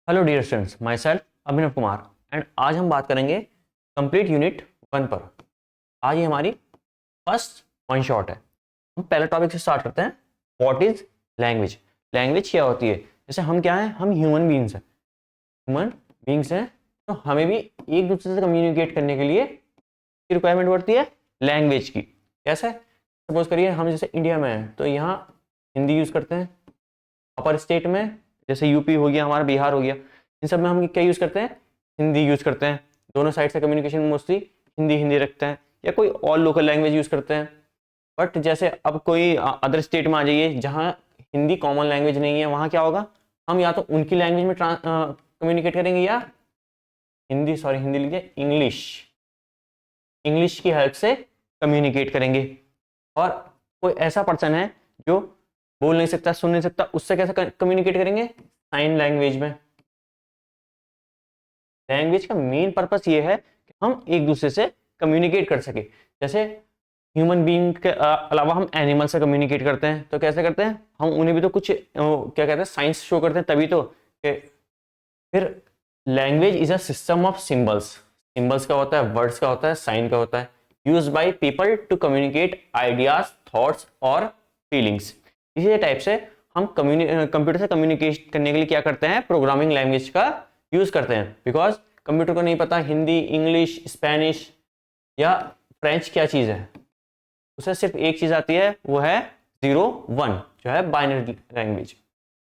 Hello dear students, myself Abhinav Kumar and आज हम बात करेंगे कंप्लीट यूनिट 1 पर। आज ये हमारी फर्स्ट वन शॉट है। हम पहले टॉपिक से स्टार्ट करते हैं। What is language? लैंग्वेज क्या होती है? जैसे हम क्या हैं, हम ह्यूमन बीइंग्स हैं। ह्यूमन बीइंग्स हैं तो हमें भी एक दूसरे से कम्युनिकेट करने के लिए रिक्वायरमेंट पड़ती है लैंग्वेज की। कैसे? सपोज करिए हम जैसे इंडिया में हैं तो यहाँ हिंदी यूज़ करते हैं। अपर स्टेट में जैसे यूपी हो गया, हमारा बिहार हो गया, इन सब में हम क्या यूज़ करते हैं? हिंदी यूज़ करते हैं। दोनों साइड से कम्युनिकेशन मोस्टली हिंदी हिंदी रखते हैं या कोई और लोकल लैंग्वेज यूज़ करते हैं। बट जैसे अब कोई अदर स्टेट में आ जाइए जहाँ हिंदी कॉमन लैंग्वेज नहीं है, वहाँ क्या होगा? हम या तो उनकी लैंग्वेज में कम्युनिकेट करेंगे या हिंदी लीजिए, इंग्लिश की हेल्प से कम्युनिकेट करेंगे। और कोई ऐसा पर्सन है जो बोल नहीं सकता, सुन नहीं सकता, उससे कैसे कम्युनिकेट करेंगे? साइन लैंग्वेज में। लैंग्वेज का मेन पर्पस ये है कि हम एक दूसरे से कम्युनिकेट कर सके। जैसे ह्यूमन बीइंग के अलावा हम एनिमल से कम्युनिकेट करते हैं, तो कैसे करते हैं? हम उन्हें भी तो कुछ क्या कहते हैं, साइंस शो करते हैं तभी तो। फिर language is a system of symbols. Symbols का होता है, वर्ड्स का होता है, साइन का होता है। Use by people to communicate ideas, thoughts और फीलिंग्स। इसी टाइप से हम कंप्यूटर से कम्युनिकेट करने के लिए क्या करते हैं? प्रोग्रामिंग लैंग्वेज का यूज करते हैं। बिकॉज कंप्यूटर को नहीं पता हिंदी, इंग्लिश, स्पेनिश या फ्रेंच क्या चीज़ है। उसे सिर्फ एक चीज़ आती है, वो है 0-1 जो है binary language,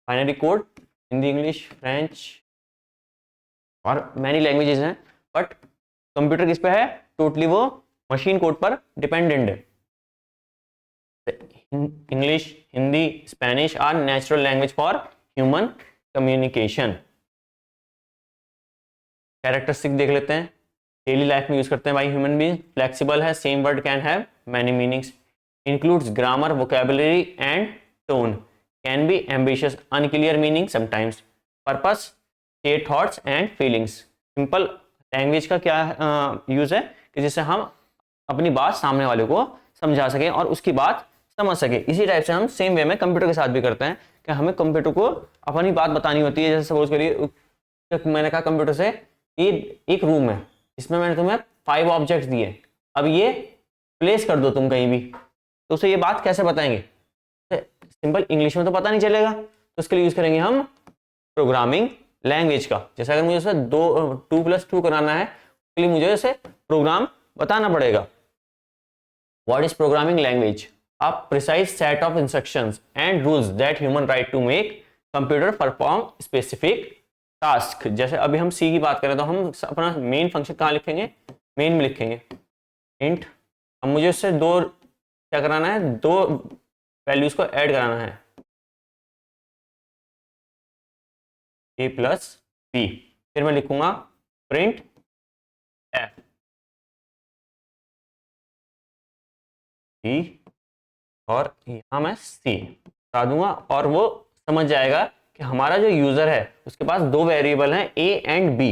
binary code. Hindi, English, French और मैनी लैंग्वेजेस हैं। बट कंप्यूटर किस पे है? टोटली वो मशीन कोड पर डिपेंडेंट है। English, Hindi, Spanish are natural language for human communication. Characteristic देख लेते हैं। डेली लाइफ में यूज करते हैं भाई ह्यूमन बीइंग। फ्लेक्सिबल है, same word can have many meanings, includes grammar, vocabulary and tone, can be ambitious, unclear meaning sometimes, purpose, state thoughts and feelings. Simple language का क्या यूज है कि जिससे हम अपनी बात सामने वाले को समझा सकें और उसकी बात समझ सके। इसी टाइप से हम सेम वे में कंप्यूटर के साथ भी करते हैं कि हमें कंप्यूटर को अपनी बात बतानी होती है। जैसे सपोज करिए मैंने कहा कंप्यूटर से ये एक रूम है, इसमें मैंने तुम्हें 5 ऑब्जेक्ट्स दिए, अब ये प्लेस कर दो तुम कहीं भी, तो उसे ये बात कैसे बताएंगे? सिंपल इंग्लिश में तो पता नहीं चलेगा, तो उसके लिए यूज करेंगे हम प्रोग्रामिंग लैंग्वेज का। जैसे अगर मुझे उसे 2+2 कराना है, उसके लिए मुझे उसे प्रोग्राम बताना पड़ेगा। What is programming language? A precise set of instructions and rules that human write to make computer perform specific task। जैसे अभी हम C की बात करें तो हम अपना मेन फंक्शन कहाँ लिखेंगे? मेन में लिखेंगे int। अब मुझे उससे क्या कराना है? 2 वैल्यूज को ऐड कराना है, a + b। फिर मैं लिखूंगा print f और यहाँ मैं C बता दूंगा और वो समझ जाएगा कि हमारा जो यूजर है उसके पास 2 वेरिएबल हैं a and b।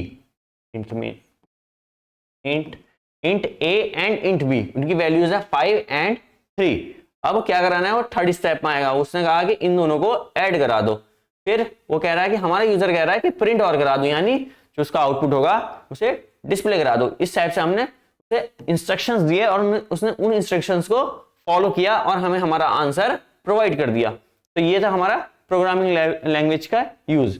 Int a and int b, उनकी वैल्यूज है 5 एंड 3। अब क्या कराना है? वो थर्ड स्टेप में आएगा। उसने कहा कि इन दोनों को ऐड करा दो। फिर वो कह रहा है कि हमारा यूजर कह रहा है कि प्रिंट और करा दो, यानी जो उसका आउटपुट होगा उसे डिस्प्ले करा दो। इस टाइप से हमने उसे इंस्ट्रक्शंस दिए और उसने उन इंस्ट्रक्शंस को फॉलो किया और हमें हमारा आंसर प्रोवाइड कर दिया। तो ये था हमारा प्रोग्रामिंग लैंग्वेज का यूज।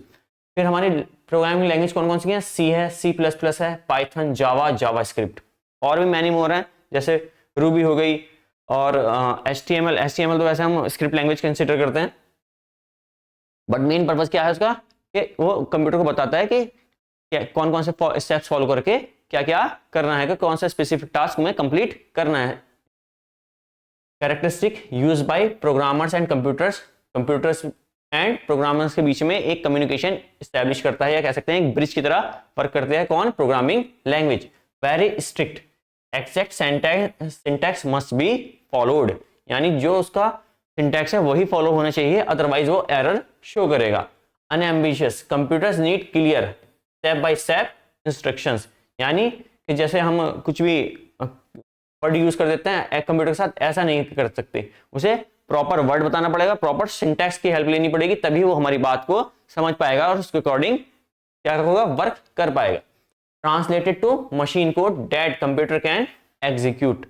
फिर हमारी प्रोग्रामिंग लैंग्वेज कौन कौन सी है? सी है, C++ है, पाइथन, जावा, जावास्क्रिप्ट और भी मैनी मोर हैं, जैसे रूबी हो गई और HTML तो वैसे हम स्क्रिप्ट लैंग्वेज कंसिडर करते हैं। बट मेन पर्पस क्या है उसका? कि वो कंप्यूटर को बताता है कि कौन कौन से स्टेप्स फॉलो करके क्या क्या करना है, कि कौन सा स्पेसिफिक टास्क में कंप्लीट करना है। Characteristic use by programmers and computers and programmers के बीच में एक कम्युनिकेशन स्टैब्लिश करता है, या कह सकते हैं एक ब्रिज की तरह वर्क करते हैं। कौन? Programming language. Very strict, exact syntax must be followed, यानी जो उसका सिंटैक्स है वही फॉलो होना चाहिए, अदरवाइज वो एरर शो करेगा। Unambiguous, computers need clear step by step instructions, यानी कि जैसे हम कुछ भी वर्ड यूज कर देते हैं कंप्यूटर के साथ, ऐसा नहीं कर सकते। उसे प्रॉपर वर्ड बताना पड़ेगा, प्रॉपर सिंटैक्स की हेल्प लेनी पड़ेगी, तभी वो हमारी बात को समझ पाएगा और उसके अकॉर्डिंग क्या होगा, वर्क कर पाएगा। Translated to machine code that computer can execute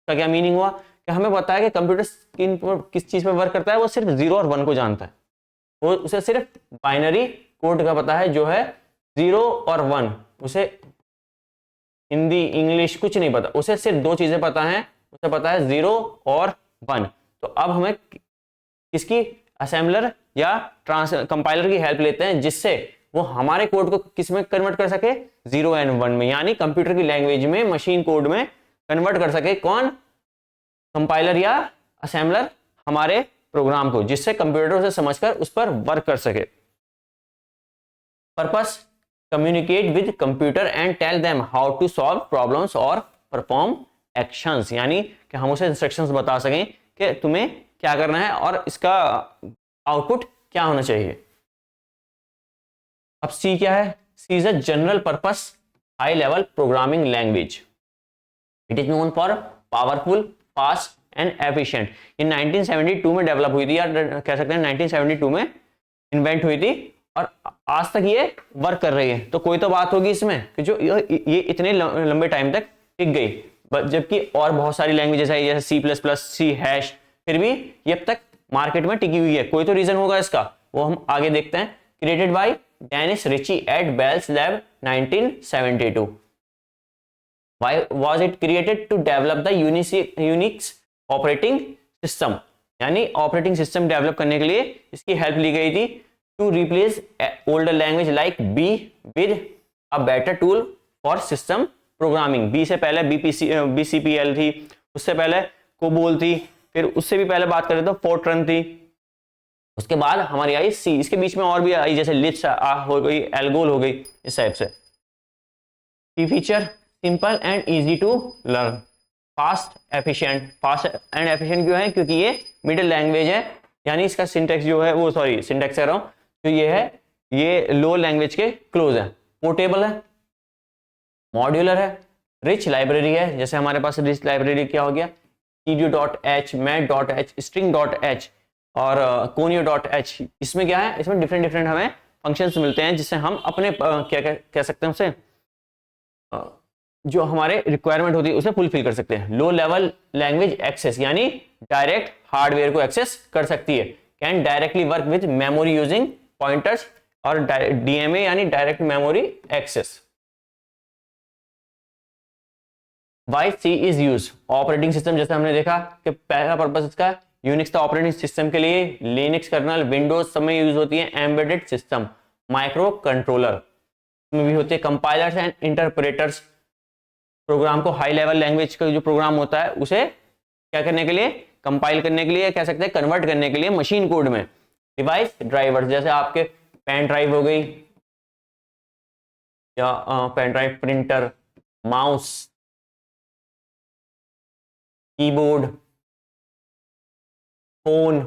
का क्या मीनिंग हुआ कि हमें पता है कि कंप्यूटर किस चीज पर वर्क करता है, वो सिर्फ 0 और 1 को जानता है, वो उसे सिर्फ बाइनरी कोड का पता है जो है 0 और 1, उसे हिंदी इंग्लिश कुछ नहीं पता, उसे सिर्फ 2 चीजें पता है, उसे पता है 0 और 1। तो अब हमें किसकी, असेंबलर या कंपाइलर की हेल्प लेते हैं जिससे वो हमारे कोड को किस में कन्वर्ट कर सके, 0 एंड 1 में, यानी कंप्यूटर की लैंग्वेज में, मशीन कोड में कन्वर्ट कर सके। कौन, कंपाइलर या असेंबलर हमारे प्रोग्राम को, जिससे कंप्यूटर उसे समझकर उस पर वर्क कर सके। Purpose, communicate with computer and tell them how to solve problems और परफॉर्म एक्शंस, यानी कि हम उसे इंस्ट्रक्शंस बता सकें कि तुम्हें क्या करना है और इसका आउटपुट क्या होना चाहिए। अब सी क्या है, C is a general purpose high level programming language. It is known for powerful, fast and efficient. ये 1972 में डेवलप हुई थी, या कह सकते हैं 1972 में इन्वेंट हुई थी, और आज तक ये वर्क कर रही है। तो कोई तो बात होगी इसमें कि जो ये इतने लंबे टाइम तक टिक गई, जबकि और बहुत सारी लैंग्वेजेस है जैसे C++, सी हैश, फिर भी ये अब तक मार्केट में टिकी हुई है। कोई तो रीजन होगा इसका, वो हम आगे देखते हैं। Created by Dennis Ritchie at Bells lab 1972। Why was it created? To develop the Unix operating system, यानी ऑपरेटिंग सिस्टम डेवलप करने के लिए इसकी हेल्प ली गई थी। To replace older language like B with a better tool for system programming. B से पहले BCPL थी, उससे पहले कोबोल थी, फिर उससे भी पहले बात करें तो फोर्ट्रन थी, उसके बाद हमारी आई सी। इसके बीच में और भी आई जैसे लिस्ट हो गई, एल्गोल हो गई, इस टाइप से। Key feature, simple and easy to learn, fast efficient. Fast and efficient क्यों है, क्योंकि ये मिडिल लैंग्वेज है, यानी इसका सिंटेक्स जो है वो, सॉरी सिंटेक्स कह रहा हूं, जो ये है ये लो लैंग्वेज के क्लोज है। पोर्टेबल है, मॉड्यूलर है, रिच लाइब्रेरी है, जैसे हमारे पास रिच लाइब्रेरी क्या हो गया, td.h, mat.h, string.h और conio.h। इसमें क्या है, इसमें डिफरेंट हमें फंक्शंस मिलते हैं जिससे हम अपने क्या कह सकते हैं उसे, जो हमारे रिक्वायरमेंट होती है उसे फुलफिल कर सकते हैं। लो लेवल लैंग्वेज एक्सेस, यानी डायरेक्ट हार्डवेयर को एक्सेस कर सकती है। Can directly work with memory using pointers, और DMA यानी direct memory access. Why C is use, operating system, जैसे हमने देखा कि पहला पर्पस इसका यूनिक्स था ऑपरेटिंग सिस्टम के लिए, लिनक्स कर्नल, विंडोज सब में यूज होती है। एम्बेडेड सिस्टम, माइक्रो कंट्रोलर में भी होते हैं। कंपाइलर्स एंड इंटरप्रेटर्स, प्रोग्राम को हाई लेवल लैंग्वेज का जो प्रोग्राम होता है उसे क्या करने के लिए, कंपाइल करने के लिए, कह सकते हैं कन्वर्ट करने के लिए मशीन कोड में। डिवाइस ड्राइवर्स, जैसे आपके पेन ड्राइव हो गई, या pen drive, printer, mouse, keyboard, phone,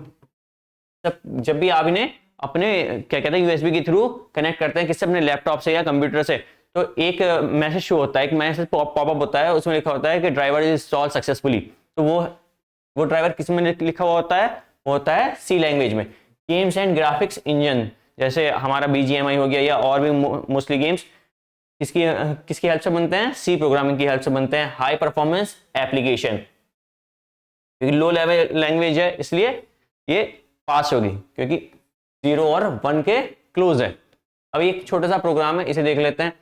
सब जब भी आप इन्हें अपने क्या कहते हैं USB के थ्रू कनेक्ट करते हैं किससे, अपने लैपटॉप से या कंप्यूटर से, तो एक मैसेज शो होता है, एक मैसेज पॉपअप होता है, उसमें लिखा होता है कि ड्राइवर इज इंस्टॉल्ड सक्सेसफुली। तो वो ड्राइवर किस में लिखा हुआ होता है, वो होता है C लैंग्वेज में। गेम्स एंड ग्राफिक्स इंजन, जैसे हमारा BGMI हो गया, या और भी मोस्टली गेम्स किसकी हेल्प से बनते हैं, C प्रोग्रामिंग की हेल्प से बनते हैं। हाई परफॉर्मेंस एप्लीकेशन, क्योंकि लो लेवल लैंग्वेज है इसलिए ये फास्ट होगी, क्योंकि 0 और 1 के क्लोज है। अब एक छोटा सा प्रोग्राम है, इसे देख लेते हैं।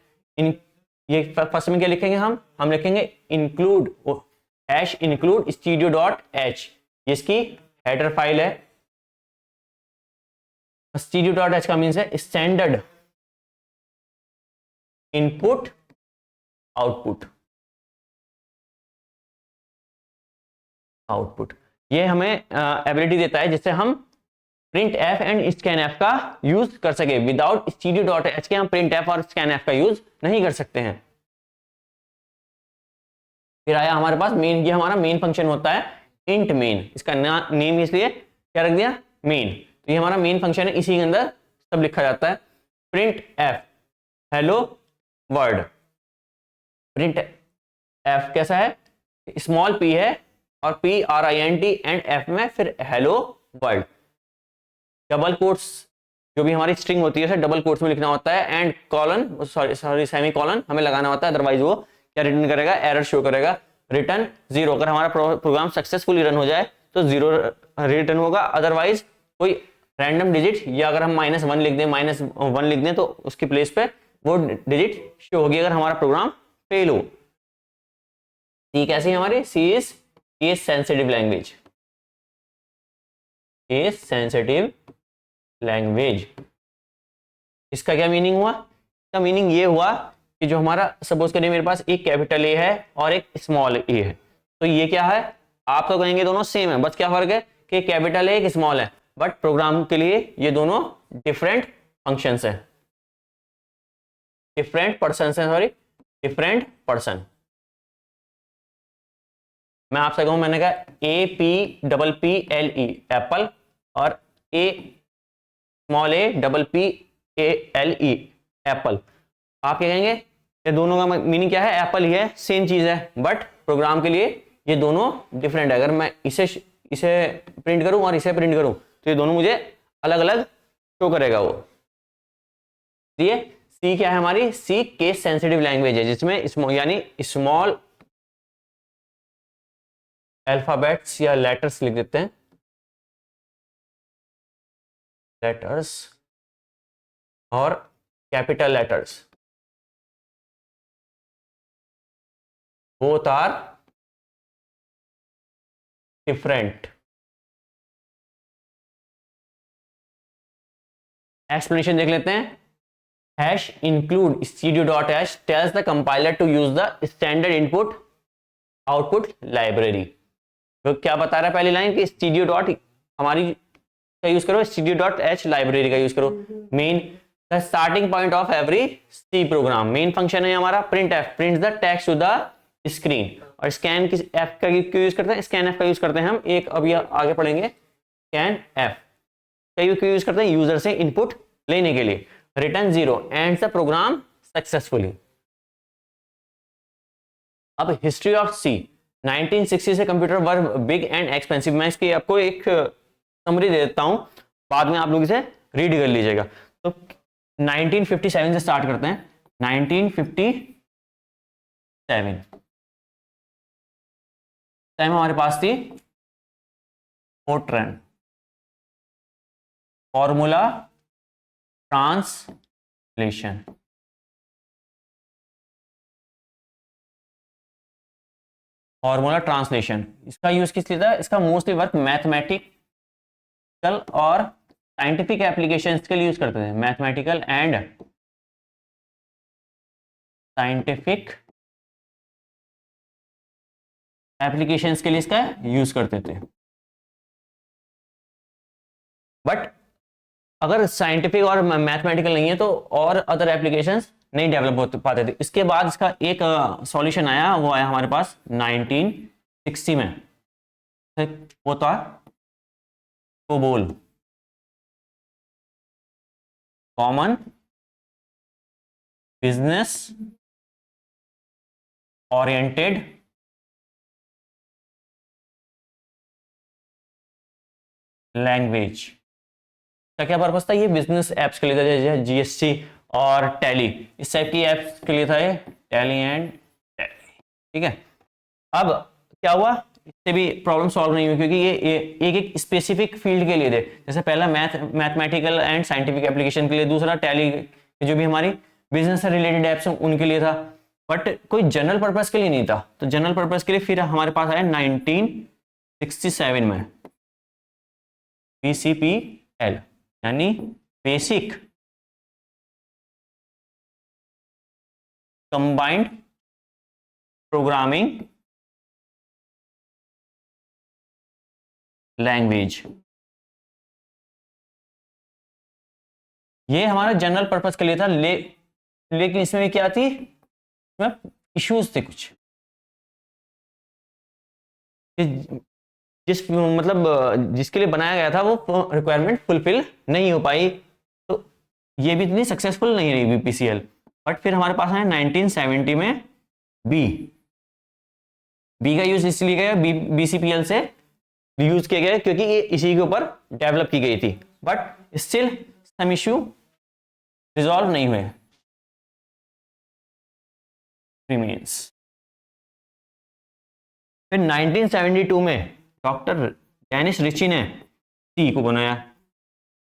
ये फर्स्ट में क्या लिखेंगे, हम लिखेंगे इंक्लूड #include studio.h, इसकी हेडर फाइल है। studio.h का मीन्स है स्टैंडर्ड इनपुट आउटपुट। ये हमें एबिलिटी देता है जिससे हम print F and scan F का यूज कर सके। विदाउट studio.h के हम प्रिंट एफ और स्कैन एफ का यूज नहीं कर सकते हैं। फिर आया हमारे पास मेन, ये हमारा मेन फंक्शन होता है इंट मेन, इसका नेम इसलिए क्या रख दिया, मेन। तो ये हमारा मेन फंक्शन है, इसी के अंदर सब लिखा जाता है। Print F hello word, print F कैसा है, स्मॉल p है और PRINT एंड F में फिर हेलो वर्ल्ड। डबल कोट्स जो भी हमारी स्ट्रिंग होती है उसे डबल कोट्स में लिखना होता है and colon sorry semi colon हमें लगाना होता है, अदरवाइज वो क्या रिटर्न करेगा, एरर शो करेगा, रिटर्न 0। अगर हमारा प्रोग्राम सक्सेसफुली रन हो जाए तो 0 रिटर्न होगा, अदरवाइज कोई रैंडम डिजिट, या अगर हम -1 लिख दें, -1 लिख दें तो उसकी प्लेस पे वो डिजिट शो होगी अगर हमारा प्रोग्राम फेल हो। सी कैसी है हमारी, C is case sensitive language, case sensitive language. इसका क्या मीनिंग हुआ, इसका मीनिंग ये हुआ कि जो हमारा सपोज करिए मेरे पास एक कैपिटल ए है और एक स्मॉल ए है, तो ये क्या है, आप तो कहेंगे दोनों सेम है, बस क्या फर्क है कि कैपिटल है एक स्मॉल है, बट प्रोग्राम के लिए ये दोनों डिफरेंट फंक्शंस है, डिफरेंट पर्सन है, सॉरी डिफरेंट पर्सन। मैं आपसे कहूं, मैंने कहा APPPLE एप्पल और APPLE एप्पल, आप क्या कहेंगे, ये दोनों का मीनिंग क्या है, एप्पल ही है, सेम चीज है, बट प्रोग्राम के लिए ये दोनों डिफरेंट है। अगर मैं इसे प्रिंट करूं और इसे प्रिंट करूं तो ये दोनों मुझे अलग अलग शो करेगा वो। ये सी क्या है हमारी, सी केस सेंसिटिव लैंग्वेज है, जिसमें यानी स्मॉल अल्फाबेट्स या लेटर्स लिख देते हैं, लेटर्स और capital letters both are different. Explanation देख लेते हैं। Hash include studio.h tells the compiler to use the standard input output library। तो क्या बता रहा है पहली लाइन कि studio डॉट हमारी का यूज करो, studio.h लाइब्रेरी का यूज करो। Main the starting point of every C program, main function है हमारा printf, print the text to the screen. और स्कैन किस एफ का क्यों यूज करते हैं, स्कैन एफ का यूज करते हैं हम, एक अभी आगे पढ़ेंगे, स्कैन एफ का क्यों यूज करते हैं, यूजर से इनपुट लेने के लिए। Return 0 end the program successfully. अब हिस्ट्री ऑफ सी, 1960 से computer were big and expensive. मैं इसकी आपको एक समरी दे देता हूं, बाद में आप लोग इसे रीड कर लीजिएगा। तो 1957 से स्टार्ट करते हैं। 1957 टाइम हमारे पास थी Fortran, formula translation. Formula translation इसका यूज किस लिए था, इसका मोस्टली वर्क मैथमेटिकल और साइंटिफिक एप्लीकेशंस के लिए यूज करते थे। मैथमेटिकल एंड साइंटिफिक एप्लीकेशंस के लिए इसका यूज करते थे। बट अगर साइंटिफिक और मैथमेटिकल नहीं है तो और अदर एप्लीकेशंस नहीं डेवलप हो पाते थे। इसके बाद इसका एक सॉल्यूशन आया, वो आया हमारे पास 1960 में, वो था COBOL, common business oriented language. का क्या पर्पस था, ये बिजनेस एप्स के लिए था, जैसे जीएसटी और टैली, इस टाइप की एप्स के लिए था ये, टैली एंड टैली। ठीक है, अब क्या हुआ, इससे भी प्रॉब्लम सॉल्व नहीं हुई, क्योंकि ये एक स्पेसिफिक फील्ड के लिए थे। जैसे पहला मैथमेटिकल एंड साइंटिफिक एप्लीकेशन के लिए, दूसरा टैली जो भी हमारी बिजनेस से रिलेटेड एप्स हैं उनके लिए था, बट कोई जनरल पर्पस के लिए नहीं था। तो जनरल पर्पस के लिए फिर हमारे पास आया 1967 में BCPL, यानी बेसिक कंबाइंड प्रोग्रामिंग लैंग्वेज। ये हमारा जनरल पर्पस के लिए था, लेकिन इसमें भी क्या थी, इसमें इश्यूज थे कुछ, जिसके लिए बनाया गया था वो रिक्वायरमेंट फुलफिल नहीं हो पाई, तो ये भी इतनी सक्सेसफुल नहीं रही BPCL। बट फिर हमारे पास है 1970 में बी का यूज इसलिए गया, BCPL से यूज किया गया क्योंकि ये इसी के ऊपर डेवलप की गई थी। But still some issue resolve नहीं हुए, रिमेन्स। फिर 1972 में डॉक्टर डेनिस रिची ने सी को बनाया।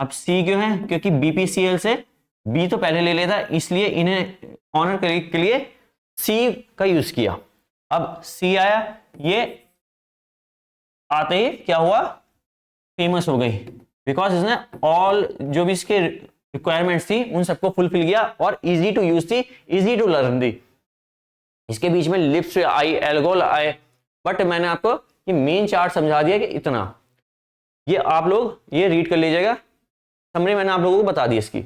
अब सी क्यों है? क्योंकि बीपीसीएल से बी तो पहले ले लेता, इसलिए इन्हें ऑनर के लिए सी का यूज किया। अब सी आया, ये आते ही क्या हुआ, फेमस हो गई, बिकॉज इसने ऑल जो भी इसके रिक्वायरमेंट्स थी उन सबको फुलफिल किया और इजी टू यूज थी, इजी टू लर्न थी। इसके बीच में लिप्स आई, एल्गोल आए, बट मैंने आपको ये मेन चार्ट समझा दिया कि इतना, ये आप लोग ये रीड कर लीजिएगा, समरी मैंने आप लोगों को बता दी इसकी।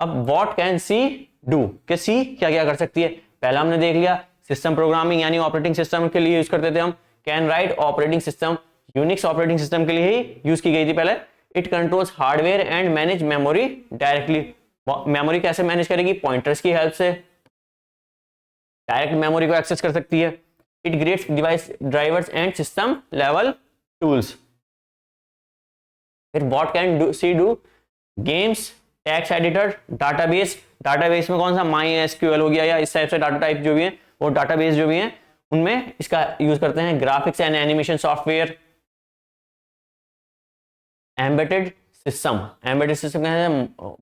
अब व्हाट कैन सी डू, कि सी क्या क्या कर सकती है। पहला हमने देख लिया सिस्टम प्रोग्रामिंग, यानी ऑपरेटिंग सिस्टम के लिए यूज करते थे हम। Can write operating system, Unix operating system के लिए ही यूज की गई थी पहले। It controls hardware and manage memory directly, memory कैसे मैनेज करेगी, पॉइंटर्स की हेल्प से डायरेक्ट मेमोरी को एक्सेस कर सकती है। It creates device drivers and system level tools. फिर what can C do, games, text editor, database, database में कौन सा माई एसक्यूएल हो गया या इस टाइप से डाटा टाइप जो भी है वो डाटाबेस जो भी है उनमें इसका यूज करते हैं। Graphics and animation software, embedded system, embedded system क्या है,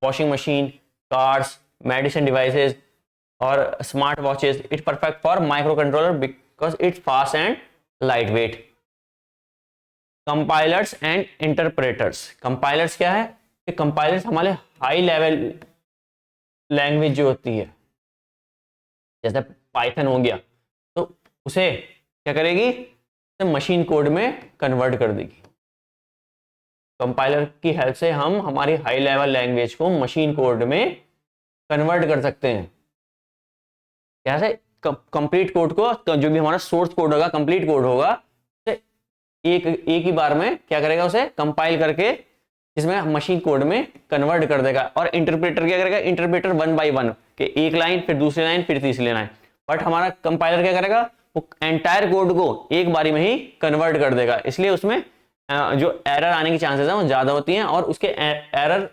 washing machine, cars, medicine devices और smart watches. It perfect for micro controller because it fast and light weight. Compilers and interpreters, compilers क्या है कि compilers हमारे high level language जो होती है जैसे पाइथन हो गया, तो उसे क्या करेगी, तो मशीन कोड में कन्वर्ट कर देगी। कंपाइलर की हेल्प से हम हमारी हाई लेवल लैंग्वेज को मशीन कोड में कन्वर्ट कर सकते हैं। कैसे, कंप्लीट कोड को, जो भी हमारा सोर्स कोड होगा, कंप्लीट कोड होगा, एक ही बार में क्या करेगा, उसे कंपाइल करके इसमें मशीन कोड में कन्वर्ट कर देगा। और इंटरप्रेटर क्या करेगा, इंटरप्रेटर 1 बाय 1 के एक लाइन, फिर दूसरी लाइन, फिर तीसरी लाइन। बट हमारा कंपाइलर क्या करेगा, वो एंटायर कोड को एक बारी में ही कन्वर्ट कर देगा, इसलिए उसमें जो एरर आने की चांसेस है वो ज्यादा होती हैं और उसके एरर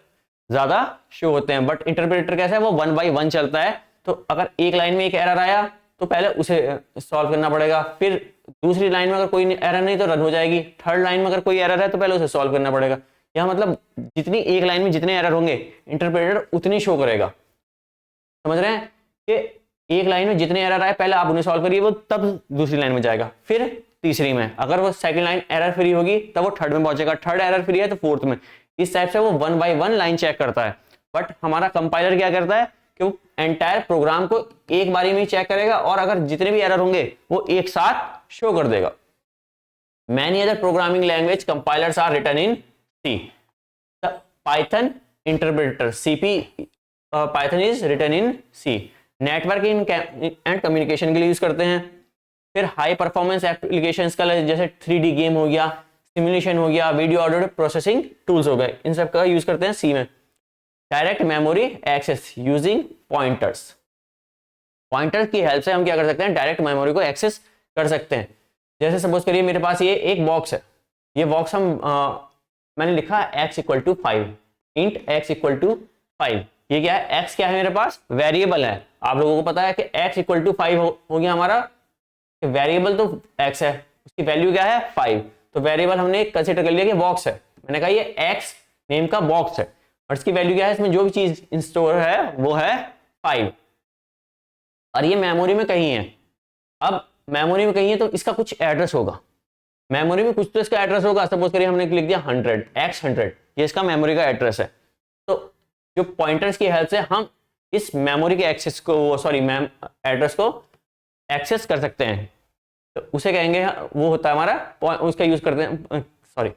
ज्यादा शो होते हैं। बट इंटरप्रेटर कैसा है, वो 1 बाय 1 चलता है, तो अगर एक लाइन में एक एरर आया तो पहले उसे सॉल्व करना पड़ेगा, फिर दूसरी लाइन में अगर कोई एरर नहीं तो रन हो जाएगी, थर्ड लाइन में अगर कोई एरर है तो पहले उसे सॉल्व करना पड़ेगा। यहाँ मतलब जितनी एक लाइन में जितने एरर होंगे इंटरप्रेटर उतनी शो करेगा। समझ रहे हैं कि एक लाइन में जितने एरर आए पहले आप उन्हें सॉल्व करिए, वो तब दूसरी लाइन में जाएगा, फिर तीसरी में। अगर वो सेकंड लाइन एरर फ्री होगी तब वो थर्ड में पहुंचेगा, थर्ड एरर फ्री है तो फोर्थ में। इस टाइप से वो 1 बाय 1 लाइन चेक करता है। बट हमारा कंपाइलर क्या करता है कि वो एंटायर प्रोग्राम को एक बारी में चेक करेगा और अगर जितने भी एरर होंगे वो एक साथ शो कर देगा। Many other programming language compilers are written in C. Python interpreter CP, Python is written in C. Networking and communication के लिए यूज करते हैं। फिर हाई परफॉर्मेंस एप्लीकेशंस का जैसे 3D गेम हो गया, सिमुलेशन हो गया, वीडियो ऑडियो प्रोसेसिंग टूल्स हो गए, इन सब का यूज करते हैं सी में। Direct memory access using pointers, pointers की हेल्प से हम क्या कर सकते हैं, डायरेक्ट मेमोरी को एक्सेस कर सकते हैं। जैसे सपोज करिए मेरे पास ये एक बॉक्स है, ये बॉक्स मैंने लिखा x = 5, इंट x = 5। ये क्या है, x क्या है मेरे पास, वेरिएबल है। आप लोगों को पता है कि x = 5 हो गया हमारा, वेरिएबल तो x है, उसकी वैल्यू क्या है 5, तो वेरिएबल हमने कंसीडर कर लिया कि बॉक्स है। मैंने कहा ये x नेम का बॉक्स है और इसकी वैल्यू क्या है, इसमें जो भी चीज स्टोर है वो है 5 और ये मेमोरी में कहीं है। अब मेमोरी में कहीं है तो इसका कुछ एड्रेस होगा, मेमोरी में कुछ तो इसका एड्रेस होगा। सपोज करिए हमने लिख दिया 100 x100, ये इसका मेमोरी का एड्रेस है। तो जो पॉइंटर्स की हेल्प से हम इस मेमोरी के एक्सेस को, सॉरी एड्रेस को एक्सेस कर सकते हैं, तो उसे कहेंगे, वो होता है हमारा, उसका यूज करते हैं, सॉरी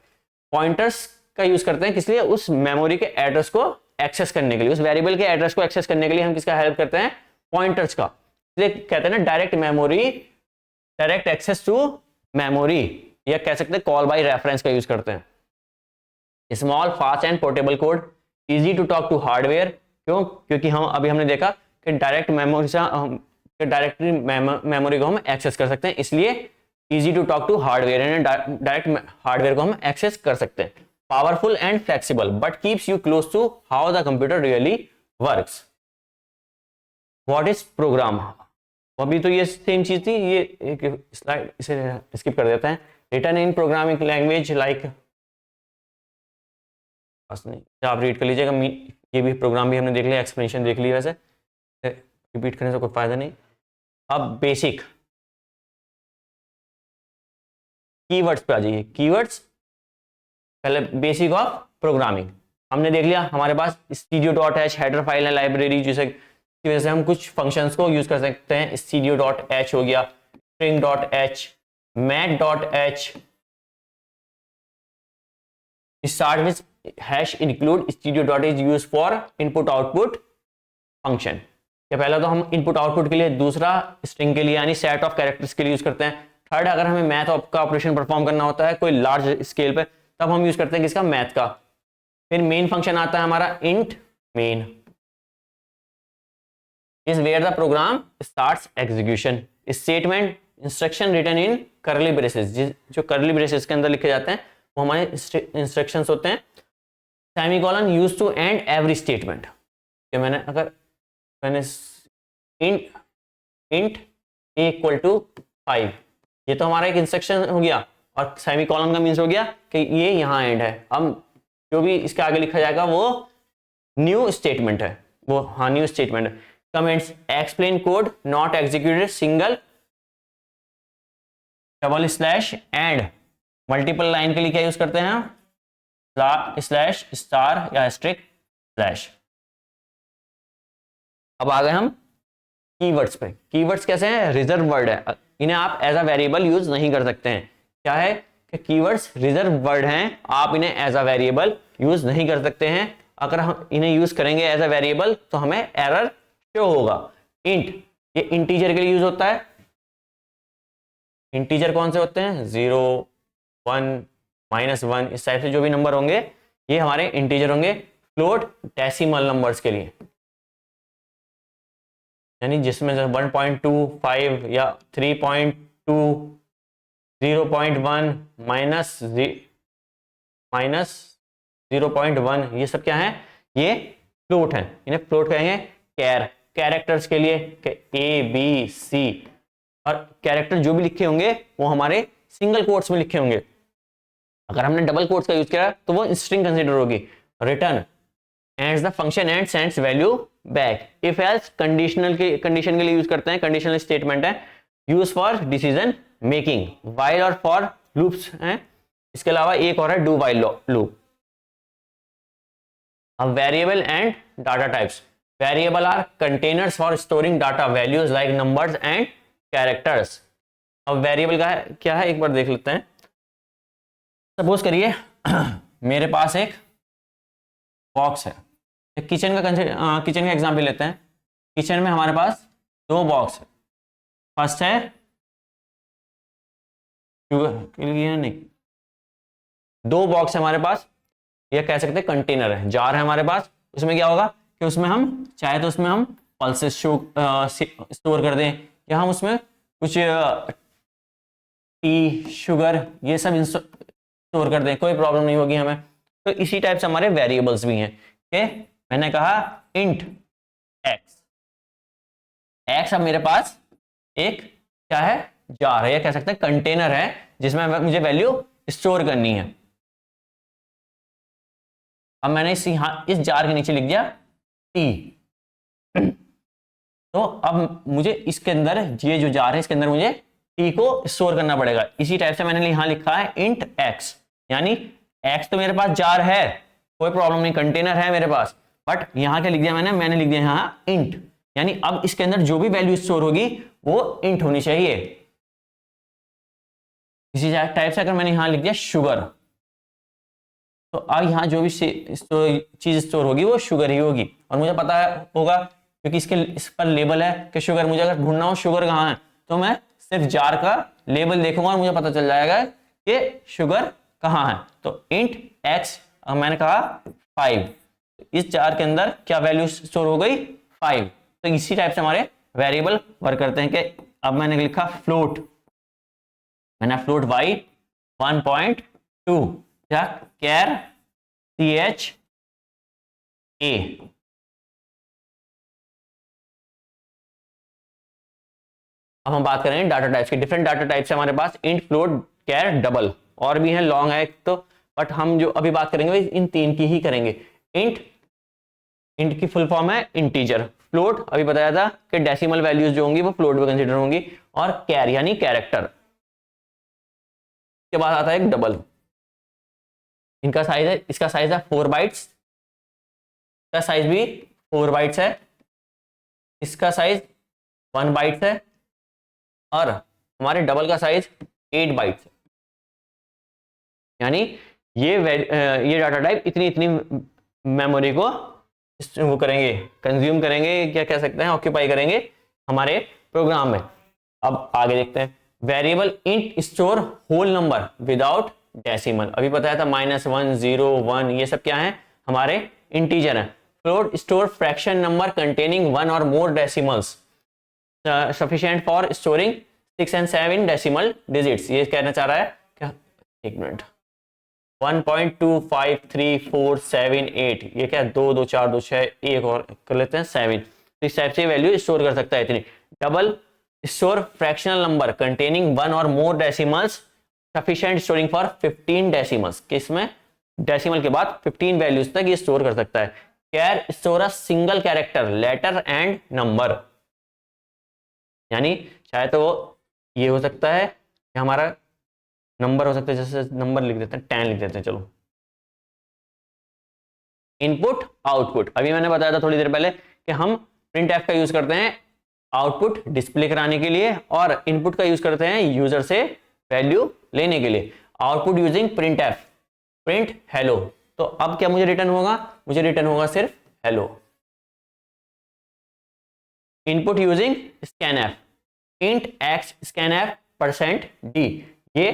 पॉइंटर्स का यूज करते हैं, किस लिए, उस मेमोरी के एड्रेस को एक्सेस करने के लिए, उस वेरिएबल के एड्रेस को एक्सेस करने के लिए हम किसका हेल्प करते हैं, पॉइंटर्स का। इसलिए कहते हैं ना direct memory, direct access to memory, या कह सकते हैं कॉल बाय रेफरेंस का यूज करते हैं। Small fast and portable code, easy to talk to hardware. क्यों, क्योंकि हम अभी हमने देखा कि डायरेक्ट मेमोरी से डायरेक्टली मेमोरी को हम एक्सेस कर सकते हैं, इसलिए easy to talk to hardware, यानी डायरेक्ट हार्डवेयर को हम एक्सेस कर सकते हैं। powerful and flexible but keeps you close to how the computer really works. What is program? अभी तो ये सेम चीज थी, ये एक स्लाइड इसे स्किप कर देते हैं. Written in programming language like, नहीं आप रीड कर लीजिएगा. ये भी प्रोग्राम भी हमने देख लिया, एक्सप्लेनेशन देख लिया, वैसे रिपीट करने से कोई फायदा नहीं. अब बेसिक कीवर्ड्स पे आ जाइए. कीवर्ड्स पहले बेसिक ऑफ प्रोग्रामिंग हमने देख लिया. हमारे पास studio.h हेडर फाइल है, लाइब्रेरी, जिसे की वजह से हम कुछ फंक्शंस को यूज कर सकते हैं. studio.h हो गया, string.h, mat.h, start with hash include studio.h use for input output function. या पहला तो हम इनपुट आउटपुट के लिए, दूसरा स्ट्रिंग के लिए यानी सेट ऑफ कैरेक्टर्स के लिए यूज करते हैं. थर्ड, अगर हमें मैथ का ऑपरेशन परफॉर्म करना होता है कोई लार्ज स्केल पे, तब हम यूज करते हैं किसका, मैथ का. फिर मेन फंक्शन आता है हमारा int main, is where the program starts execution. Statement instruction written in curly braces, जो करली ब्रेसेस के अंदर लिखे जाते हैं वो हमारे इंस्ट्रक्शंस होते हैं. Semicolon use to end every statement. मैंने इंट ए इक्वल टू 5, ये तो हमारा एक इंस्ट्रक्शन हो गया, और सेमीकोलन का मीन्स हो गया कि ये यहाँ एंड है. अब जो भी इसके आगे लिखा जाएगा वो न्यू स्टेटमेंट है, वो हाँ न्यू स्टेटमेंट है. Comments explain code not executed single double slash and. Multiple line के लिए क्या यूज करते हैं, स्लैश स्टार या एस्ट्रिक स्लैश. अब आ गए हम कीवर्ड्स पे. कीवर्ड्स कैसे हैं, रिजर्व वर्ड है, इन्हें आप एज अ वेरिएबल यूज नहीं कर सकते हैं. क्या है कि कीवर्ड्स रिजर्व वर्ड हैं, आप इन्हें एज अ वेरिएबल यूज नहीं कर सकते हैं. अगर हम इन्हें यूज करेंगे एज अ वेरिएबल तो हमें एरर शो होगा. इंट, ये इंटीजर के लिए यूज होता है. इंटीजर कौन से होते हैं, 0, 1, -1, इस टाइप से जो भी नंबर होंगे ये हमारे इंटीजर होंगे. फ्लोट डेसिमल नंबर्स के लिए, यानी जिसमें 1.25 या 3.2, 0.1, -0.1, ये सब क्या है, ये फ्लोट है. इन्हें फ्लोट कहेंगे. कैरेक्टर्स के लिए A, B, C, और कैरेक्टर जो भी लिखे होंगे वो हमारे सिंगल कोट्स में लिखे होंगे. अगर हमने डबल कोट्स का यूज किया तो वो स्ट्रिंग कंसीडर होगी. Return ends the function and sends value back. If else condition के लिए यूज करते हैं, कंडीशनल स्टेटमेंट है. Use for decision making. While और फॉर लूप्स हैं. इसके अलावा एक और है डू वाइल लूप. अब variable and data types. Variable are containers for storing data values like numbers and characters. अब वेरिएबल का क्या है एक बार देख लेते हैं. सपोज करिए मेरे पास एक बॉक्स है. किचन का एग्जांपल लेते हैं. किचन में हमारे पास 2 बॉक्स है. फर्स्ट है शुगर के लिए, नहीं 2 बॉक्स है हमारे पास, ये कह सकते हैं कंटेनर है, जार है हमारे पास. उसमें क्या होगा कि उसमें हम चाहे तो उसमें हम पल्सेस स्टोर कर दें, या हम उसमें कुछ टी, शुगर, ये सब स्टोर कर दें, कोई प्रॉब्लम नहीं होगी हमें. तो इसी टाइप से हमारे वेरिएबल्स भी हैं. कि मैंने कहा इंट एक्स. एक्स अब मेरे पास एक क्या है, जार है, या कह सकते हैं कंटेनर है जिसमें मुझे वैल्यू स्टोर करनी है. अब मैंने इस जार के नीचे लिख दिया टी. तो अब मुझे इसके अंदर, ये जो जार है इसके अंदर मुझे टी को स्टोर करना पड़ेगा. इसी टाइप से मैंने यहां लिखा है इंट एक्स, यानी एक्स तो मेरे पास जार है, कोई प्रॉब्लम नहीं, कंटेनर है मेरे पास, बट यहां क्या लिख दिया मैंने लिख दिया यहां इंट, यानी अब इसके अंदर जो भी वैल्यू स्टोर होगी वो इंट होनी चाहिए. इसी टाइप से अगर मैंने यहां लिख दिया शुगर, तो अब यहां जो भी चीज स्टोर होगी वो शुगर ही होगी. और मुझे पता होगा क्योंकि इस पर लेबल है कि शुगर, मुझे अगर ढूंढना हो शुगर कहाँ है तो मैं सिर्फ जार का लेबल देखूंगा और मुझे पता चल जाएगा कि शुगर कहाँ है. तो इंट एक्स, मैंने कहा 5, इस जार के अंदर क्या वैल्यू स्टोर हो गई, 5. तो इसी टाइप से हमारे वेरिएबल वर्क करते हैं. कि अब मैंने लिखा फ्लोट, मैंने फ्लोट y 1.2, क्या कैर CHA। अब हम बात करेंगे डाटा टाइप्स की। डिफरेंट डाटा टाइप्स है हमारे पास, इंट, फ्लोट, कैर, डबल, और भी है, लॉन्ग है तो, बट हम जो अभी बात करेंगे इन तीन की ही करेंगे। इंट, इंट की फुल फॉर्म है इंटीजर। फ्लोट अभी बताया था कि डेसिमल वैल्यूज जो होंगी वो फ्लोट में कंसीडर होंगी। और कैर यानी कैरेक्टर। के बाद आता है एक डबल। इनका साइज है, इसका साइज है 4 बाइट्स, इसका साइज भी 4 बाइट्स है, इसका साइज 1 बाइट्स है, और हमारे डबल का साइज 8 बाइट्स है। यानी ये डाटा टाइप इतनी इतनी मेमोरी को वो करेंगे, कंज्यूम करेंगे, क्या कह सकते हैं, ऑक्यूपाई करेंगे हमारे प्रोग्राम में। अब आगे देखते हैं। Variable int store whole number without decimal. अभी बताया था -1, 0, 1, ये सब क्या है, हमारे इंटीजर है। Float store fraction number containing 1 और more decimals sufficient for storing 6 and 7 decimal digits. ये कहना चाह रहा है क्या, एक मिनट, 1.25347 ये क्या है, 2 2 4 2 6, एक और कर लेते हैं 7। तो इस टाइप से वैल्यू स्टोर कर सकता है इतनी। Double store fractional number containing 1 और more decimals sufficient storing for 15 decimals. किसमें, डेसिमल के बाद 15 वैल्यूज तक ये स्टोर कर सकता है। Char store a single character, letter and number. यानी चाहे तो वो ये हो सकता है कि हमारा नंबर हो सकता है, जैसे नंबर लिख देते हैं, 10 लिख देते हैं, चलो। इनपुट आउटपुट, अभी मैंने बताया था थोड़ी देर पहले कि हम प्रिंट एफ का यूज करते हैं आउटपुट डिस्प्ले कराने के लिए, और इनपुट का यूज करते हैं यूजर से वैल्यू लेने के लिए। Output using print F, print hello. तो अब क्या मुझे रिटर्न होगा, मुझे रिटर्न होगा सिर्फ hello. Input using scan F, int x scan F %d, ये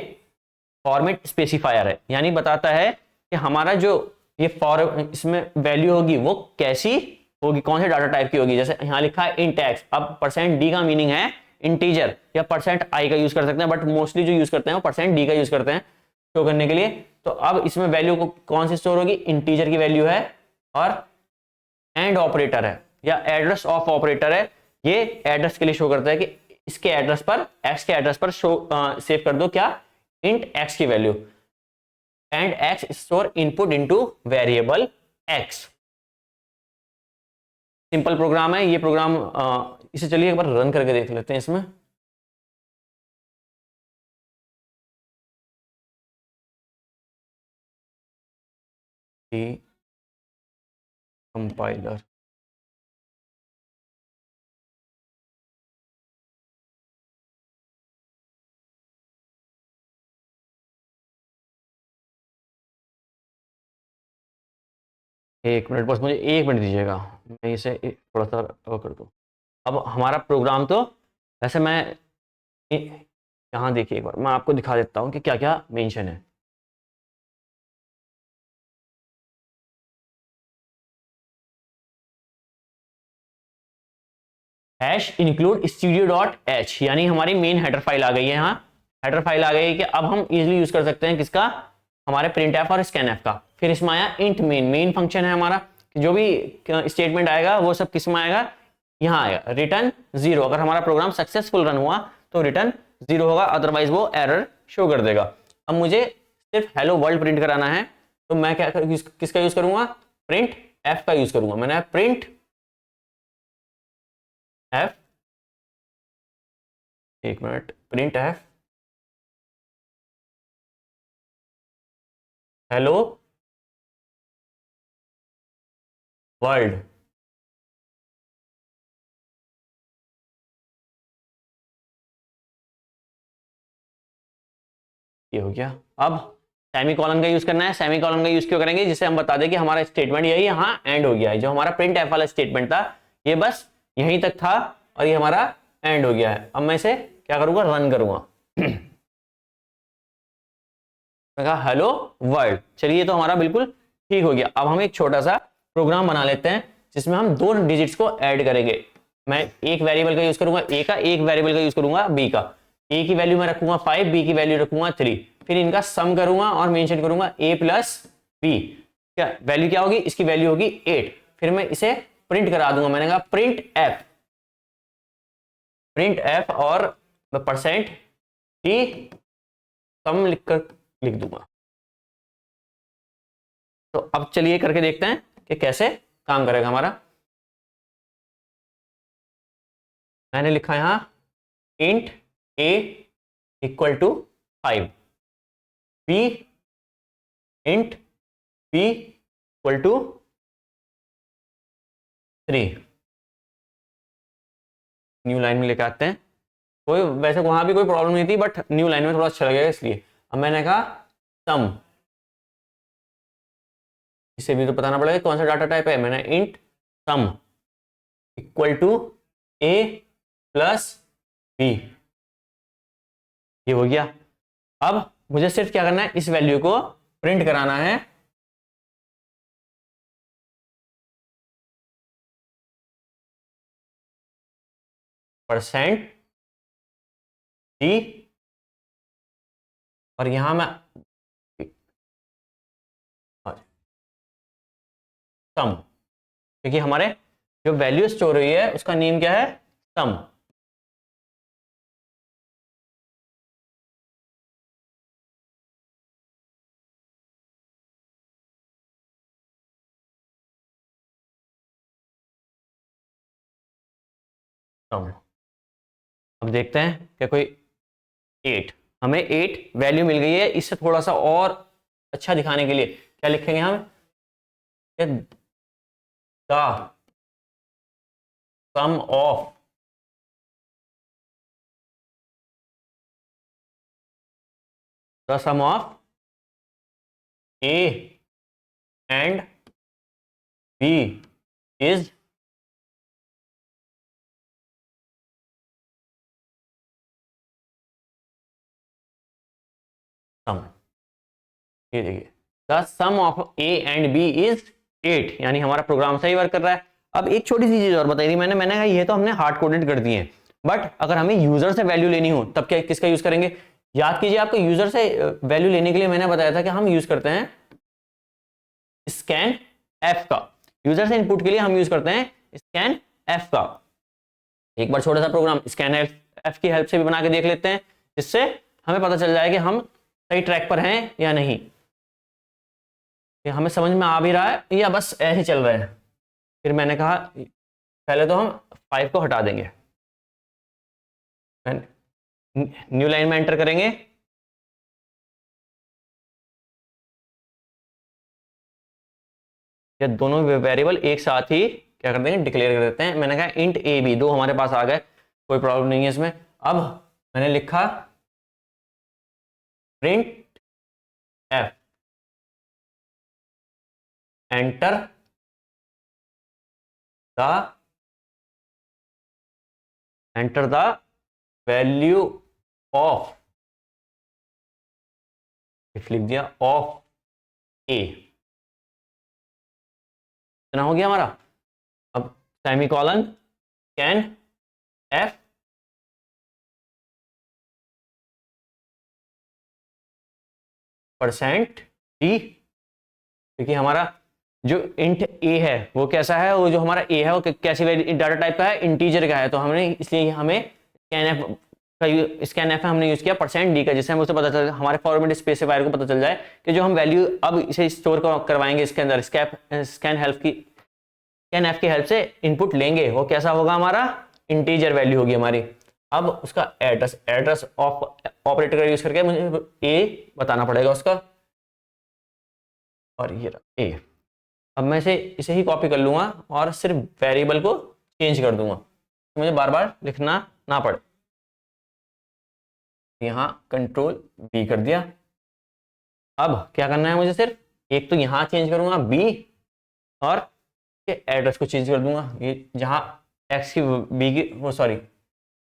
फॉर्मेट स्पेसिफायर है, यानी बताता है कि हमारा जो ये इसमें वैल्यू होगी वो कैसी होगी, कौन से डाटा टाइप की होगी। जैसे यहाँ लिखा है इंट एक्स, अब %d का मीनिंग है इंटीजर, या %i का यूज कर सकते हैं, बट मोस्टली जो यूज करते हैं वो %d का यूज करते हैं शो करने के लिए। तो अब इसमें वैल्यू को कौन सी स्टोर होगी, इंटीजर की वैल्यू है, और एंड ऑपरेटर है या एड्रेस ऑफ ऑपरेटर है, ये एड्रेस के लिए शो करता है कि इसके एड्रेस पर, एक्स के एड्रेस पर शो सेव कर दो क्या, इंट एक्स की value. And x store input into variable x. Simple program है ये प्रोग्राम। इसे चलिए एक बार रन करके देख लेते हैं इसमें। कंपाइलर, एक मिनट बस, मुझे 1 मिनट दीजिएगा, मैं इसे थोड़ा सा वो कर दूँ। अब हमारा प्रोग्राम तो वैसे मैं यहाँ देखिए एक बार मैं आपको दिखा देता हूँ कि क्या क्या मेंशन है। हैश इंक्लूड studio.h, यानी हमारी मेन हेडर फाइल आ गई है। यहाँ हेडर फाइल आ गई है कि अब हम इजीली यूज कर सकते हैं किसका, हमारे प्रिंट एफ और स्कैन एफ का। फिर इसमें आया इंट मेन, मेन फंक्शन है हमारा, जो भी स्टेटमेंट आएगा वो सब किस में आएगा, यहाँ आएगा रिटर्न 0। अगर हमारा प्रोग्राम सक्सेसफुल रन हुआ तो रिटर्न 0 होगा, अदरवाइज वो एरर शो कर देगा। अब मुझे सिर्फ हेलो वर्ल्ड प्रिंट कराना है, तो मैं क्या किसका यूज करूंगा, प्रिंट एफ का यूज करूंगा। मैंने प्रिंट एफ, एक minute, print F hello world, ये हो गया। अब सेमीकोलन का यूज करना है। सेमीकोलन का यूज क्यों करेंगे, जिससे हम बता दें कि हमारा स्टेटमेंट यही यहाँ एंड हो गया है। जो हमारा प्रिंट एफ वाला स्टेटमेंट था ये बस यहीं तक था और ये हमारा एंड हो गया है। अब मैं इसे क्या करूंगा, रन करूंगा। हेलो वर्ल्ड, चलिए तो हमारा बिल्कुल ठीक हो गया। अब हम एक छोटा सा प्रोग्राम बना लेते हैं जिसमें हम 2 डिजिट्स को ऐड करेंगे। मैं एक वेरिएबल का यूज करूंगा ए का, एक वेरिएबल का यूज करूंगा बी का। ए की वैल्यू मैं रखूंगा 5, बी की वैल्यू रखूंगा 3। फिर इनका सम करूंगा और मेंशन करूंगा a + b। क्या वैल्यू क्या होगी, इसकी वैल्यू होगी 8। फिर मैं इसे प्रिंट करा दूंगा, मैंने कहा प्रिंट एफ और मैं परसेंट टी सम लिख दूंगा। तो अब चलिए करके देखते हैं कि कैसे काम करेगा हमारा। मैंने लिखा यहां int a equal to 5, b int b equal to 3। New line में लेके आते हैं। कोई वैसे वहां भी कोई प्रॉब्लम नहीं थी, बट न्यू लाइन में थोड़ा अच्छा लगेगा इसलिए। अब मैंने कहा सम, इसे भी तो बताना पड़ेगा कौन सा डाटा टाइप है। मैंने int sum equal to a plus b, ये हो गया। अब मुझे सिर्फ क्या करना है, इस वैल्यू को प्रिंट कराना है। परसेंट डी, और यहां मैं सम, क्योंकि हमारे जो वैल्यू स्टोर हुई है उसका नेम क्या है, सम। सम, अब देखते हैं क्या कोई 8, हमें 8 वैल्यू मिल गई है। इससे थोड़ा सा और अच्छा दिखाने के लिए क्या लिखेंगे हम, the sum of a and b is sum. ये देखिए, the sum of a and b is 8, यानी हमारा प्रोग्राम सही वर्क कर रहा है। अब एक छोटी सी चीज और बताई थी मैंने कहा ये तो हमने हार्ड कोडेड कर दिए हैं, बट अगर हमें यूजर से वैल्यू लेनी हो तब क्या किसका यूज करेंगे। याद कीजिए, आपको यूजर से वैल्यू लेने के लिए मैंने बताया था कि हम यूज करते हैं स्कैन एफ का। यूजर से इनपुट के लिए हम यूज करते हैं स्कैन एफ का। एक बार छोटा सा प्रोग्राम स्कैन एफ की हेल्प से भी बना के देख लेते हैं, जिससे हमें पता चल जाए कि हम सही ट्रैक पर हैं या नहीं, कि हमें समझ में आ भी रहा है या बस ऐसे चल रहा है। फिर मैंने कहा पहले तो हम 5 को हटा देंगे, न्यू लाइन में एंटर करेंगे। ये दोनों वेरिएबल एक साथ ही क्या कर देंगे, डिक्लेयर कर देते हैं। मैंने कहा इंट ए बी, दो हमारे पास आ गए, कोई प्रॉब्लम नहीं है इसमें। अब मैंने लिखा print F, enter the value of, लिख दिया ऑफ ए, इतना हो गया हमारा। अब semicolon can F percent D, क्योंकि हमारा जो इंट ए है वो कैसा है, वो जो हमारा ए है वो कैसी डाटा टाइप का है, इंटीजर का है। तो हमने इसलिए हमें स्कैन एफ हमने यूज किया परसेंट डी का, जिससे हमें उसे पता चल, हमारे फॉर्मेट स्पेसिफायर को पता चल जाए कि जो हम वैल्यू अब इसे स्टोर करवाएंगे इसके अंदर स्कैन एफ की हेल्प से इनपुट लेंगे, वो कैसा होगा, हमारा इंटीजर वैल्यू होगी हमारी। अब उसका एड्रेस ऑपरेटर का यूज करके मुझे ए बताना पड़ेगा उसका, और ये रहा ए। अब मैं इसे ही कॉपी कर लूंगा और सिर्फ वेरिएबल को चेंज कर दूंगा, तो मुझे बार बार लिखना ना पड़े। यहाँ कंट्रोल बी कर दिया। अब क्या करना है मुझे, सिर्फ एक तो यहाँ चेंज करूंगा बी, और एड्रेस को चेंज कर दूंगा। ये जहाँ एक्स की बी की वो सॉरी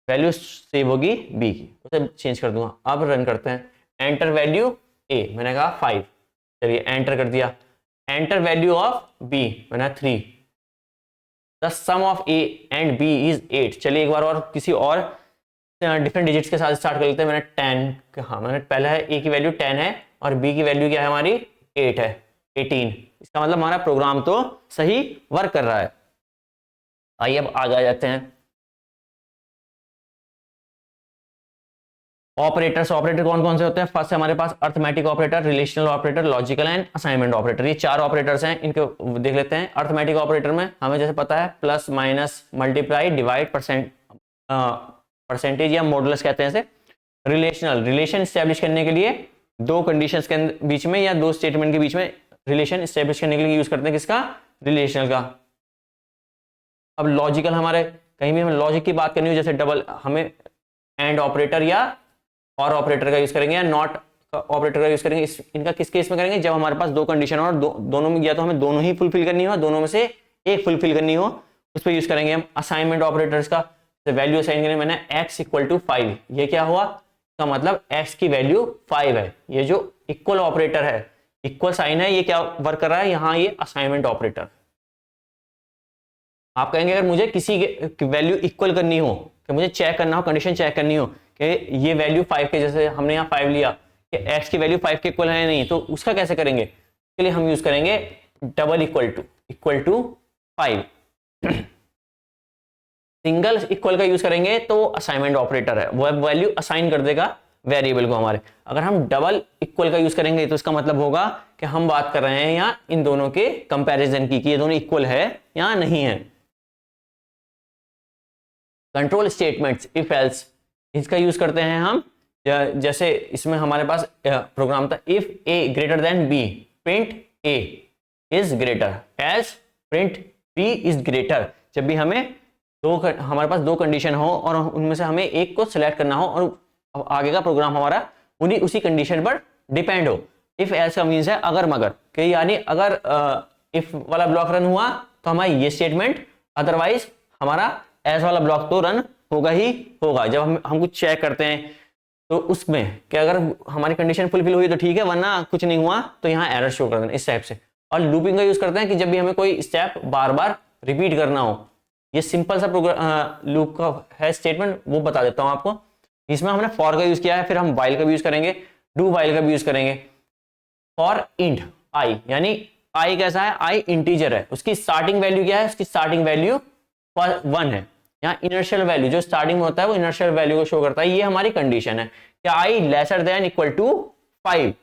वैल्यू सेव होगी बी की, उसे चेंज कर दूंगा। अब रन करते हैं, एंटर वैल्यू ए, मैंने कहा 5, चलिए एंटर कर दिया। एंटर वैल्यू ऑफ बी, मैंने 3। The sum of a and b is 8। चलिए एक बार और किसी और डिफरेंट डिजिट्स के साथ स्टार्ट कर लेते हैं। मैंने 10, हाँ मैंने पहला है ए की वैल्यू 10 है और बी की वैल्यू क्या है हमारी 8 है। 18। इसका मतलब हमारा प्रोग्राम तो सही वर्क कर रहा है। आइए अब आगे आ जाते हैं। ऑपरेटर्स, ऑपरेटर कौन कौन से होते हैं? फर्स्ट हमारे पास arithmetic operator, relational operator, logical and assignment operator. ये चार ऑपरेटर्स हैं, इनको देख लेते हैं। अर्थमेटिक ऑपरेटर में हमें जैसे पता है plus minus multiply divide percentage या मॉडुलस कहते हैं इसे। रिलेशनल, रिलेशन स्टैब्लिश करने के लिए दो कंडीशंस के बीच में या दो स्टेटमेंट के बीच में रिलेशन स्टैब्लिश करने के लिए यूज करते हैं किसका? रिलेशनल का। अब लॉजिकल, हमारे कहीं भी हमें लॉजिक की बात करनी हो, जैसे डबल, हमें एंड ऑपरेटर या और ऑपरेटर का यूज करेंगे या नॉट ऑपरेटर का यूज करेंगे। इनका किस केस में करेंगे? जब हमारे पास दो कंडीशन और दोनों में, या तो हमें दोनों ही फुलफिल करनी हो, दोनों में से एक फुलफिल करनी हो, उस पर यूज करेंगे हम। असाइनमेंट ऑपरेटर्स का वैल्यू असाइन करेंगे, मैंने x इक्वल टू 5, ये क्या हुआ? का मतलब x की वैल्यू 5 है। ये जो इक्वल ऑपरेटर है, इक्वल साइन है, ये क्या वर्क कर रहा है यहाँ? ये असाइनमेंट ऑपरेटर। आप कहेंगे अगर मुझे किसी की वैल्यू इक्वल करनी हो, कि मुझे चेक करना हो, कंडीशन चेक करनी हो कि ये वैल्यू 5 के, जैसे हमने यहाँ 5 लिया, कि x की वैल्यू 5 के इक्वल है नहीं, तो उसका कैसे करेंगे? इसके लिए हम यूज करेंगे double equal to 5। Single equal का यूज करेंगे तो असाइनमेंट ऑपरेटर है, वो वैल्यू असाइन कर देगा वेरिएबल को हमारे। अगर हम डबल इक्वल का यूज करेंगे तो इसका मतलब होगा कि हम बात कर रहे हैं यहाँ इन दोनों के कंपैरिजन की, कि ये दोनों इक्वल है या नहीं है। कंट्रोल स्टेटमेंट्स, इफ एल्स, इसका यूज करते हैं हम। जैसे इसमें हमारे पास प्रोग्राम था, if a greater than b, print a is greater else print b is greater. जब भी हमें हमारे पास दो कंडीशन हो और उनमें से हमें एक को सिलेक्ट करना हो और आगे का प्रोग्राम हमारा उसी कंडीशन पर डिपेंड हो। इफ एल्स का मीन्स है अगर मगर, कि यानी अगर इफ वाला ब्लॉक रन हुआ तो हमारा ये स्टेटमेंट, अदरवाइज हमारा एल्स वाला ब्लॉक तो रन होगा ही होगा। जब हम कुछ चेक करते हैं तो उसमें कि अगर हमारी कंडीशन फुलफिल हुई तो ठीक है, वरना कुछ नहीं हुआ तो यहाँ एरर शो कर देना, इस टाइप से। और लूपिंग का यूज करते हैं कि जब भी हमें कोई स्टेप बार बार रिपीट करना हो। ये सिंपल सा प्रोग्राम लूप का है स्टेटमेंट, वो बता देता हूं आपको। इसमें हमने फॉर का यूज किया है, फिर हम वाइल का भी यूज करेंगे, डू वाइल का भी यूज करेंगे। फॉर इंट आई, यानी आई कैसा है? आई इंटीजर है, उसकी स्टार्टिंग वैल्यू क्या है? उसकी स्टार्टिंग वैल्यू 1 है। यहाँ इनर्शियल वैल्यू जो स्टार्टिंग में होता है वो इनर्शियल वैल्यू को शो करता है। ये हमारी कंडीशन है कि आई लेसर देन इक्वल टू 5,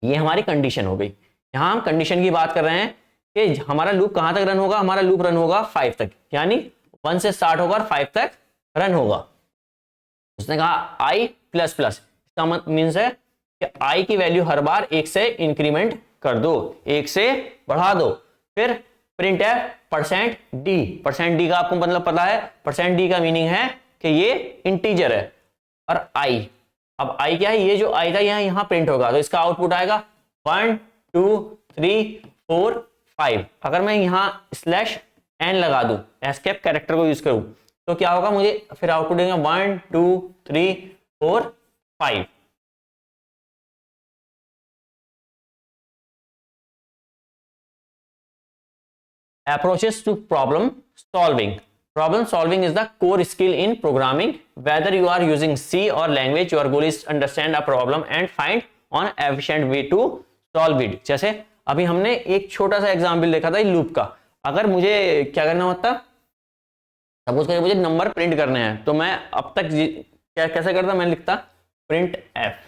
ये हमारी कंडीशन हो गई। यहाँ हम कंडीशन की बात कर रहे हैं कि हमारा लूप कहां तक रन होगा? हमारा लूप रन होगा 5 तक, यानी 1 से स्टार्ट होगा और 5 तक रन होगा। उसने कहा आई प्लस प्लस, इसका मीन्स है कि आई की वैल्यू हर बार 1 से इंक्रीमेंट कर दो, 1 से बढ़ा दो। फिर प्रिंट है परसेंट डी का आपको मतलब पता है, परसेंट डी का मीनिंग है कि ये इंटीजर है। और आई, अब आई क्या है? ये जो आई था यहाँ प्रिंट होगा, तो इसका आउटपुट आएगा 1 2 3 4 5। अगर मैं यहाँ स्लैश एन लगा दूं, एस्केप कैरेक्टर को यूज करूं, तो क्या होगा? मुझे फिर आउटपुट देंगे 1 2 3 4 5। Approaches to problem solving. Problem solving is the core skill in programming. Whether you are using C or language, your goal is to understand a problem and find an efficient way to solve it. जैसे अभी हमने एक छोटा सा example देखा था loop का। अगर मुझे क्या करना होता, सपोज करिए मुझे नंबर प्रिंट करने हैं, तो मैं अब तक क्या कैसे करता? मैं लिखता print F,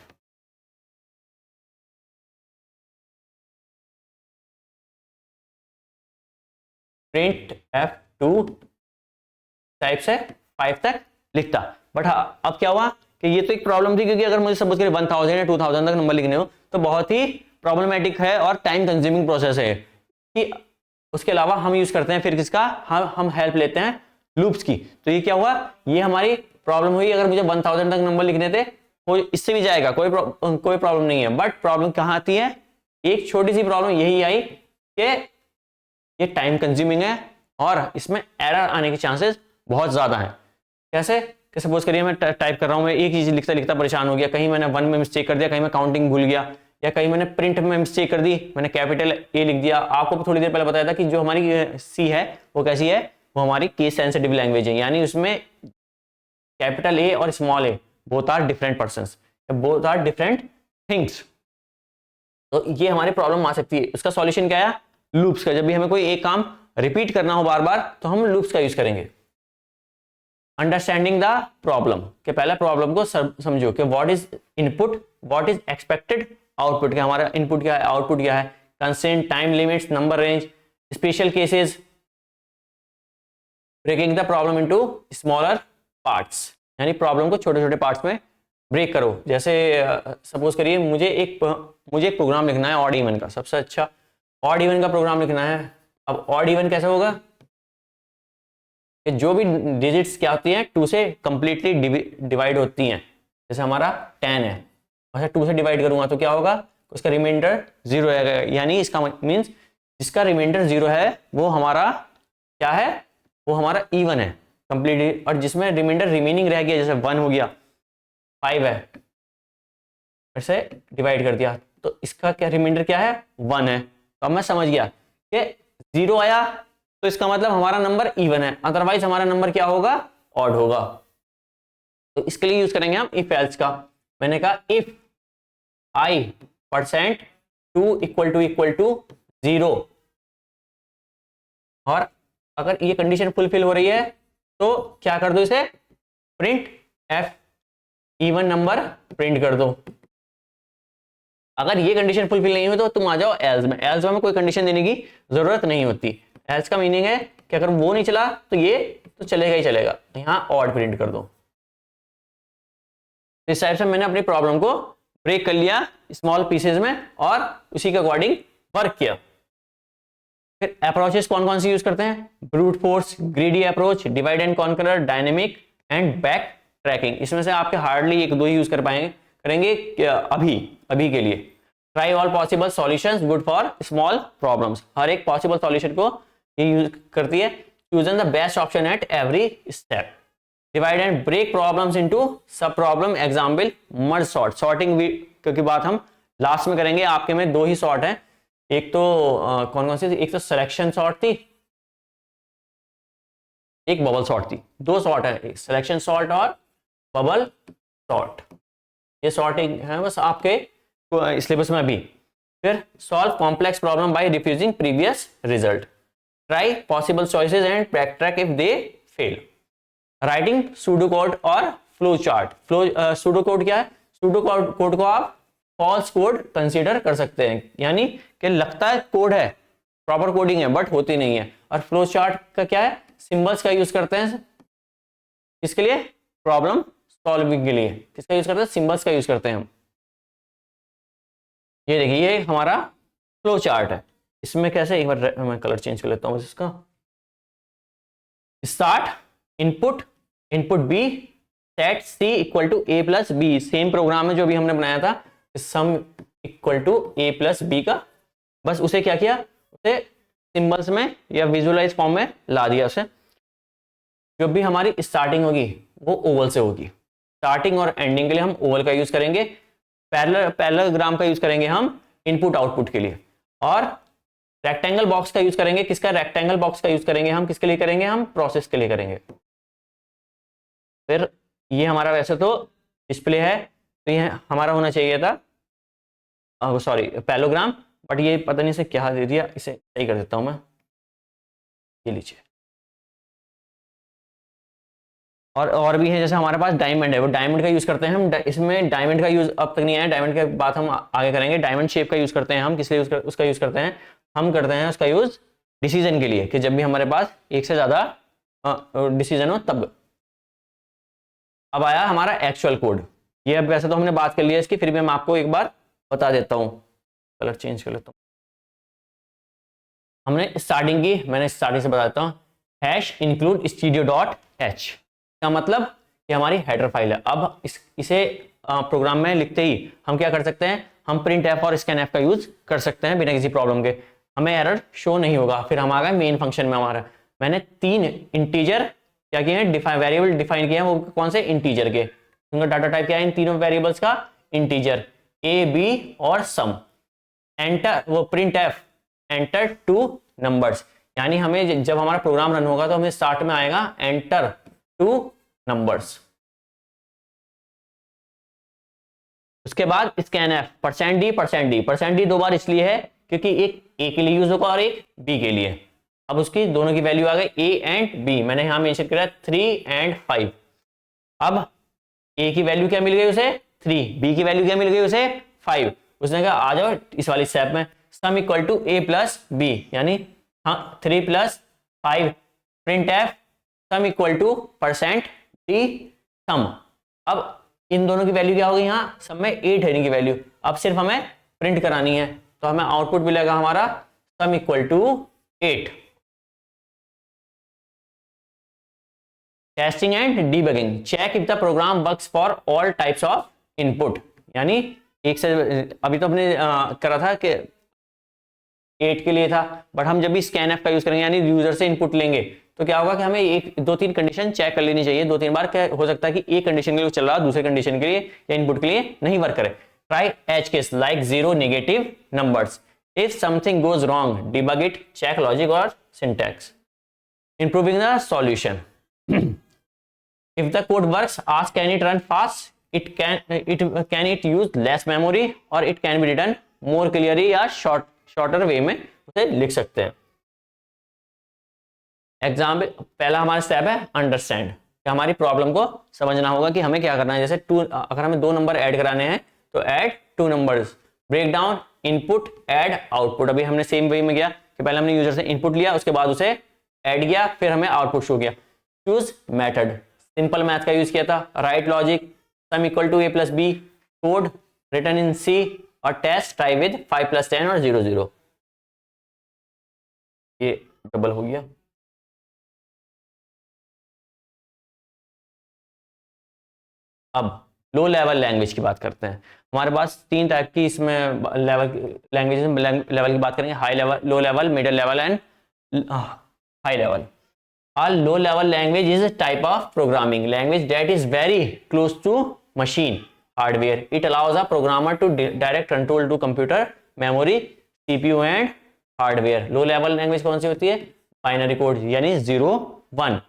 print F 2 type से 5 तक लिखता। बट हाँ, अब क्या हुआ कि ये तो एक प्रॉब्लम थी, क्योंकि अगर मुझे सपोज करिए 1000 या 2000 तक नंबर लिखने हो तो बहुत ही प्रॉब्लमेटिक है और टाइम कंज्यूमिंग प्रोसेस है। कि उसके अलावा हम यूज करते हैं फिर किसका? हम हेल्प लेते हैं लूप्स की। तो ये क्या हुआ? ये हमारी प्रॉब्लम हुई। अगर मुझे 1000 तक नंबर लिखने थे, कोई इससे भी जाएगा, कोई प्रॉब्लम नहीं है। बट प्रॉब्लम कहाँ आती है? एक छोटी सी प्रॉब्लम यही आई कि ये टाइम कंज्यूमिंग है और इसमें एरर आने के चांसेस बहुत ज्यादा है। कैसे? कि सपोज करिए मैं टाइप कर रहा हूँ, मैं एक चीज लिखता लिखता परेशान हो गया, कहीं मैंने 1 में मिस्टेक कर दिया, कहीं मैं काउंटिंग भूल गया, या कहीं मैंने प्रिंट में मिस्टेक कर दी, मैंने कैपिटल ए लिख दिया। आपको थोड़ी देर पहले बताया था कि जो हमारी सी है वो कैसी है? वो हमारी केस सेंसिटिव लैंग्वेज है, यानी उसमें कैपिटल ए और small A both are different persons, both are different things. तो ये हमारी प्रॉब्लम आ सकती है। उसका सॉल्यूशन क्या है? लूप्स का। जब भी हमें कोई एक काम रिपीट करना हो बार बार तो हम लूप्स का यूज करेंगे। अंडरस्टैंडिंग द प्रॉब्लम, के पहले प्रॉब्लम को समझो कि what is input, what is expected output, क्या हमारा इनपुट क्या है, आउटपुट क्या है, constraint, time limits, number range, special cases, breaking the problem into smaller parts, यानी प्रॉब्लम को छोटे छोटे पार्ट्स में ब्रेक करो। जैसे सपोज करिए मुझे एक प्रोग्राम लिखना है ऑड इवन का, सबसे अच्छा ऑड इवन का प्रोग्राम लिखना है। अब ऑड इवन कैसे होगा कि जो भी डिजिट्स क्या होती हैं 2 से कंप्लीटली डिवाइड होती हैं। जैसे हमारा 10 है, अच्छा 2 से डिवाइड करूंगा तो क्या होगा, उसका रिमाइंडर 0 है, यानी इसका मीन्स जिसका रिमाइंडर 0 है वो हमारा क्या है, वो हमारा इवन है कंप्लीटली। और जिसमें रिमाइंडर रिमेनिंग रह गया, जैसे 1 हो गया, 5 है, फिर से डिवाइड कर दिया तो इसका क्या रिमाइंडर क्या है, 1 है। तो अब मैं समझ गया कि 0 आया तो इसका मतलब हमारा नंबर इवन है, अदरवाइज हमारा नंबर क्या होगा, ऑड होगा। तो इसके लिए यूज करेंगे हम इफ एल्स का। मैंने कहा if i percent 2 equal to 0, और अगर ये कंडीशन फुलफिल हो रही है तो क्या कर दो, इसे print f, even number print कर दो। अगर ये कंडीशन फुलफिल नहीं हुई तो तुम आ जाओ एल्स में। एल्स में कोई कंडीशन देने की जरूरत नहीं होती। एल्स का मीनिंग है कि अगर वो नहीं चला तो ये तो चलेगा ही चलेगा, यहां ऑड प्रिंट कर दो। इस टाइप से मैंने अपनी प्रॉब्लम को ब्रेक कर लिया स्मॉल पीसेज में और उसी के अकॉर्डिंग वर्क किया। फिर अप्रोचेस कौन कौन सी यूज करते हैं, brute force, greedy approach, divide and conqueror, dynamic and back tracking. इसमें से आपके हार्डली 1-2 ही यूज कर पाएंगे करेंगे अभी के लिए। Try all possible solutions good for small problems, हर एक पॉसिबल सॉल्यूशन को ये यूज करती है। Chosen the best option at every step. Divide and break problems into sub problem, example merge sort. Sorting की बात हम लास्ट में करेंगे। आपके में 2 ही सॉर्ट हैं, एक तो कौन कौन सी, एक तो सिलेक्शन सॉर्ट थी, एक बबल सॉर्ट थी। 2 सॉर्ट है, सिलेक्शन सॉर्ट और बबल सॉर्ट। ये सॉर्टिंग है बस आपके सिलेबस में अभी। फिर solve complex problem by reusing previous result. Try possible choices and backtrack if they fail. Writing pseudo code और फ्लो चार्ट। सूडो कोड क्या है, सूडो कोड को आप फॉल्स कोड कंसीडर कर सकते हैं, यानी कि लगता है कोड है, प्रॉपर कोडिंग है बट होती नहीं है। और फ्लो चार्ट का क्या है, सिंबल्स का यूज करते हैं इसके लिए, प्रॉब्लम सॉल्विंग के लिए किसका यूज करते हैं, सिंबल्स का यूज करते हैं हम। ये देखिए ये हमारा फ्लो चार्ट है। इसमें कैसे, एक बार मैं कलर चेंज कर लेता हूँ इसका। Start input, input b, set c equal to A plus b, same program है जो भी हमने बनाया था, sum equal to A plus b का। बस उसे क्या किया, उसे सिंबल्स में या विजुअलाइज फॉर्म में ला दिया उसे। जो भी हमारी स्टार्टिंग होगी वो ओवल से होगी। स्टार्टिंग और एंडिंग के लिए हम ओवल का यूज करेंगे। पैरेललोग्राम का यूज करेंगे हम इनपुट आउटपुट के लिए। और रेक्टेंगल बॉक्स का यूज करेंगे, किसका, रेक्टेंगल बॉक्स का यूज करेंगे हम किसके लिए करेंगे, हम प्रोसेस के लिए करेंगे। फिर ये हमारा वैसे तो डिस्प्ले है तो ये हमारा होना चाहिए था सॉरी पैरेललोग्राम, बट ये पता नहीं इसे क्या दे दिया, इसे सही कर देता हूं मैं। ये लीजिए। और भी है, जैसे हमारे पास डायमंड है, वो डायमंड का यूज करते हैं हम। इसमें डायमंड का यूज अब तक नहीं आया, डायमंड के बात हम आगे करेंगे। डायमंड शेप का यूज करते हैं हम, किस लिए उसका यूज करते हैं, हम करते हैं उसका यूज डिसीजन के लिए, कि जब भी हमारे पास एक से ज्यादा डिसीजन हो तब। अब आया हमारा एक्चुअल कोड। ये अब वैसे तो हमने बात कर लिया इसकी, फिर भी मैं आपको एक बार बता देता हूँ। कलर चेंज कर लेता हूँ। हमने स्टार्टिंग की, मैंने स्टार्टिंग से बता देता हूँ। Hash include studio dot H का मतलब कि हमारी हेडर फाइल है। अब इसे प्रोग्राम में लिखते ही हम क्या कर सकते हैं, हम प्रिंट एफ और स्कैन एफ का यूज कर सकते हैं बिना किसी प्रॉब्लम के, हमें एरर शो नहीं होगा। फिर हम आ गए मेन फंक्शन में। हमारा मैंने 3 इंटीजर क्या किए हैं, वेरिएबल डिफाइन किए हैं। वो कौन से, इंटीजर के। उनका डाटा टाइप क्या है इन तीनों वेरिएबल्स का, इंटीजर, ए बी और सम। एंटर वो प्रिंट एफ एंटर 2 नंबर्स, यानी हमें जब हमारा प्रोग्राम रन होगा तो हमें स्टार्ट में आएगा एंटर 2 नंबर्स। उसके बाद स्कैनएफ %d दो बार इसलिए है क्योंकि एक ए के लिए यूज होगा और एक बी के लिए। अब उसकी दोनों की वैल्यू आ गई ए एंड बी, मैंने यहां मेंशन किया 3 एंड 5। अब ए की वैल्यू क्या मिल गई उसे 3, बी की वैल्यू क्या मिल गई उसे 5। उसने कहा आ जाओ इस वाली स्टेप में, sum equal to A plus b, यानी 3 + 5 printf sum equal to %d sum. अब इन दोनों की वैल्यू क्या होगी, यहाँ सब में 8 है इनकी वैल्यू, अब सिर्फ हमें प्रिंट करानी है, तो हमें आउटपुट मिलेगा हमारा sum equal to 8। Testing and debugging, check if the program works for all types of input, यानी एक से अभी तो अपने करा था कि 8 के लिए था, बट हम जब भी स्कैनएफ का यूज करेंगे यानी यूजर से इनपुट लेंगे तो क्या होगा कि हमें 1-2-3 कंडीशन चेक कर लेनी चाहिए। 2-3 बार क्या हो सकता है कि एक कंडीशन के लिए चल रहा, दूसरे कंडीशन के लिए या इनपुट के लिए नहीं वर्क करे। Try each case like 0 negative numbers, if something goes wrong debug it, check logic और syntax. Improving the solution, if the code works ask can it run fast, can it use less memory or it can be written more clearly या shorter way में उसे लिख सकते हैं। Example पहला हमारा step है अंडरस्टैंड, कि हमारी प्रॉब्लम को समझना होगा कि हमें क्या करना है। जैसे अगर हमें 2 नंबर ऐड कराने हैं तो add 2 numbers, break down input add output. अभी हमने सेम वे में किया कि पहले हमने यूजर से इनपुट लिया, उसके बाद उसे ऐड किया, फिर हमें आउटपुट शो किया। चूज मेथड, सिंपल मैथ का यूज किया था। Write logic, sum equal to A plus B, code written in C, और टेस्ट ट्राई विद 5 + 10 और 0 0। ये डबल हो गया। अब लो लेवल लैंग्वेज की बात करते हैं। हमारे पास 3 टाइप की इसमें लेवल की बात करेंगे, high level, low level, middle level and high level. A low level language is a type of programming language that is very close to machine hardware. It allows a programmer to direct control to computer, memory, CPU and hardware. Low level language कौन सी होती है? Binary code यानी 0 1।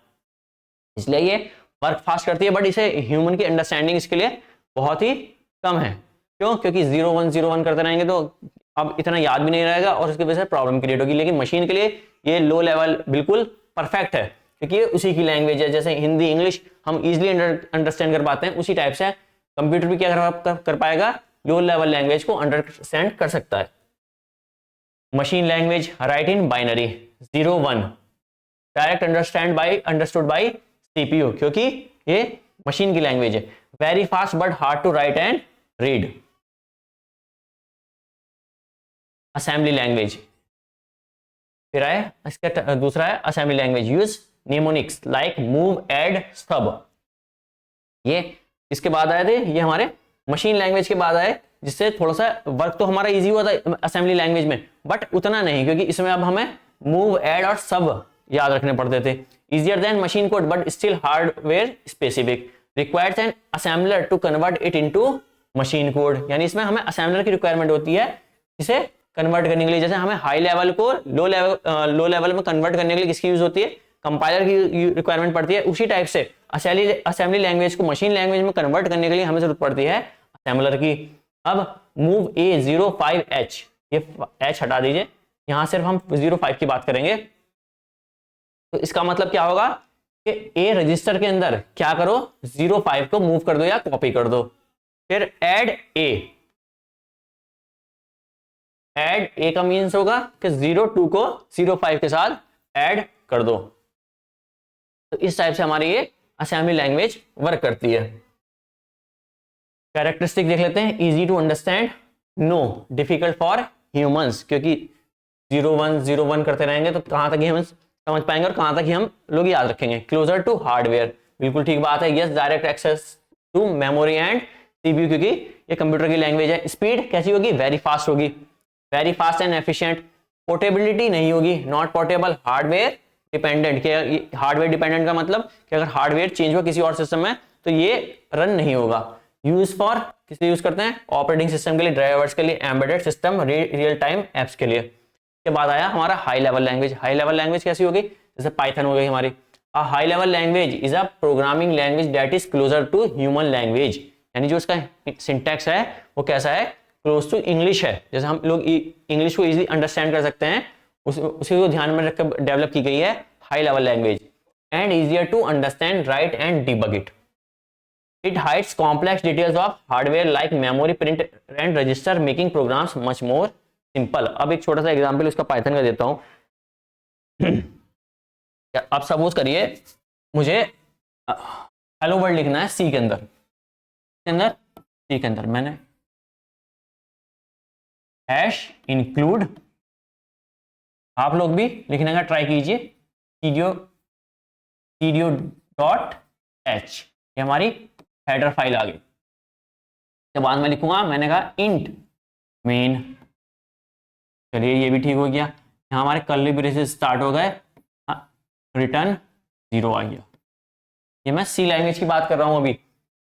इसलिए ये work fast करती है, but इसे human की अंडरस्टैंडिंग इसके लिए बहुत ही कम है। क्यों? क्योंकि 0 1 0 1 करते रहेंगे तो अब इतना याद भी नहीं रहेगा और उसकी वजह से प्रॉब्लम क्रिएट होगी। लेकिन मशीन के लिए ये लो लेवल बिल्कुल परफेक्ट है, क्योंकि ये उसी की लैंग्वेज है। जैसे हिंदी इंग्लिश हम इजीली अंडरस्टैंड कर पाते हैं, उसी टाइप से कंप्यूटर भी क्या कर पाएगा, लो लेवल लैंग्वेज को अंडरस्टैंड कर सकता है। Machine language write in binary 0 1, direct understood by CPU, क्योंकि ये मशीन की लैंग्वेज है। Very fast but hard to write and read. Assembly language फिर है इसका दूसरा है assembly language, use mnemonics like move, add, sub. ये इसके बाद आए थे, ये हमारे मशीन लैंग्वेज के बाद आए, जिससे थोड़ा सा वर्क तो हमारा इजी हुआ था असेंबली लैंग्वेज में, बट उतना नहीं, क्योंकि इसमें अब हमें मूव, ऐड और सब याद रखने पड़ते थे। Easier than machine code but still hardware specific, requires an assembler to convert it into machine code, यानी इसमें हमें असेंबलर की रिक्वायरमेंट होती है इसे कन्वर्ट करने के लिए। जैसे हमें हाई लेवल को लो लेवल में कन्वर्ट करने के लिए किसकी यूज होती है, कंपाइलर की रिक्वायरमेंट पड़ती है। उसी टाइप से असेंबली लैंग्वेज को मशीन लैंग्वेज में कन्वर्ट करने के लिए हमें जरूरत पड़ती है असेंबलर की। अब मूव A05H, ये H हटा दीजिए, यहां सिर्फ हम 05 की बात करेंगे। तो इसका मतलब क्या होगा कि A रजिस्टर के अंदर क्या करो, 05 को मूव कर दो या कॉपी कर दो। फिर ऐड A का मीन्स होगा कि 02 को 05 के साथ ऐड कर दो। तो इस टाइप से हमारी ये असेंबली लैंग्वेज वर्क करती है। कैरेक्टरिस्टिक देख लेते हैं, easy to understand, no difficult for humans, क्योंकि 0 1 0 1 करते रहेंगे तो कहां तक ही हम समझ पाएंगे और कहां तक ही हम लोग याद रखेंगे। क्लोजर टू हार्डवेयर, बिल्कुल ठीक बात है। Yes, direct access to memory and CPU, क्योंकि ये कंप्यूटर की लैंग्वेज है। स्पीड कैसी होगी, वेरी फास्ट होगी, very fast and efficient. Portability नहीं होगी, not portable, hardware dependent. Hardware dependent का मतलब कि अगर हार्डवेयर चेंज हुआ किसी और सिस्टम में तो ये रन नहीं होगा। यूज फॉर किस लिए यूज करते हैं, ऑपरेटिंग सिस्टम के लिए, ड्राइवर्स के लिए, embedded system, real time apps के लिए। के बाद आया हमारा high level language. High level language कैसी होगी, जैसे पाइथन हो गई हमारी। High level language is a programming language that is closer to human language, यानी जो इसका सिंटैक्स है वो कैसा है, क्लोज टू इंग्लिश है, जैसे हम लोग इंग्लिश को इजीली अंडरस्टैंड कर सकते हैं उसी को ध्यान में रखकर डेवलप की गई है high level language, and easier to understand, write and debug it. It hides complex details of hardware like memory, print and register, making programs much more simple. अब एक छोटा सा एग्जांपल उसका पाइथन का देता हूं. अब सपोज करिए मुझे हेलो वर्ल्ड लिखना है सी के अंदर, मैंने हैश इंक्लूड, आप लोग भी लिखने का ट्राई कीजिए, studio.h, ये हमारी हेडर फाइल आ गई. के बाद मैं लिखूंगा, मैंने कहा इंट मेन, चलिए ये भी ठीक हो गया. यहाँ हमारे कर्ली ब्रेसेस स्टार्ट हो गए, रिटर्न 0 आ गया. ये मैं सी लैंग्वेज की बात कर रहा हूं अभी.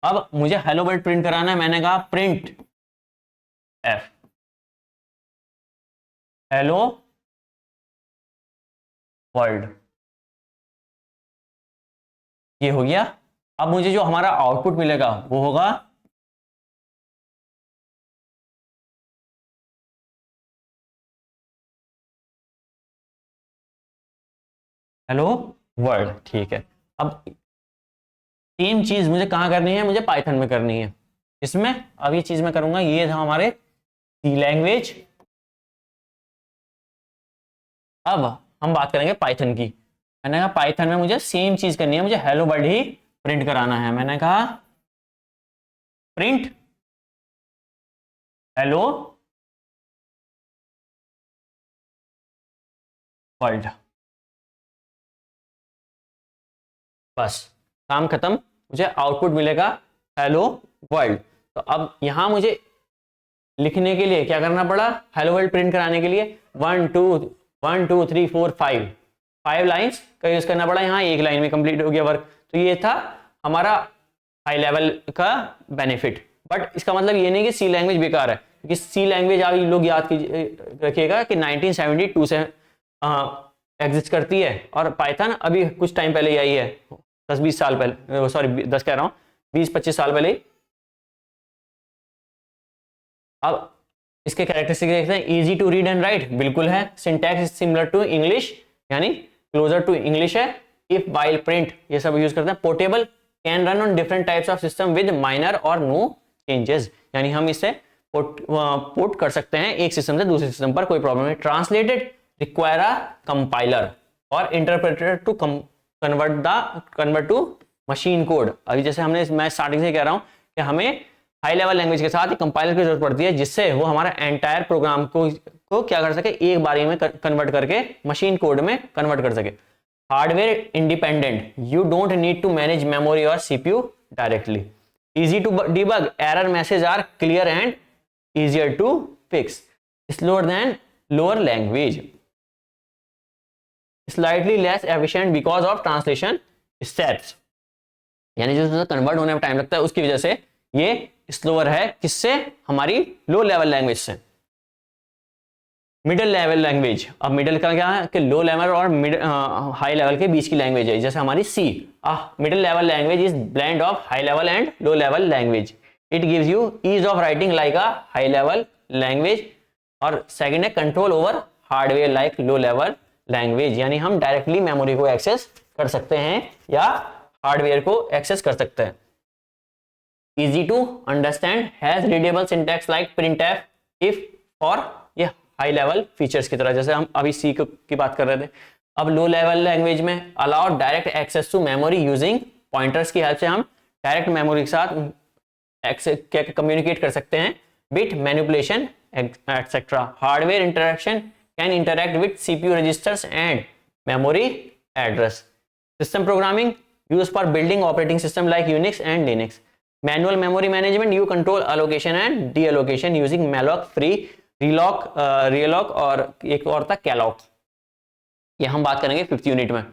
अब मुझे हेलो वर्ल्ड प्रिंट कराना है, मैंने कहा प्रिंट एफ हेलो वर्ल्ड, ये हो गया. अब मुझे जो हमारा आउटपुट मिलेगा वो होगा हेलो वर्ल्ड. ठीक है. अब सेम चीज मुझे कहां करनी है, मुझे पाइथन में करनी है. इसमें अब ये चीज मैं करूंगा, ये था हमारे सी लैंग्वेज. अब हम बात करेंगे पाइथन की. मैंने कहा पाइथन में मुझे सेम चीज करनी है, मुझे हेलो वर्ल्ड ही प्रिंट कराना है. मैंने कहा प्रिंट हेलो वर्ल्ड, बस काम खत्म. मुझे आउटपुट मिलेगा हेलो वर्ल्ड. तो अब यहां मुझे लिखने के लिए क्या करना पड़ा, हेलो वर्ल्ड प्रिंट कराने के लिए 1 2 3 4 5 लाइंस का यूज करना पड़ा. यहाँ एक लाइन में कंप्लीट हो गया वर्क. तो ये था हमारा हाई लेवल का बेनिफिट. बट इसका मतलब ये नहीं कि सी लैंग्वेज बेकार है, क्योंकि सी लैंग्वेज आप लोग याद रखिएगा कि 1972 से एग्जिस्ट करती है, और पाइथन अभी कुछ टाइम पहले आई है, 10-20 साल पहले, सॉरी 10 कह रहा हूँ, 20-25 साल पहले. अब इसके कैरेक्टरिस्टिक देखते हैं. Easy to read and write, बिल्कुल है. सिंटैक्स सिमिलर टू इंग्लिश, यानी क्लोजर टू इंग्लिश है. इफ वाइल प्रिंट, ये सब यूज करते हैं. Portable, can run on different types of system with minor और नो चेंजेस, यानी हम इसे पोर्ट कर सकते हैं एक सिस्टम से दूसरे सिस्टम पर, कोई प्रॉब्लम नहीं. ट्रांसलेटेड, रिक्वायर अ कंपाइलर और interpreter to convert to machine code. अभी जैसे हमने, मैं स्टार्टिंग से कह रहा हूं कि हमें हाई लेवल लैंग्वेज के साथ कंपाइलर की जरूरत पड़ती है, जिससे वो हमारा एंटायर प्रोग्राम को क्या कर सके, एक बारी में कन्वर्ट करके मशीन कोड में कन्वर्ट कर सके. Hardware independent, you don't need to manage memory और CPU directly. Easy to debug, error message are clear and easier to fix. Slower than lower language. Slightly less efficient because of translation steps. यानी जो convert होने में time लगता है उसकी वजह से ये स्लोअर है. किससे, हमारी लो लेवल लैंग्वेज से. मिडिल लेवल लैंग्वेज, अब मिडिल का क्या है कि लो लेवल और हाई लेवल के बीच की लैंग्वेज है, जैसे हमारी C. Middle level language is blend of high level and low level language. It gives you ease of writing like a high level language, और सेकंड है control over hardware like low level language, यानी हम directly memory को access कर सकते हैं या hardware को एक्सेस कर सकते हैं. Easy to understand, has readable syntax like printf, if, for, ये हाई लेवल फीचर्स की तरह, जैसे हम अभी सी की बात कर रहे थे. अब लो लेवल लैंग्वेज में allow direct access to memory using pointers की हेल्प से हम डायरेक्ट मेमोरी के साथ क्या कम्युनिकेट कर सकते हैं. Bit manipulation etcetera. Hardware interaction can interact with CPU registers and memory address. System programming use for building operating system like Unix and Linux. Manual memory management, you control allocation and deallocation using malloc, free, realloc और एक और था calloc. ये हम बात करेंगे 5th unit में.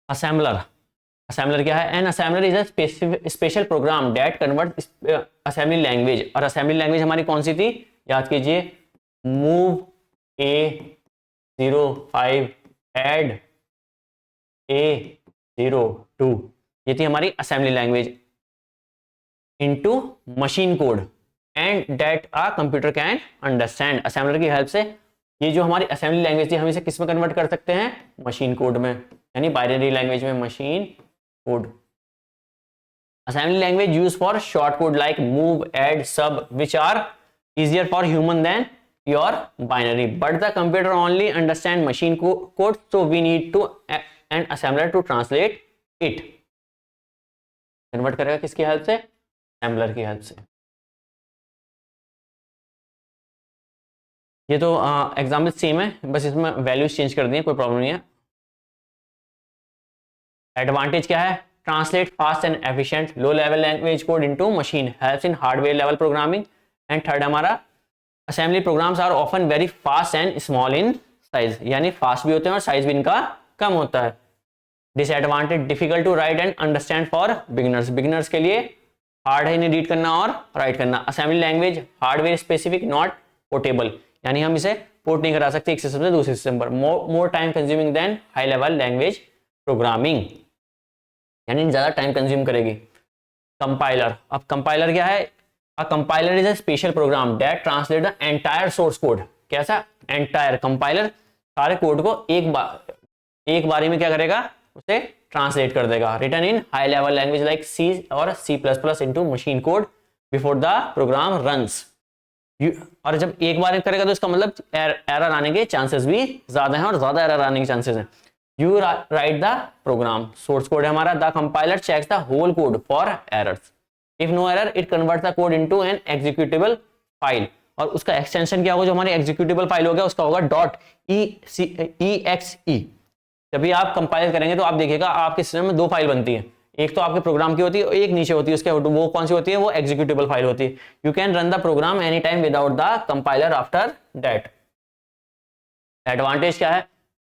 Assembler, assembler क्या है, an assembler is a special program that convert assembly language. और असेंबली लैंग्वेज हमारी कौन सी थी, याद कीजिए, मूव A05 एड A02, ये थी हमारी assembly language. into machine code and that a computer can understand। Assembler की हेल्प से ये जो हमारी असेंबली लैंग्वेज थी हम इसे किस में कन्वर्ट कर सकते हैं, मशीन कोड में, यानी बाइनरी लैंग्वेज में, machine code. Assembly language use for short code like move, add, sub which are easier for human than your binary, but the computer only understand machine code, so we need to an assembler to translate it। Convert करेगा किसकी help से, assembler की help से। ये तो example same है, बस इसमें वैल्यूज चेंज कर दिए, कोई प्रॉब्लम नहीं है। एडवांटेज क्या है, translate fast and efficient low level language code into machine, helps in hardware level programming. And third हमारा assembly programs are often very fast and small in size, यानी fast भी होते हैं और साइज भी इनका कम होता है। Disadvantage, difficult to write and understand for beginners, beginners के लिए हार्ड है इन्हें रीड करना और राइट करना। Assembly language hardware specific, not portable, यानी हम इसे पोर्ट नहीं करा सकते एक सिस्टम से दूसरे सिस्टम पर। More time consuming than high level language programming, यानी ज्यादा टाइम कंज्यूम करेगी। कंपाइलर, अब कंपाइलर क्या है, A compiler is a special program that translate the entire source code। कैसा, एंटायर, कंपाइलर सारे कोड को एक बारी में क्या करेगा, उसे ट्रांसलेट कर देगा। Written in high level language like C और C++ into machine code before the program runs. और जब एक बार करेगा तो इसका मतलब एरर आने के चांसेस भी ज्यादा हैं और ज्यादा एरर आने के चांसेस हैं। You write the program, source code है हमारा, the compiler checks the whole code for errors. If no error, it converts the code into an executable file। और उसका एक्सटेंशन क्या होगा, जो हमारी एग्जीक्यूटेबल फाइल हो गया उसका होगा .exe। जब भी आप कंपाइल करेंगे तो आप देखिएगा आपके सिस्टम में दो फाइल बनती है, एक तो आपके प्रोग्राम की होती है और एक नीचे होती है उसके, वो कौन सी होती है, वो एग्जीक्यूटेबल फाइल होती है। You can run the program any time without the compiler after that. Advantage क्या है,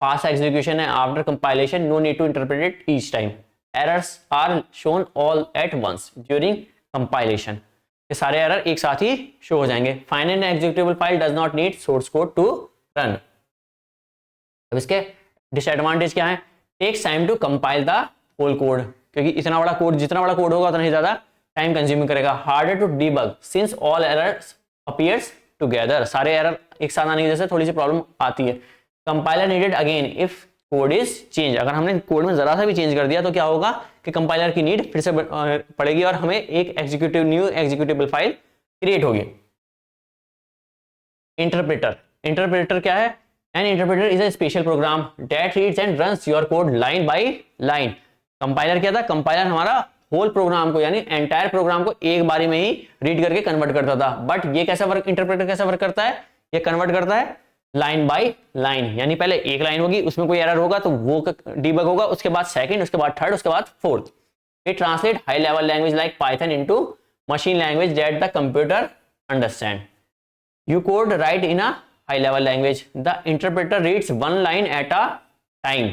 फास्ट एग्जीक्यूशन है after compilation, no need to interpret it each time, errors are shown all at once during compilation, ये सारे error एक साथ ही show हो जाएंगे। Final and executable file does not need source code to run. अब इसके डिसएडवांटेज क्या है, takes time to compile the whole code, क्योंकि इतना बड़ा कोड, जितना बड़ा कोड होगा उतना ही ज्यादा टाइम कंज्यूमिंग करेगा। Harder to debug since all errors appears together, सारे एरर एक साथ आने की वजह से थोड़ी सी प्रॉब्लम आती है। Compiler needed again if code is change, अगर हमने कोड में जरा सा भी चेंज कर दिया तो क्या होगा कि कंपाइलर की नीड फिर से पड़ेगी और हमें एक न्यू एग्जीक्यूटेबल फाइल क्रिएट होगी। इंटरप्रेटर, इंटरप्रेटर क्या है, an interpreter is a special program that reads and runs your code line by line. Compiler क्या था, कंपाइलर हमारा होल प्रोग्राम को, यानी एंटायर प्रोग्राम को एक बारी में ही रीड करके कन्वर्ट करता था। बट ये कैसा वर्क, इंटरप्रेटर कैसा वर्क करता है, ये कन्वर्ट करता है लाइन बाय लाइन, यानी पहले एक लाइन होगी उसमें कोई एरर होगा तो वो डीबग होगा, उसके बाद सेकंड, उसके बाद थर्ड, उसके बाद fourth. It translate high level language like Python into machine language that the computer understand. You code write in a high level language, the interpreter reads one line at a time,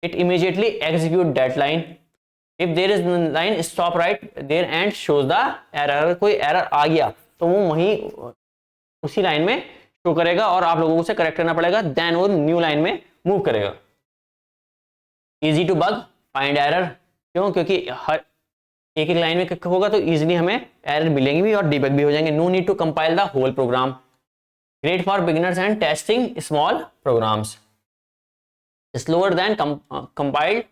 it immediately execute that line. If there is line stop right there and shows the error, अगर कोई error आ गया तो वो वहीं उसी line में show करेगा और आप लोगों को उसे करेक्ट करना पड़ेगा, देन वो न्यू लाइन में मूव करेगा। Easy to bug find error, क्यों, क्योंकि हर एक एक लाइन में होगा तो इजीली हमें एरर मिलेंगे भी और डीबग भी हो जाएंगे। No need to compile the whole program, great for beginners and testing small programs. Slower than compiled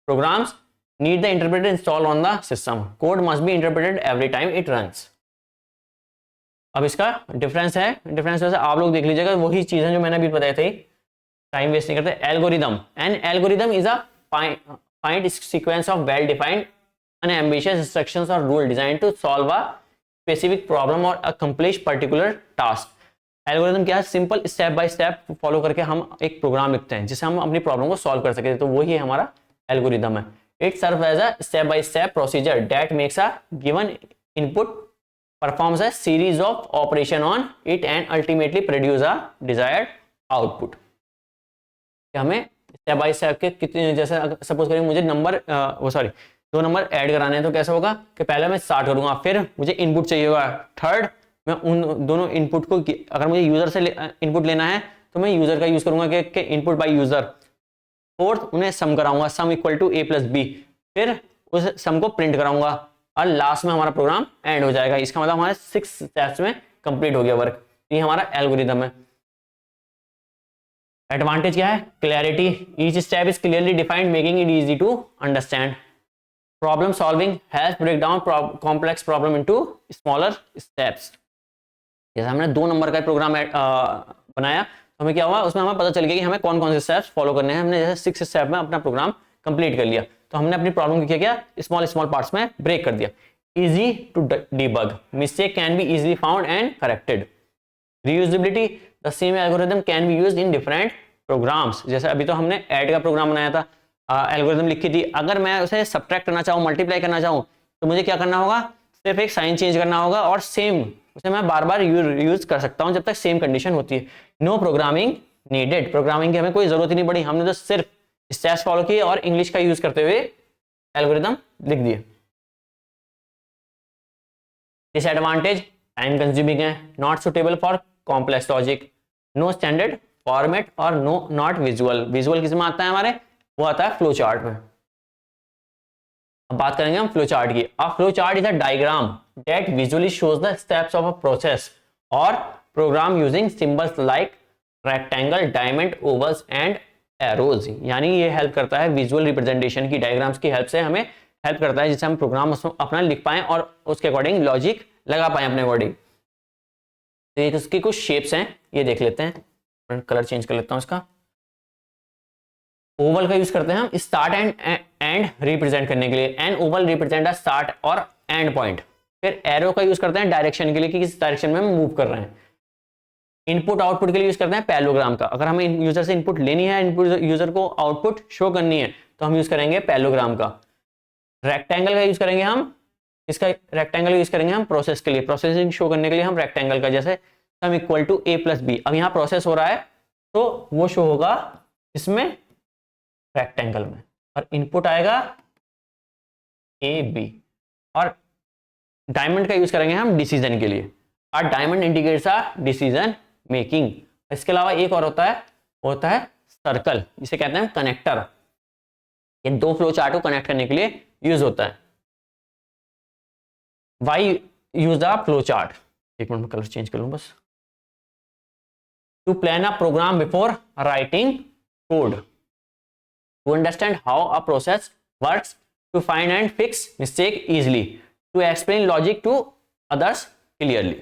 programs, need the interpreter install on the system, code must be interpreted every time it runs. अब इसका difference है, difference वैसे आप लोग देख लीजिएगा, वही चीजें जो मैंने अभी बताई थी, टाइम वेस्ट नहीं करते। Algorithm, N algorithm is a find sequence of well defined unambitious instructions or rule designed to solve a specific problem or accomplish particular task। Algorithm क्या है, simple step by step follow करके हम एक programme लिखते हैं जिससे हम अपनी प्रॉब्लम को सॉल्व कर सके, तो वही हमारा एल्गोरिथम है। It serve as a step by step procedure that makes a given input performs a series of operation on it and ultimately produce a desired output। हमें स्टेप बाय स्टेप के कितने, जैसे सपोज करें मुझे number दो number add कराने हैं तो कैसा होगा कि पहले मैं स्टार्ट करूंगा, फिर मुझे इनपुट चाहिए होगा, थर्ड मैं उन दोनों इनपुट को, अगर मुझे यूजर से इनपुट लेना है तो मैं यूजर का यूज करूंगा कि इनपुट बाय यूजर, फोर्थ उन्हें सम कराऊंगा, sum equal to a plus B, फिर उस सम को प्रिंट कराऊंगा, और लास्ट में हमारा प्रोग्राम एंड हो जाएगा। इसका मतलब हमारे 6 स्टेप्स में कंप्लीट हो गया वर्क। ये हमारा एल्गोरिदम है। एडवांटेज क्या है? Clarity, each step is clearly defined making it easy to understand. Problem solving, help break down complex problem into smaller steps. जैसे हमने 2 नंबर का प्रोग्राम बनाया तो हमें क्या हुआ, उसमें हमें पता चल गया कि हमें कौन कौन से स्टेप्स फॉलो करने हैं। हमने जैसे 6 स्टेप में अपना प्रोग्राम कंप्लीट कर लिया, तो हमने अपनी प्रॉब्लम को क्या किया, स्मॉल स्मॉल पार्ट्स में ब्रेक कर दिया। Easy to debug, mistake can be easily found and corrected. Reusability, the same algorithm can be used in different programs. जैसे अभी तो हमने ऐड का प्रोग्राम बनाया था, एल्गोरिथम लिखी थी, अगर मैं उसे सब्ट्रैक्ट करना चाहूँ, मल्टीप्लाई करना चाहूँ, तो मुझे क्या करना होगा, सिर्फ एक साइन चेंज करना होगा और सेम उसे मैं बार बार यूज कर सकता हूँ जब तक सेम कंडीशन होती है। नो प्रोग्रामिंग नीडेड, प्रोग्रामिंग की हमें कोई जरूरत ही नहीं पड़ी, हमने तो सिर्फ स्टेप्स फॉलो किए और इंग्लिश का यूज करते हुए एल्गोरिथम लिख दिए। डिसएडवांटेज, टाइम कंज्यूमिंग है, not suitable for complex logic, no standard format और नो नॉट विजुअल। विजुअल किस में आता है हमारे, वो आता है फ्लो चार्ट में। अब बात करेंगे हम फ्लो चार्ट की। A flow chart is a diagram that visually shows the steps of a process और program using symbols like rectangle, diamond, ovals and arrows. यानी ये हेल्प करता है विजुअल रिप्रेजेंटेशन की, डायग्राम्स की हेल्प से हमें हेल्प करता है, जिससे हम प्रोग्राम अपना लिख पाएं और उसके अकॉर्डिंग लॉजिक लगा पाएं अपने अकॉर्डिंग। तो ये उसकी कुछ शेप्स हैं, ये देख लेते हैं। कलर चेंज कर लेता हूं इसका। ओवल का यूज करते हैं हम स्टार्ट एंड रिप्रेजेंट करने के लिए, and Oval represent a start और एंड पॉइंट। फिर एरो का यूज करते हैं डायरेक्शन के लिए कि किस डायरेक्शन में हम मूव कर रहे हैं। इनपुट आउटपुट के लिए यूज करते हैं पैलोग्राम का, अगर हमें यूजर से इनपुट लेनी है, इनपुट यूजर को आउटपुट शो करनी है, तो हम यूज करेंगे पैलोग्राम का। रेक्टेंगल का यूज करेंगे हम, इसका रेक्टेंगल यूज करेंगे हम प्रोसेस के लिए, प्रोसेसिंग शो करने के लिए हम रेक्टेंगल का, जैसे sum equal to A plus B. अब यहाँ प्रोसेस हो रहा है तो वो शो होगा इसमें रेक्टेंगल में, और इनपुट आएगा ए बी। और डायमंड का यूज करेंगे हम डिसीजन के लिए, और diamond indicates a decision making. इसके अलावा एक और होता है सर्कल, जिसे कहते हैं कनेक्टर। ये 2 फ्लो चार्ट को कनेक्ट करने के लिए यूज होता है। Why use the flow chart, एक मिनट में कलर चेंज कर लूं बस। To plan a program before writing code, to understand how a process works, to find and fix mistake easily, to explain logic to others clearly.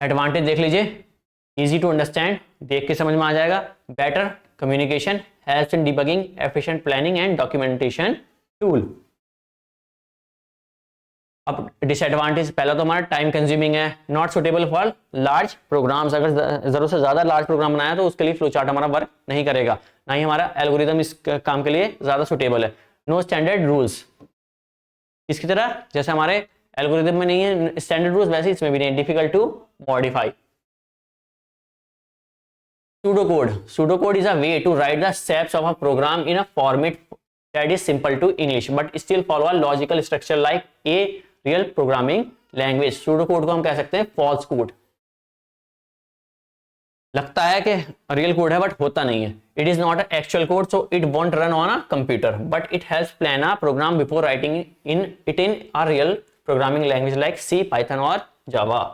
Advantage देख लीजिए, easy to understand, देख के समझ में आ जाएगा। Better communication, helps in debugging, efficient planning and documentation tool. अब disadvantage, पहला तो हमारा टाइम कंज्यूमिंग है, not suitable for large programs. अगर जरूरत से ज्यादा लार्ज प्रोग्राम बनाया तो उसके लिए फ्लो चार्ट हमारा वर्क नहीं करेगा, ना ही हमारा एल्गोरिदम इस काम के लिए ज्यादा सुटेबल है। नो स्टैंडर्ड रूल्स, इसकी तरह जैसे हमारे एल्गोरिदम में नहीं है स्टैंडर्ड रूल्स, वैसे इसमें भी नहीं, difficult to modify. Pseudocode is a way to write the steps of a program in a format that is simple to English but still follow a logical structure like a real programming language. Pseudocode को हम कह सकते हैं false code, लगता है कि real code है but होता नहीं है। It is not an actual code, so it won't run on a computer, but it helps plan a program before writing it in a real programming language like C, Python or Java.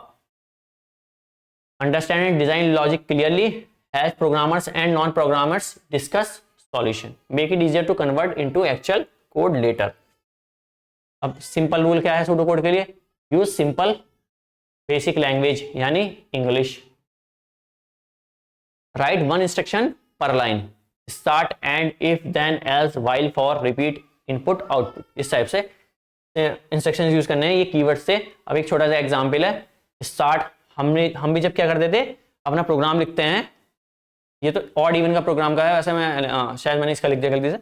Understand and design logic clearly, as programmers and non-programmers discuss solution, make it easier to convert into actual code later. अब simple rule क्या है pseudo code के लिए, use simple basic language यानी English, write one instruction पर line, start end if then else while for repeat input output. इस type से instruction use करने हैं ये कीवर्ड से। अब एक छोटा सा एग्जाम्पल है, स्टार्ट, हम भी जब क्या करते थे, अपना प्रोग्राम लिखते हैं, ये तो ऑड इवन का प्रोग्राम का है, वैसे मैं शायद मैंने इसका लिख दिया गलती से,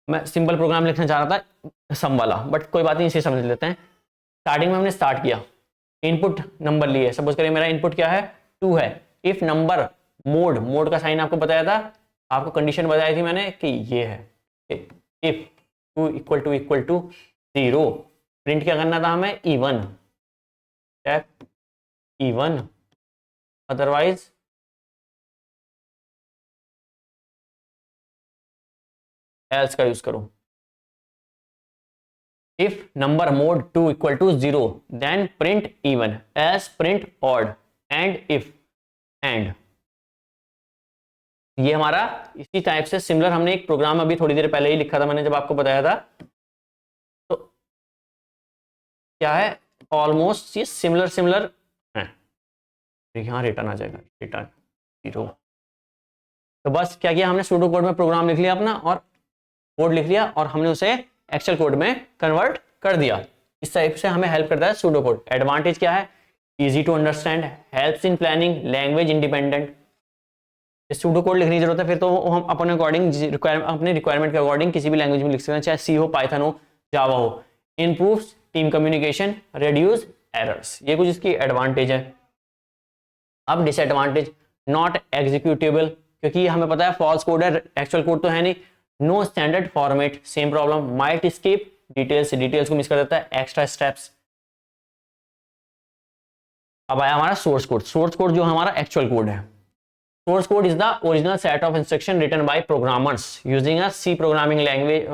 मैं सिंपल प्रोग्राम लिखना चाह रहा था सम वाला, बट कोई बात नहीं, इसे समझ लेते हैं। स्टार्टिंग में हमने स्टार्ट किया, इनपुट नंबर लिए, सपोज करिए मेरा इनपुट क्या है 2 है। इफ नंबर, मोड का साइन आपको बताया था, आपको कंडीशन बताई थी मैंने कि ये है, इफ 2 इक्वल टू 0, प्रिंट क्या करना था हमें, इवन, अदरवाइज एल्स का यूज करो। If number mode 2 equal to 0 then print even, else print odd, and if and ये हमारा इसी टाइप से सिमिलर हमने एक प्रोग्राम अभी थोड़ी देर पहले ही लिखा था, मैंने जब आपको बताया था। तो क्या है, ऑलमोस्ट ये सिमिलर है। यहाँ रिटर्न आ जाएगा, रिटर्न 0। तो बस क्या किया हमने, सूडो कोड में प्रोग्राम लिख लिया अपना और कोड लिख लिया और हमने उसे एक्सेल कोड में कन्वर्ट कर दिया। इस टाइप से हमें हेल्प करता है सूडो कोड। एडवांटेज क्या है, easy to understand, helps in planning, language independent. Pseudo code लिखने की जरूरत है फिर तो हम अपने अकॉर्डिंग अपने रिक्वायरमेंट के अकॉर्डिंग किसी भी लैंग्वेज में लिख सकते हैं, चाहे सी हो, पाइथन हो, जावा हो। Improves team communication, reduce errors, ये कुछ इसकी एडवांटेज है। अब डिसएडवांटेज, नॉट एग्जीक्यूटेबल, क्योंकि ये हमें पता है फॉल्स कोड है, एक्चुअल कोड तो है नहीं। No standard format, same problem. Might skip details को मिस कर देता है, एक्स्ट्रा स्टेप्स। अब आया हमारा सोर्स कोड। सोर्स कोड जो हमारा एक्चुअल कोड है, source code is the original set of instruction written by programmers using a C programming language,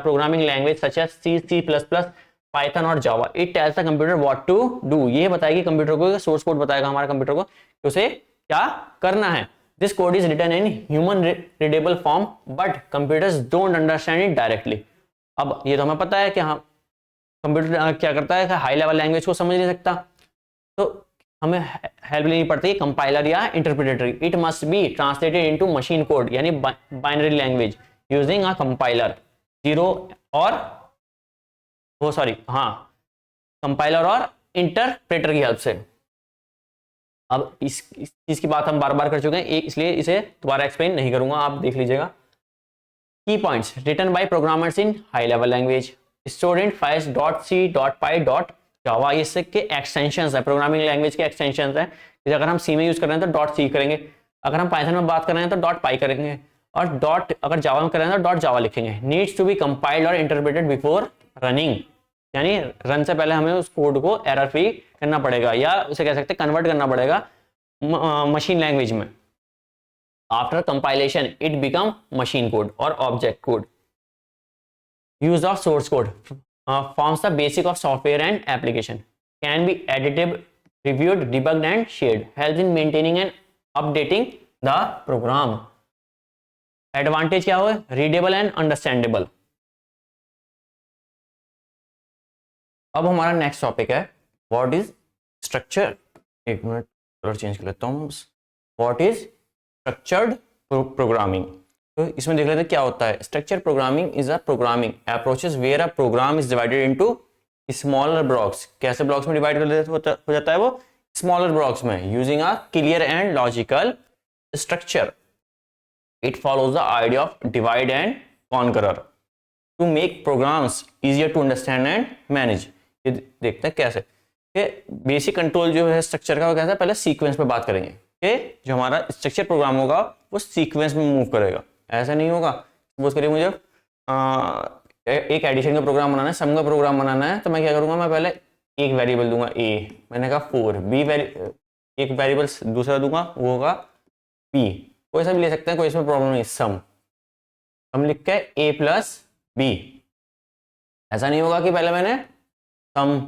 programming language such as C, C plus plus, Python और Java. It tells the computer what to do, ये बताएगी computer को, source code बताएगा हमारे computer को कि उसे क्या करना है। This code is written in human readable form but computers don't understand it directly. अब ये तो हमें पता है कि हाँ कंप्यूटर क्या करता है, हाई लेवल लैंग्वेज को समझ नहीं सकता, तो हमें हेल्प लेनी पड़ती है कंपाइलर या interpreter. It must be translated into machine code यानी binary language using a compiler, compiler और इंटरप्रेटर की हेल्प से। अब इस चीज की बात हम बार बार कर चुके हैं, इसलिए इसे दोबारा एक्सप्लेन नहीं करूंगा, आप देख लीजिएगा। Key points, written by programmers in high level language, stored in files .c .py .java, ये इसके एक्सटेंशंस है, प्रोग्रामिंग लैंग्वेज के एक्सटेंशंस हैं। जैसे अगर हम सी में यूज कर रहे हैं तो .c करेंगे, अगर हम पाइथन में बात कर रहे हैं तो .py करेंगे, और अगर जावा में कर रहे हैं तो .java लिखेंगे। नीड्स टू बी कंपाइल्ड और इंटरप्रेटेड बिफोर रनिंग, यानी रन से पहले हमें उस कोड को एरर फ्री करना पड़ेगा या उसे कह सकते हैं कन्वर्ट करना पड़ेगा मशीन लैंग्वेज में। After compilation it become machine code और object code. Use of source code forms the basic of software and application, can be edited, reviewed, debugged and shared, helps in maintaining and updating the program. Advantage क्या हुआ, readable and understandable। अब हमारा next topic है what is structure. एक minute colour change कर लेता हूँ। What is structured programming, तो इसमें देख लेते हैं क्या होता है। Structure programming is a programming approaches where a program is divided into smaller blocks. कैसे ब्लॉक्स में डिवाइड हो जाता है वो, स्मॉलर ब्लॉक्स में, using a clear and logical structure. It follows the idea of divide and conquer to make programs easier to understand and manage. ये देखते हैं कैसे। बेसिक कंट्रोल जो है स्ट्रक्चर का वो कैसा है, पहले सीक्वेंस पे बात करेंगे कि जो हमारा स्ट्रक्चर प्रोग्राम होगा वो सीक्वेंस में मूव करेगा। ऐसा नहीं होगा, सपोज करिए मुझे एक एडिशन का प्रोग्राम बनाना है, सम का प्रोग्राम बनाना है, तो मैं क्या करूंगा, मैं पहले एक वेरिएबल दूंगा a, मैंने कहा 4, b एक वेरिएबल दूसरा दूंगा वो होगा b, कोई सा भी ले सकते हैं, कोई इसमें प्रॉब्लम नहीं। सम लिख के a प्लस b, ऐसा नहीं होगा कि पहले मैंने सम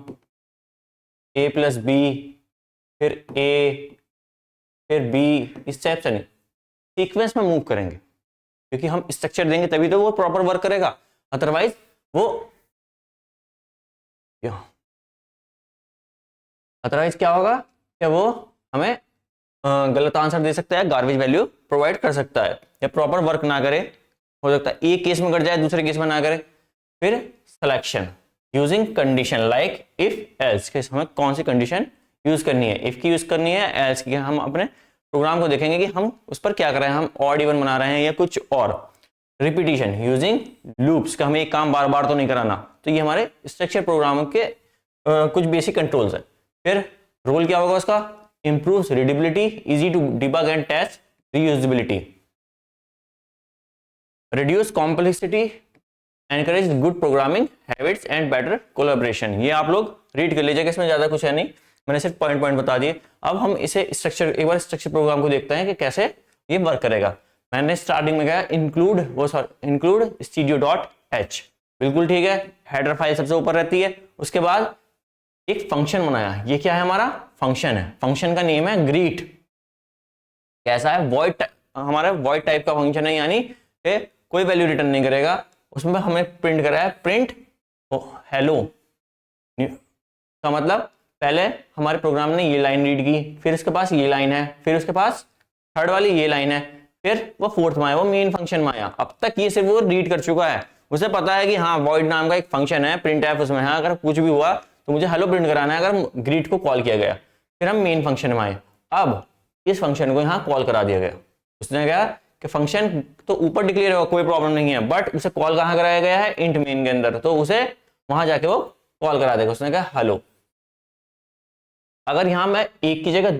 a प्लस b फिर a फिर b, इस टाइप से नहीं, सीक्वेंस में मूव करेंगे, क्योंकि हम स्ट्रक्चर देंगे तभी तो वो प्रॉपर वर्क करेगा, अदरवाइज क्या होगा कि वो हमें गलत आंसर दे सकता है, गार्बेज वैल्यू प्रोवाइड कर सकता है, या प्रॉपर वर्क ना करे, हो सकता है एक केस में कर जाए दूसरे केस में ना करे। फिर selection using condition like if else, कि हमें कौन सी कंडीशन यूज करनी है, इफ की यूज करनी है, एल्स की। हम अपने प्रोग्राम को देखेंगे कि हम उस पर क्या कर रहे हैं, हम ऑड इवन बना रहे हैं या कुछ और। रिपीटिशन यूजिंग लूप्स, का हमें एक काम बार बार तो नहीं कराना। तो ये हमारे स्ट्रक्चर प्रोग्राम के कुछ बेसिक कंट्रोल्स है। फिर रोल क्या होगा उसका, improves readability, easy to debug and test, reusability, reduce complexity, encourage good programming habits and better collaboration. ये आप लोग रीड कर लीजिएगा, इसमें ज्यादा कुछ है नहीं, मैंने सिर्फ पॉइंट बता दिए। अब हम इसे एक बार स्ट्रक्चर प्रोग्राम को देखते हैं कि कैसे ये वर्क करेगा। मैंने स्टार्टिंग में कहा इंक्लूड studio.h बिल्कुल ठीक है, हेडर फाइल सबसे ऊपर रहती है। उसके बाद एक फंक्शन बनाया, ये क्या है हमारा फंक्शन है, फंक्शन का नेम है ग्रीट। कैसा है, वॉइड, हमारा वॉइड टाइप का फंक्शन है, यानी कि कोई वैल्यू रिटर्न नहीं करेगा। उसमें हमें प्रिंट करा है प्रिंट हेलो का मतलब पहले हमारे प्रोग्राम ने ये लाइन रीड की, फिर उसके पास ये लाइन है, फिर उसके पास थर्ड वाली ये लाइन है, फिर वो फोर्थ में आया, वो मेन फंक्शन में आया। अब तक ये सिर्फ वो रीड कर चुका है, उसे पता है कि हाँ वॉइड नाम का एक फंक्शन है, प्रिंट एफ उसमें है, अगर कुछ भी हुआ तो मुझे हेलो प्रिंट कराना है अगर ग्रीट को कॉल किया गया। फिर हम मेन फंक्शन में आए, अब इस फंक्शन को यहाँ कॉल करा दिया गया। उसने कहा कि फंक्शन तो ऊपर डिक्लेयर होगा, कोई प्रॉब्लम नहीं है, बट उसे कॉल कहाँ कराया गया है, इंट मेन के अंदर, तो उसे वहां जाके वो कॉल करा देगा। उसने कहा हेलो। अगर यहां मैं एक की जगह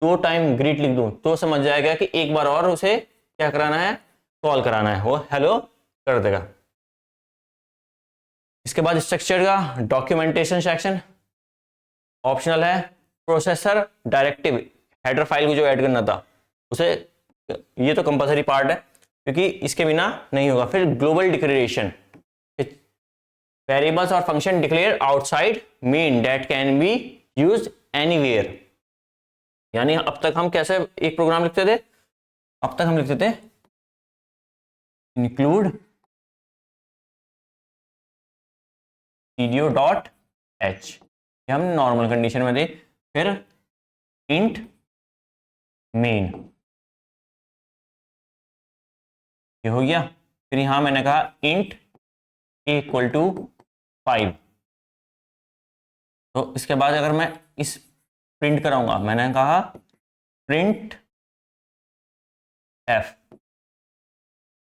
2 टाइम ग्रीट लिख दूं तो समझ जाएगा कि एक बार और उसे क्या कराना है, कॉल कराना है, वो हेलो कर देगा। इसके बाद स्ट्रक्चर का डॉक्यूमेंटेशन सेक्शन ऑप्शनल है। प्रोसेसर डायरेक्टिव, हेडर फाइल को जो ऐड करना था उसे, ये तो कंपलसरी पार्ट है क्योंकि इसके बिना नहीं होगा। फिर ग्लोबल डिक्लेरेशन, वेरिएबल्स और function declare outside main that can be used anywhere. यानी अब तक हम कैसे एक प्रोग्राम लिखते थे, अब तक हम लिखते थे इंक्लूड stdio.h, हम नॉर्मल कंडीशन में थे। फिर इंट मेन, ये हो गया। फिर यहां मैंने कहा इंट इक्वल टू 5। तो इसके बाद अगर मैं इस प्रिंट कराऊंगा, मैंने कहा प्रिंट एफ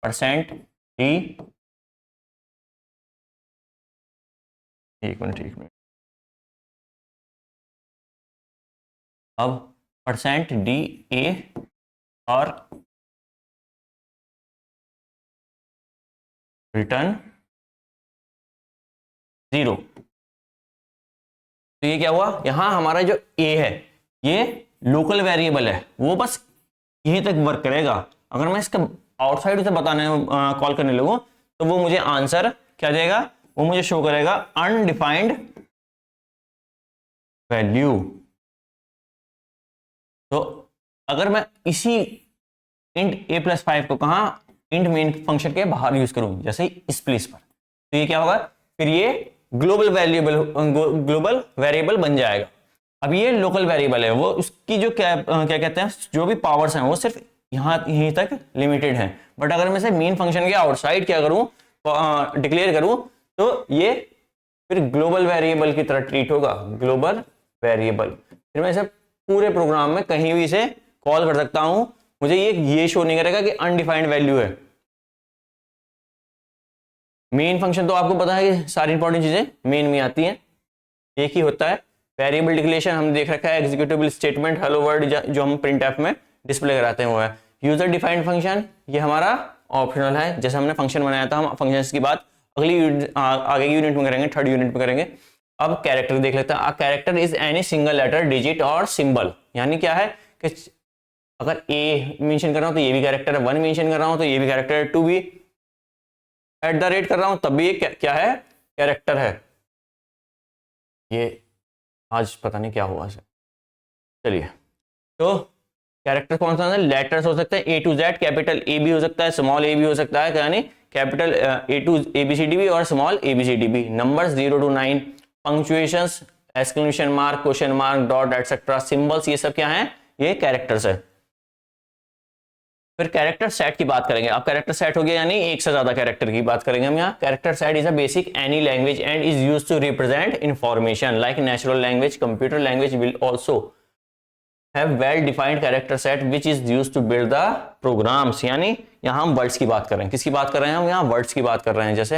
%d, एक मिनट, अब %d a और रिटर्न 0। तो ये क्या हुआ, यहां हमारा जो a है ये लोकल वेरिएबल है, वो बस यहीं तक वर्क करेगा। अगर मैं इसका आउटसाइड उसे बताने कॉल करने लगूं तो वो मुझे आंसर क्या देगा, वो मुझे शो करेगा अनडिफाइंड वैल्यू। तो अगर मैं इसी इंट a+5 को कहा इंट मेन फंक्शन के बाहर यूज करूं, जैसे इस प्लेस पर, तो ये क्या होगा, फिर ये ग्लोबल वेरिएबल बन जाएगा। अब ये लोकल वेरिएबल है, वो उसकी जो क्या कहते हैं, जो भी पावर्स हैं वो सिर्फ यहीं तक लिमिटेड है। बट अगर मैं इसे मेन फंक्शन के आउटसाइड क्या करूं, डिक्लेयर करूं, तो ये फिर ग्लोबल वेरिएबल की तरह ट्रीट होगा, ग्लोबल वेरिएबल। फिर मैं इसे पूरे प्रोग्राम में कहीं भी इसे कॉल कर सकता हूं, मुझे ये शो नहीं करेगा कि अनडिफाइंड वैल्यू है। मेन फंक्शन तो आपको पता है कि सारी इंपॉर्टेंट चीजें मेन में आती हैं, एक ही होता है। वेरिएबल डिक्लेरेशन हम देख रखा है, एग्जीक्यूटेबल स्टेटमेंट हेलो वर्ड जो हम प्रिंट एफ में डिस्प्ले कराते हैं वो है। यूजर डिफाइंड फंक्शन ये हमारा ऑप्शनल है, जैसे हमने फंक्शन बनाया था, हम फंक्शंस की बात अगली आगे की यूनिट में करेंगे, 3rd यूनिट में करेंगे। अब कैरेक्टर देख लेते हैं। A character is any single letter, digit और सिंबल। यानी क्या है कि अगर ए मेंशन कर रहा हूं तो ये भी कैरेक्टर है, 1 मेंशन कर रहा हूं तो ये भी कैरेक्टर है, 2 भी @ कर रहा हूं तब भी ये क्या है, कैरेक्टर है। ये आज पता नहीं क्या हुआ है। चलिए, तो कैरेक्टर कौन सा है, लेटर्स हो सकते हैं A to Z, capital A भी हो सकता है, स्मॉल ए भी हो सकता है, यानी कैपिटल A to ABCD भी और स्मॉल ABCD भी। Numbers 0 to 9, punctuations, exclamation mark, question mark, dot etcetera, symbols, ये सब क्या है, ये कैरेक्टर्स है। फिर कैरेक्टर सेट की बात करेंगे। अब कैरेक्टर सेट हो गया, यानी एक से ज्यादा कैरेक्टर की बात करेंगे हम यहाँ। Character set is a basic any language and is used to represent information like natural language, computer language will also have well defined character set which is used to build the programs. यानी यहाँ हम words की बात कर रहे हैं, किसकी बात कर रहे हैं हम यहाँ, वर्ड्स की बात कर रहे हैं। जैसे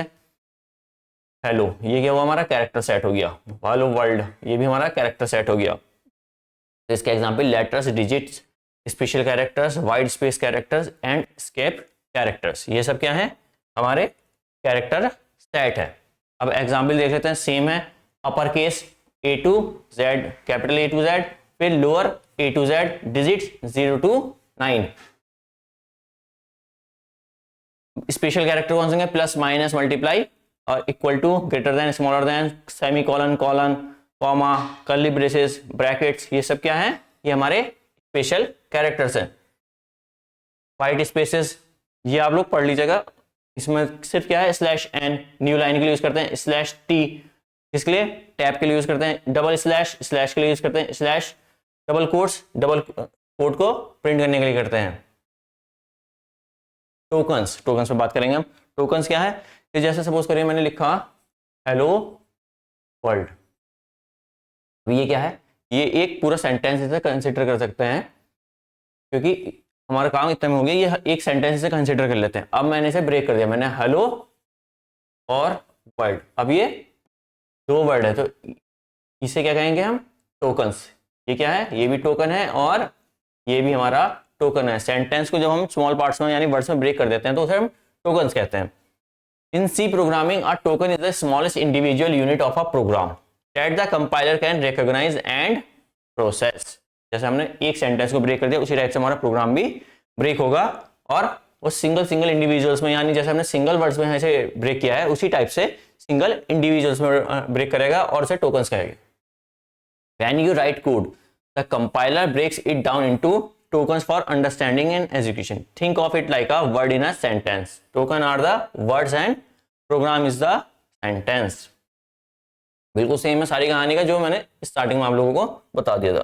हेलो, ये क्या हुआ, हमारा कैरेक्टर सेट हो गया। हेलो वर्ल्ड, ये भी हमारा कैरेक्टर सेट हो गया। तो इसका example letters, digits, special characters, wide space characters and escape characters, ये सब क्या है, हमारे कैरेक्टर सेट है। अब एग्जाम्पल देख लेते हैं, सेम है। Upper case A to Z, capital A to Z, फिर lower A to Z, digits 0 to 9। Special character कौन से, plus, minus, multiply, equal to, greater than, smaller than, semicolon, colon, comma, curly braces, brackets, ये सब क्या है, ये हमारे special characters हैं। वाइट स्पेसेस ये आप लोग पढ़ लीजिएगा, इसमें सिर्फ क्या है स्लैश एन, न्यू लाइन के लिए यूज करते हैं, स्लैश टी किसके लिए, टैब के लिए यूज करते हैं, डबल स्लैश स्लैश के लिए यूज करते हैं, slash double quotes double quote को प्रिंट करने के लिए करते हैं। टोकन्स, टोकन्स पे बात करेंगे हम। टोकन्स क्या है कि जैसे सपोज करिए मैंने लिखा हेलो वर्ल्ड, ये क्या है, ये एक पूरा सेंटेंस इसे कंसिडर कर सकते हैं, क्योंकि हमारा काम इतना में हो गया, ये एक सेंटेंस से कंसिडर कर लेते हैं। अब मैंने इसे ब्रेक कर दिया, मैंने हेलो और वर्ल्ड, अब ये दो वर्ड है, तो इसे क्या कहेंगे हम, टोकन्स। ये क्या है, ये भी टोकन है और ये भी हमारा टोकन है। सेंटेंस को जब हम स्मॉल पार्ट्स में यानी वर्ड्स में ब्रेक कर देते हैं तो उसे हम टोकन्स कहते हैं। In C programming a token is the smallest individual unit of a program that the compiler can recognise and process. जैसे हमने एक सेंटेंस को ब्रेक कर दिया, उसी टाइप से हमारा प्रोग्राम भी ब्रेक होगा, और वो सिंगल इंडिविजुअल्स में, यानी जैसे हमने सिंगल वर्ड्स में ऐसे ब्रेक किया है उसी टाइप से सिंगल इंडिविजुअल्स में ब्रेक करेगा और उसे टोकन्स कहेगा। When you write code, the compiler breaks it down into tokens for understanding and execution. Think of it like a word in a sentence. Token are the words and program is the sentence. बिल्कुल same है सारी कहानी का जो मैंने starting में आप लोगों को बता दिया था।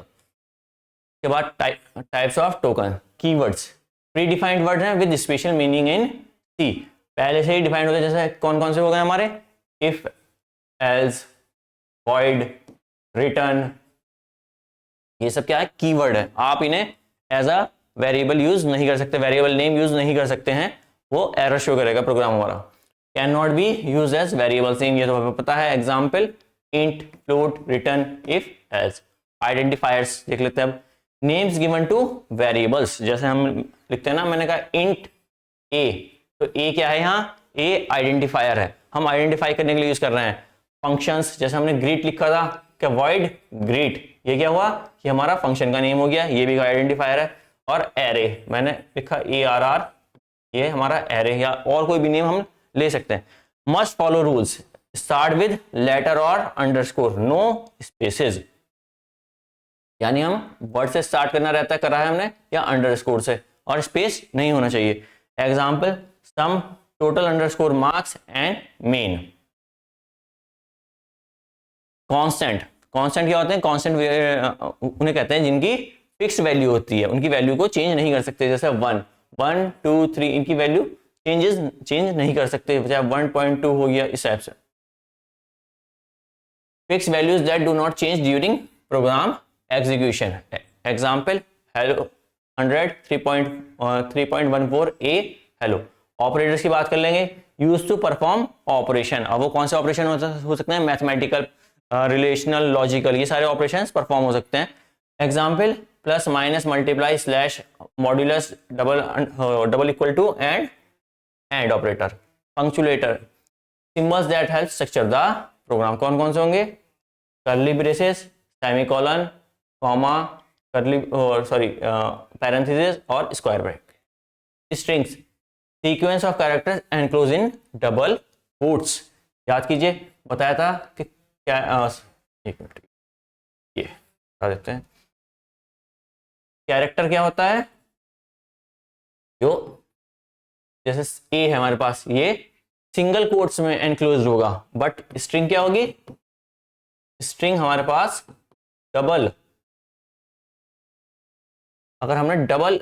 के बाद types of token, keywords, pre defined word है विद स्पेशल मीनिंग इन सी, पहले से ही डिफाइंड होते हैं। जैसे कौन कौन से हो गए हमारे, इफ, एल्स, वॉइड, रिटर्न, ये सब क्या है, कीवर्ड है। आप इन्हें एज अ वेरिएबल यूज नहीं कर सकते, वेरिएबल नेम यूज नहीं कर सकते हैं, वो एरर शो करेगा प्रोग्राम हमारा। Can not be use as variable name, ये तो हमें पता है। Example int, float, return, if, else. Identifiers देख लेते हैं अब। नेम्स गिवन टू वेरिएबल्स, जैसे हम लिखते हैं ना, मैंने कहा इंट ए, तो ए क्या है यहाँ, ए आइडेंटिफायर है, हम आइडेंटिफाई करने के लिए यूज कर रहे हैं। फंक्शंस, जैसे हमने ग्रीट लिखा था, क्या वॉइड ग्रीट, ये क्या हुआ, ये हमारा फंक्शन का नेम हो गया, ये भी आइडेंटिफायर है। और एरे मैंने लिखा ARR, ये हमारा एरे, या और कोई भी नेम हम ले सकते हैं। Must follow rules, start with letter और अंडरस्कोर, नो स्पेसेस, यानी हम वर्ड से स्टार्ट करना रहता है, करा है हमने, या अंडरस्कोर से, और स्पेस नहीं होना चाहिए। Example sum, total underscore marks and main. Constant, constant क्या होते हैं, कांस्टेंट उन्हें कहते हैं जिनकी फिक्स वैल्यू होती है, उनकी वैल्यू को चेंज नहीं कर सकते। जैसे 1, 1, 2, 3, इनकी वैल्यू चेंज नहीं कर सकते, चाहे 1.2 हो गया, इस टाइप से। Fix values that do not change during program execution. Example hello 100, 3.14 A hello. Operators की बात कर लेंगे, यूज टू परफॉर्म ऑपरेशन। अब वो कौन से ऑपरेशन हो सकते हैं, मैथमेटिकल, रिलेशनल, लॉजिकल, ये सारे ऑपरेशंस परफॉर्म हो सकते हैं। Example plus, minus, multiply, slash, modulus, double equal to, and operator. Punctuator, symbols that help structure the program, कौन कौन से होंगे, curly braces, semicolon, comma, curly parenthesis और square bracket. Strings, sequence of characters enclose in double quotes. याद कीजिए, बताया था कि क्या, एक मिनट, ये बता देते हैं। कैरेक्टर क्या होता है, जो जैसे ए है हमारे पास, ये सिंगल कोट्स में एनक्लोज होगा, बट स्ट्रिंग क्या होगी, स्ट्रिंग हमारे पास डबल, अगर हमने डबल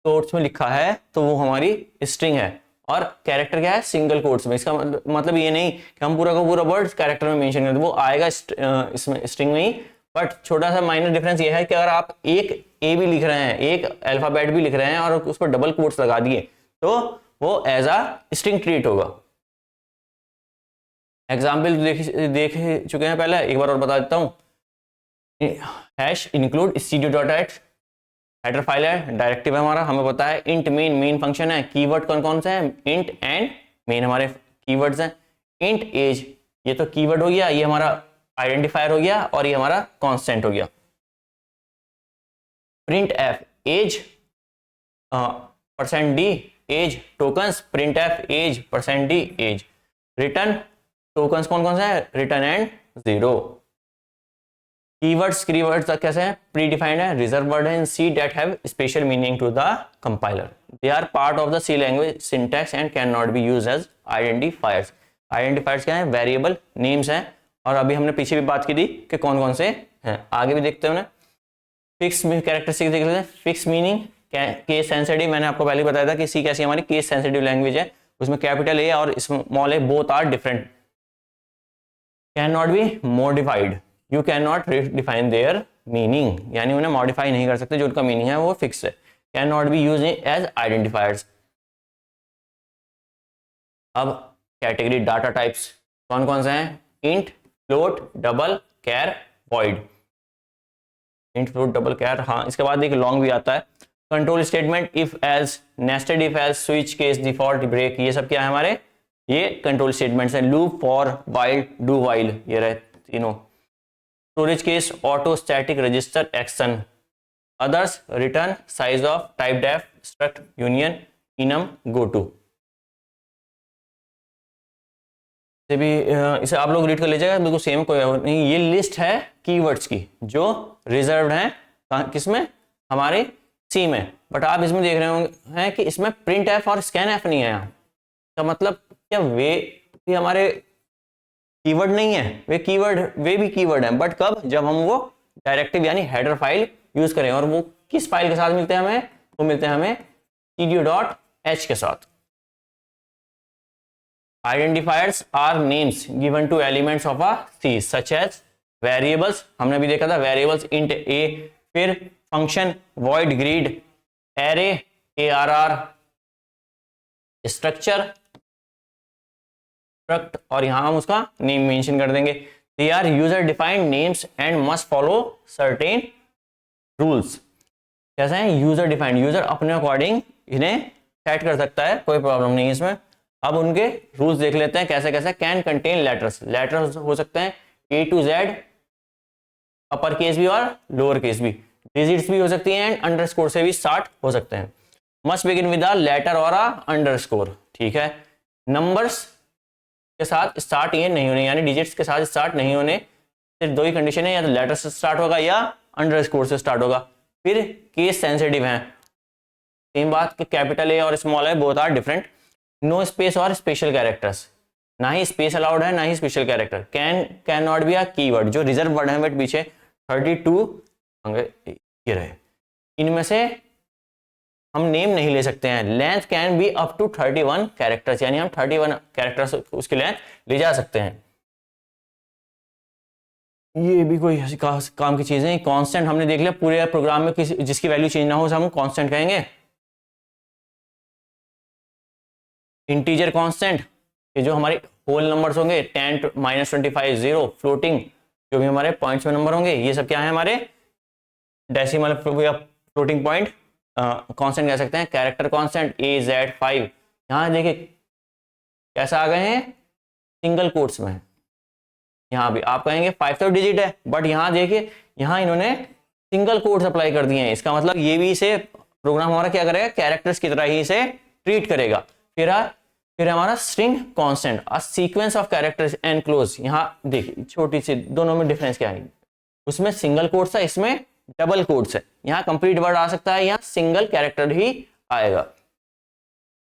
कोट्स में लिखा है तो वो हमारी स्ट्रिंग है, और कैरेक्टर क्या है, सिंगल कोट्स में। इसका मतलब ये नहीं कि हम पूरा का पूरा वर्ड कैरेक्टर में मेंशन करते, वो आएगा इसमें स्ट्रिंग में ही, बट छोटा सा माइनर डिफरेंस ये है कि अगर आप एक ए भी लिख रहे हैं, एक अल्फाबेट भी लिख रहे हैं और उस पर डबल कोट्स लगा दिए, तो वो एज अ स्ट्रिंग ट्रीट होगा। एग्जाम्पल देख चुके हैं पहले, एक बार और बता देता हूँ। Hash include stdio.h header file है, डायरेक्टिव है हमारा, हमें पता है। इंट मेन, मेन फंक्शन है। कीवर्ड कौन कौन से हैं, इंट एंड मेन हमारे कीवर्ड्स हैं। इंट एज, ये तो कीवर्ड हो गया, ये हमारा आइडेंटिफायर हो गया, और ये हमारा कांस्टेंट हो गया। Print f, age %d, age tokens, print f age %d age. Return tokens कौन कौन से हैं, रिटर्न एंड जीरो। कीवर्ड्स कैसे हैं, प्री डिफाइंड है, रिजर्व वर्ड है in C that have special meaning to the compiler, they are part of the C language syntax and can not be used as identifiers. Identifiers क्या है, variable names हैं, और अभी हमने पीछे भी बात की थी कि कौन कौन से हैं, आगे भी देखते हैं। फिक्स कैरेक्टरिस्टिक देख लेते हैं, फिक्स मीनिंग, केस सेंसिटिव, मैंने आपको पहले बताया था कि सी कैसी हमारी केस सेंसिटिव लैंग्वेज है, उसमें कैपिटल ए और small A both are different, can not be modified, you can not define their meaning, यानी उन्हें मॉडिफाई नहीं कर सकते, जो उनका मीनिंग है वो फिक्स है, can not be use as identifiers. अब कैटेगरी डाटा टाइप्स कौन कौन से हैं, int, float, double, char, void. Int, float, double, char, हाँ इसके बाद एक लॉन्ग भी आता है। Control statement, if else, nested if else, switch case, default, break, ये सब क्या है हमारे, ये कंट्रोल स्टेटमेंट्स हैं। Loop, for, while, do while, ये रहे तीनों। Storage case, auto, static, register, action. Others, return, size of, type def, struct, union, enum, go to. इसे आप लोग रीड कर लीजिएगा, बिल्कुल सेम कोई नहीं। ये लिस्ट है कीवर्ड्स की जो रिजर्व्ड हैं किसमें, हमारे सी में, बट आप इसमें देख रहे होंगे हैं कि इसमें प्रिंट एफ और स्कैन एफ नहीं है यहाँ का, मतलब क्या वे भी हमारे कीवर्ड नहीं है, वे भी कीवर्ड हैं, बट कब, जब हम वो डायरेक्टिव यानी हेडर फाइल यूज करें, और वो किस फाइल के साथ मिलते हैं हमें, वो मिलते हैं हमें td.h के साथ। Identifiers are names given to elements of a C such as variables, हमने भी देखा था variables int a, फिर function void greet, array arr, structure struct, और यहां हम उसका नेम मेंशन कर देंगे। They are user defined names and must follow certain rules। कैसे हैं, यूजर डिफाइंड, यूजर अपने अकॉर्डिंग इन्हें सेट कर सकता है, कोई प्रॉब्लम नहीं है इसमें। अब उनके रूल्स देख लेते हैं कैसे कैसे। कैन कंटेन लेटर्स, लेटर्स हो सकते हैं ए टू जेड, अपर केस भी और लोअर केस भी, डिजिट्स भी हो सकती हैं, एंड अंडरस्कोर से भी स्टार्ट हो सकते हैं। Must begin with a letter और अ अंडरस्कोर, ठीक है। नंबर्स के साथ स्टार्ट ये नहीं होने, यानी डिजिट्स के साथ स्टार्ट नहीं होने, सिर्फ दो ही कंडीशन है, या तो लेटर से स्टार्ट होगा या अंडरस्कोर से स्टार्ट होगा। फिर केस सेंसिटिव है, सेम बात कि कैपिटल ए और small A both are different. No space और स्पेशल कैरेक्टर्स, ना ही स्पेस अलाउड है ना ही special character. Can not be a keyword, जो रिजर्व वर्ड है बट पीछे 32 ये रहे, इनमें से हम नेम नहीं ले सकते हैं। Length can be up to 31 characters, यानी हम 31 कैरेक्टर्स उसकी लेंथ ले जा सकते हैं। ये भी कोई काम की चीज है। कांस्टेंट हमने देख लिया, पूरे प्रोग्राम में किसी जिसकी वैल्यू चेंज ना हो उसे हम कांस्टेंट कहेंगे। इंटीजर कांस्टेंट, ये जो हमारे होल नंबर्स होंगे 10 -25 0, फ्लोटिंग जो भी हमारे पॉइंट्स में नंबर होंगे, ये सब क्या है हमारे डेसिमल या फ्लोटिंग पॉइंट कांस्टेंट कह सकते हैं। कैरेक्टर कांस्टेंट ए जेड 5, यहाँ देखिए कैसा आ गए हैं, सिंगल कोट्स में। यहाँ भी आप कहेंगे 5 तो डिजिट है, बट यहाँ देखिए यहाँ इन्होंने सिंगल कोट्स अप्लाई कर दिए हैं, इसका मतलब ये भी इसे प्रोग्राम हमारा क्या करेगा, कैरेक्टर्स की तरह ही इसे ट्रीट करेगा। फिर हमारा string constant, a sequence of characters enclose, यहाँ देखिए छोटी सी दोनों में डिफरेंस क्या है, उसमें सिंगल कोट्स है, इसमें डबल कोट्स है। यहाँ कंप्लीट वर्ड आ सकता है, यहाँ सिंगल कैरेक्टर ही आएगा।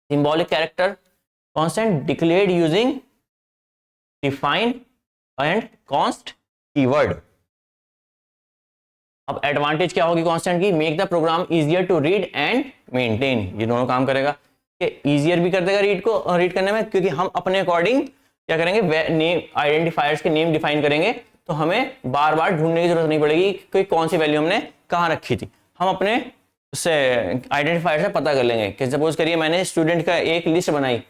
Symbolic character constant declared using define and const keyword. अब एडवांटेज क्या होगी कांस्टेंट की, make the program easier to read and maintain, ये दोनों काम करेगा। इजियर भी कर देगा रीड करने में, क्योंकि हम अपने अकॉर्डिंग क्या करेंगे, नेम आइडेंटिफायर्स के नेम डिफाइन करेंगे, तो हमें बार बार ढूंढने की जरूरत नहीं पड़ेगी कि कौन सी वैल्यू हमने कहाँ रखी थी, हम अपने उससे आइडेंटिफायर से पता कर लेंगे। कि सपोज करिए मैंने स्टूडेंट का एक लिस्ट बनाई,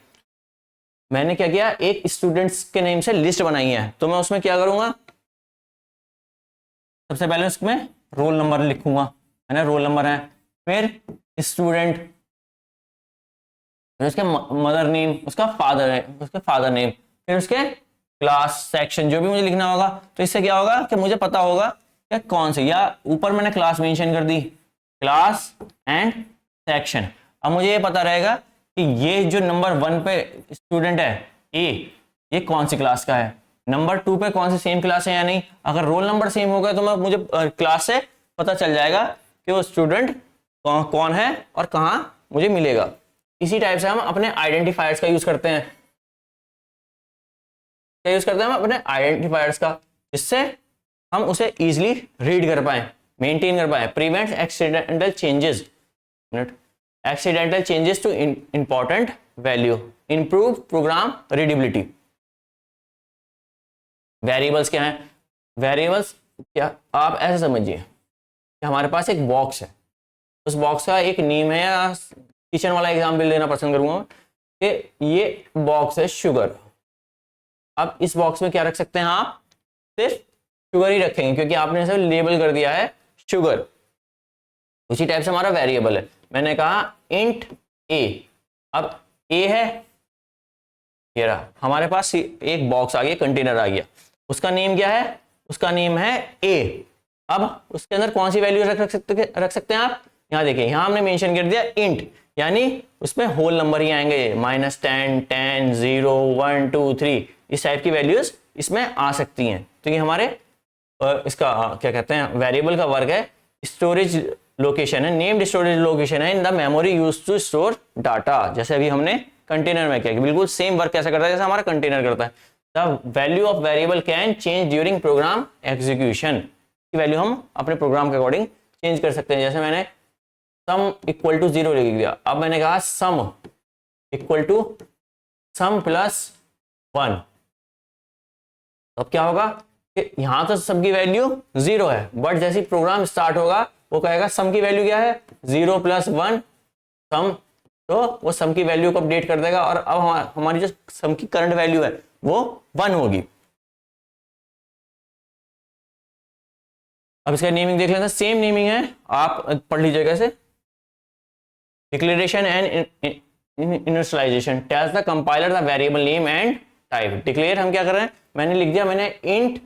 मैंने क्या किया, एक स्टूडेंट्स के नेम से लिस्ट बनाई है, तो मैं उसमें क्या करूंगा, सबसे पहले उसमें रोल नंबर लिखूंगा, है ना, रोल नंबर है, फिर स्टूडेंट, उसके मदर नेम, उसका फादर है, उसके फादर नेम, फिर उसके क्लास सेक्शन जो भी मुझे लिखना होगा। तो इससे क्या होगा कि मुझे पता होगा कि कौन से, या ऊपर मैंने क्लास मेंशन कर दी, क्लास एंड सेक्शन। अब मुझे ये पता रहेगा कि ये जो नंबर 1 पे स्टूडेंट है ए, ये कौन सी क्लास का है, नंबर 2 पे कौन सी सेम क्लास है या नहीं। अगर रोल नंबर सेम हो गया तो मुझे क्लास से पता चल जाएगा कि वो स्टूडेंट कौन है और कहाँ मुझे मिलेगा। इसी टाइप से हम अपने आइडेंटिफायर्स का यूज करते हैं। क्या यूज करते हैं हम अपने आइडेंटिफायर्स का, जिससे हम उसे इजीली रीड कर पाए, मेंटेन कर पाए। Prevent accidental changes to important value, improve program readability. Variables क्या है, वेरिएबल्स क्या आप ऐसे समझिए कि हमारे पास एक बॉक्स है, उस बॉक्स का एक नेम है, या किचन वाला एग्जाम्पल देना पसंद करूंगा कि ये बॉक्स है शुगर। अब इस बॉक्स में क्या रख सकते हैं आप, सिर्फ शुगर ही रखेंगे क्योंकि आपने इसे लेबल कर दिया है शुगर। उसी टाइप से हमारा वेरिएबल है, मैंने कहा इंट ए। अब ए है, ये रहा हमारे पास एक बॉक्स आ गया, कंटेनर आ गया, उसका नेम क्या है, उसका नेम है ए। अब उसके अंदर कौन सी वैल्यू रख सकते हैं आप, यहाँ देखिए, यहाँ हमने मेंशन कर दिया इंट, यानी उसमें होल नंबर ही आएंगे, -10, 10, 0, 1, 2, 3, इस टाइप की वैल्यूज इसमें आ सकती हैं। तो ये हमारे इसका क्या कहते हैं, वेरिएबल का वर्क है। स्टोरेज लोकेशन है, नेम्ड स्टोरेज लोकेशन है in the memory used to store data, जैसे अभी हमने कंटेनर में किया, बिल्कुल सेम वर्क कैसा करता है जैसे हमारा कंटेनर करता है। The value of variable can change during program execution, की वैल्यू हम अपने प्रोग्राम के अकॉर्डिंग चेंज कर सकते हैं। जैसे मैंने सम इक्वल टू 0 लिख दिया, अब मैंने कहा sum equal to sum plus 1, अब क्या होगा कि यहां तो सबकी वैल्यू 0 है, बट जैसे प्रोग्राम स्टार्ट होगा वो कहेगा सम की वैल्यू क्या है, 0 + 1 सम, तो वो सम की वैल्यू को अपडेट कर देगा और अब हमारी जो सम की करंट वैल्यू है वो 1 होगी। अब इसका नेमिंग देख लेते, सेम नेमिंग है, आप पढ़ लीजिएगा इसे। Declaration and initialization tells the compiler the variable name and type. Declare हम क्या कर रहे हैं, मैंने लिख दिया, मैंने इंट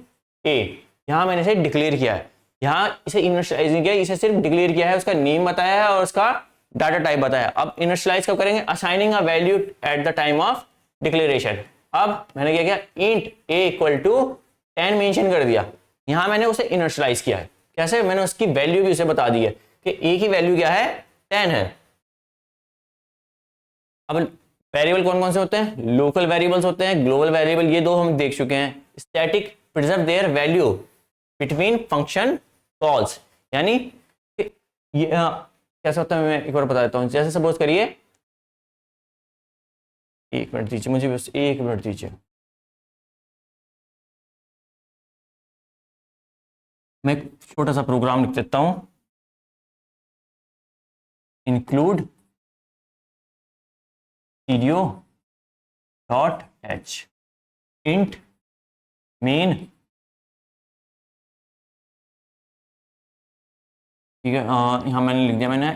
ए, यहां मैंने इसे डिक्लेयर किया है, यहां इसे इनिशियलाइज नहीं किया, इसे सिर्फ डिक्लेयर किया है, उसका नेम बताया है और उसका डाटा टाइप बताया। अब इनिशियलाइज कब करेंगे, assigning a value at the time of declaration. अब मैंने क्या किया, int A equal to 10 mention कर दिया, यहां मैंने उसे इनिशियलाइज किया है। कैसे, मैंने उसकी वैल्यू भी उसे बता दी है कि ए की वैल्यू क्या है, 10 है। अब वेरिएबल कौन कौन से होते हैं, लोकल वेरिएबल्स होते हैं, ग्लोबल वेरिएबल, ये दो हम देख चुके हैं। Static preserve their value between function calls, यानी ये कैसा होता है, मैं एक बार बता देता हूं। जैसे सपोज करिए, एक मिनट दीजिए मुझे, बस एक मिनट दीजिए, मैं एक छोटा सा प्रोग्राम लिख देता हूं। इंक्लूड studio.h int main, ठीक है, यहाँ मैंने लिख दिया, मैंने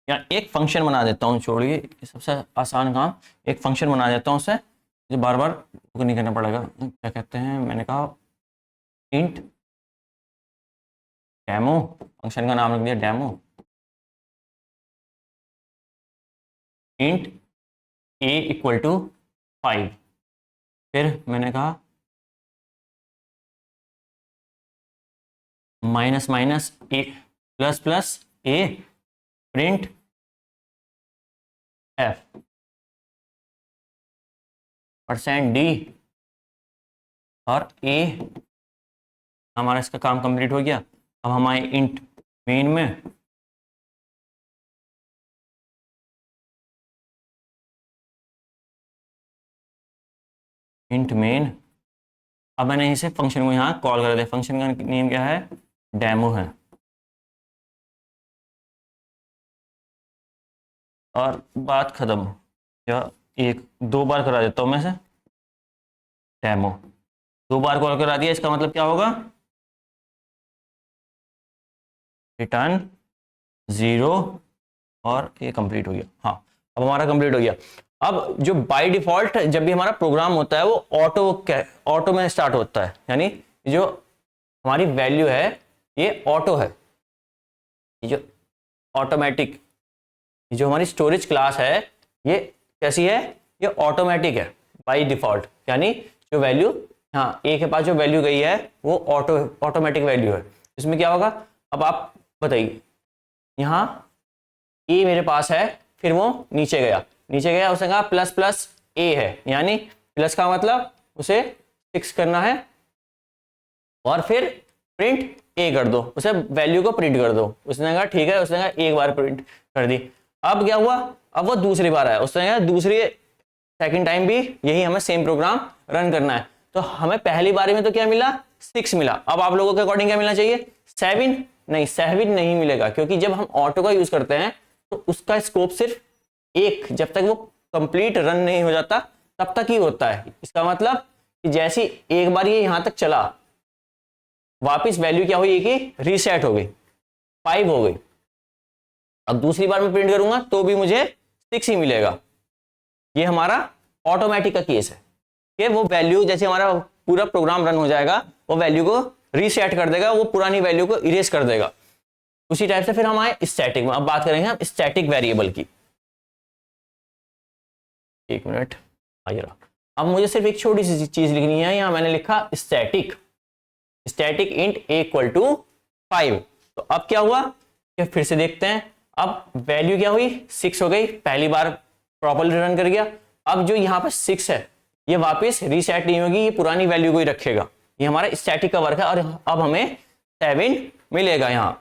यार एक फंक्शन बना देता हूँ, छोड़िए सबसे आसान काम, एक फंक्शन बना देता हूँ, उससे मुझे बार बार नहीं करना पड़ेगा। क्या कहते हैं, मैंने कहा इंट डेमो, फंक्शन का नाम लिख दिया demo, int A equal to 5, फिर मैंने कहा minus minus A plus plus A print f %d, और ए हमारा इसका काम कंप्लीट हो गया। अब हमारे इंट मेन में इंट मेन, अब मैंने इसे फंक्शन को यहाँ कॉल कर दिया, फंक्शन का नेम क्या है, डेमो है, और बात खत्म। या एक दो बार करा देता हूँ मैं इसे, डेमो 2 बार कॉल करा दिया, इसका मतलब क्या होगा, रिटर्न 0, और ये कंप्लीट हो गया। हाँ, अब हमारा कंप्लीट हो गया। अब जो बाय डिफॉल्ट जब भी हमारा प्रोग्राम होता है वो ऑटो में स्टार्ट होता है, यानी जो हमारी वैल्यू है ये ऑटो है, ये जो ऑटोमेटिक, जो हमारी स्टोरेज क्लास है ये कैसी है, ये ऑटोमेटिक है बाय डिफॉल्ट, यानी जो वैल्यू, हाँ ए के पास जो वैल्यू गई है वो ऑटोमेटिक वैल्यू है। इसमें क्या होगा, अब आप बताइए, यहाँ ए मेरे पास है, फिर वो नीचे गया, उसने कहा प्लस प्लस ए है, यानी प्लस का मतलब उसे 6 करना है और फिर प्रिंट ए कर दो, उसे वैल्यू को प्रिंट कर दो। उसने कहा ठीक है, उसने कहा एक बार प्रिंट कर दी। अब क्या हुआ, अब वो दूसरी बार आया, उसने कहा दूसरी सेकंड टाइम भी यही हमें सेम प्रोग्राम रन करना है। तो हमें पहली बारी में तो क्या मिला, 6 मिला। अब आप लोगों के अकॉर्डिंग क्या मिलना चाहिए, 7? नहीं, 7 नहीं मिलेगा, क्योंकि जब हम ऑटो का यूज करते हैं तो उसका स्कोप सिर्फ एक, जब तक वो कंप्लीट रन नहीं हो जाता तब तक ही होता है। इसका मतलब कि जैसी एक बार ये यहां तक चला, वापस वैल्यू क्या हुई कि रीसेट हो गई, 5 हो गई। अब दूसरी बार मैं प्रिंट करूंगा तो भी मुझे 6 ही मिलेगा। ये हमारा ऑटोमेटिक का केस है कि वो वैल्यू जैसे हमारा पूरा प्रोग्राम रन हो जाएगा वो वैल्यू को रीसेट कर देगा, वो पुरानी वैल्यू को इरेज कर देगा। उसी टाइप से फिर हम आए स्टैटिक में। अब बात करेंगे हम स्टैटिक वेरिएबल की। एक मिनट, आइए। अब मुझे सिर्फ एक छोटी सी चीज लिखनी है, यहां मैंने लिखा static int A equal to 5। तो अब क्या हुआ कि फिर से देखते हैं, अब वैल्यू क्या हुई, 6 हो गई, पहली बार प्रॉपर्ली रन कर गया। अब जो यहाँ पर 6 है ये वापस रीसेट नहीं होगी, ये पुरानी वैल्यू को ही रखेगा। ये हमारा स्टैटिक का वर्क है और अब हमें 7 मिलेगा यहाँ।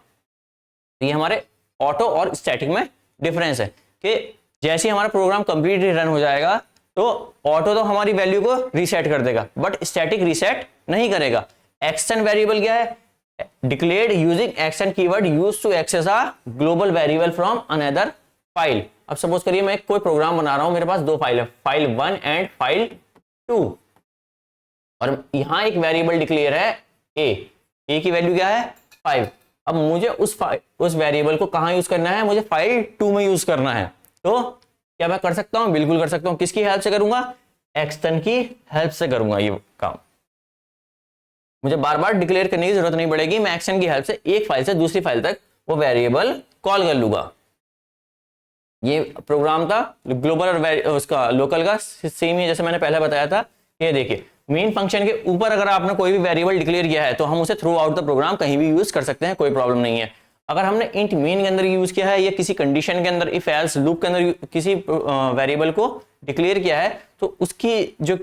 तो ये हमारे ऑटो और स्टैटिक में डिफरेंस है कि जैसे हमारा प्रोग्राम कंप्लीटली रन हो जाएगा तो ऑटो तो हमारी वैल्यू को रीसेट कर देगा, बट स्टैटिक रीसेट नहीं करेगा। एक्सटेंड वेरिएबल क्या है, declared using extend keyword used to access a global variable from another file. अब सपोज करिए मैं कोई प्रोग्राम बना रहा हूं, मेरे पास 2 फाइल है, फाइल 1 एंड फाइल 2, और यहां एक वेरिएबल डिक्लेयर है ए की वैल्यू क्या है 5। अब मुझे उस वेरिएबल को कहां यूज करना है, मुझे फाइल 2 में यूज करना है। तो क्या मैं कर सकता हूं, बिल्कुल कर सकता हूं। किसकी हेल्प से करूंगा, एक्सटेंड की हेल्प से करूंगा ये काम। मुझे बार बार डिक्लेयर करने की जरूरत नहीं पड़ेगी, मैं एक्सटेंड की हेल्प से एक फाइल से दूसरी फाइल तक वो वेरिएबल कॉल कर लूंगा। ये प्रोग्राम का ग्लोबल और उसका लोकल का सेम ही, जैसे मैंने पहले बताया था। ये देखिए, मेन फंक्शन के ऊपर अगर आपने कोई भी वेरिएबल डिक्लेयर किया है तो हम उसे थ्रू आउट द प्रोग्राम कहीं भी यूज कर सकते हैं, कोई प्रॉब्लम नहीं है। अगर हमने इंट मेन के अंदर यूज किया है या किसी कंडीशन के अंदर, इफ एल्स लूप के अंदर किसी वेरिएबल को डिक्लेयर किया है तो उसकी जो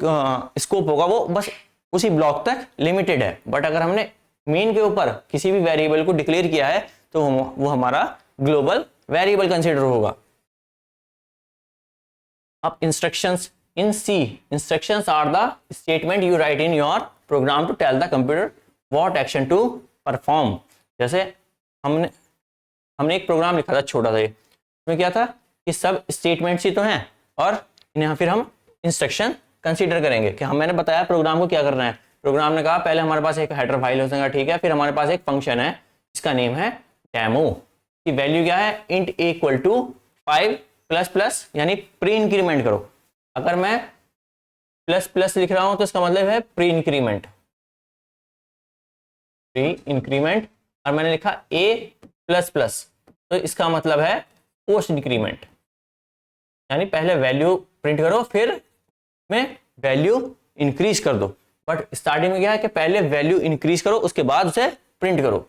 स्कोप होगा वो बस उसी ब्लॉक तक लिमिटेड है। बट अगर हमने मेन के ऊपर किसी भी वेरिएबल को डिक्लेयर किया है तो वो हमारा ग्लोबल वेरिएबल कंसिडर होगा। अब instructions in C, instructions are the statement you write in your program to tell the computer what action to perform। जैसे हमने एक प्रोग्राम लिखा था छोटा सा, इसमें क्या था कि सब स्टेटमेंट्स ही तो हैं और इन्हें फिर हम इंस्ट्रक्शन कंसीडर करेंगे कि मैंने बताया प्रोग्राम को क्या करना है। प्रोग्राम ने कहा पहले हमारे पास एक हेडर फाइल हो, ठीक है, फिर हमारे पास एक फंक्शन है इसका नेम है डेमो, की वैल्यू क्या है int A equal to 5 plus plus, यानी प्री इंक्रीमेंट करो। अगर मैं प्लस प्लस लिख रहा हूं तो इसका मतलब है प्री इंक्रीमेंट, और मैंने लिखा ए प्लस प्लस तो इसका मतलब है पोस्ट इंक्रीमेंट, यानी पहले वैल्यू प्रिंट करो फिर में वैल्यू इंक्रीज कर दो। बट स्टार्टिंग में क्या है कि पहले वैल्यू इंक्रीज करो उसके बाद उसे प्रिंट करो।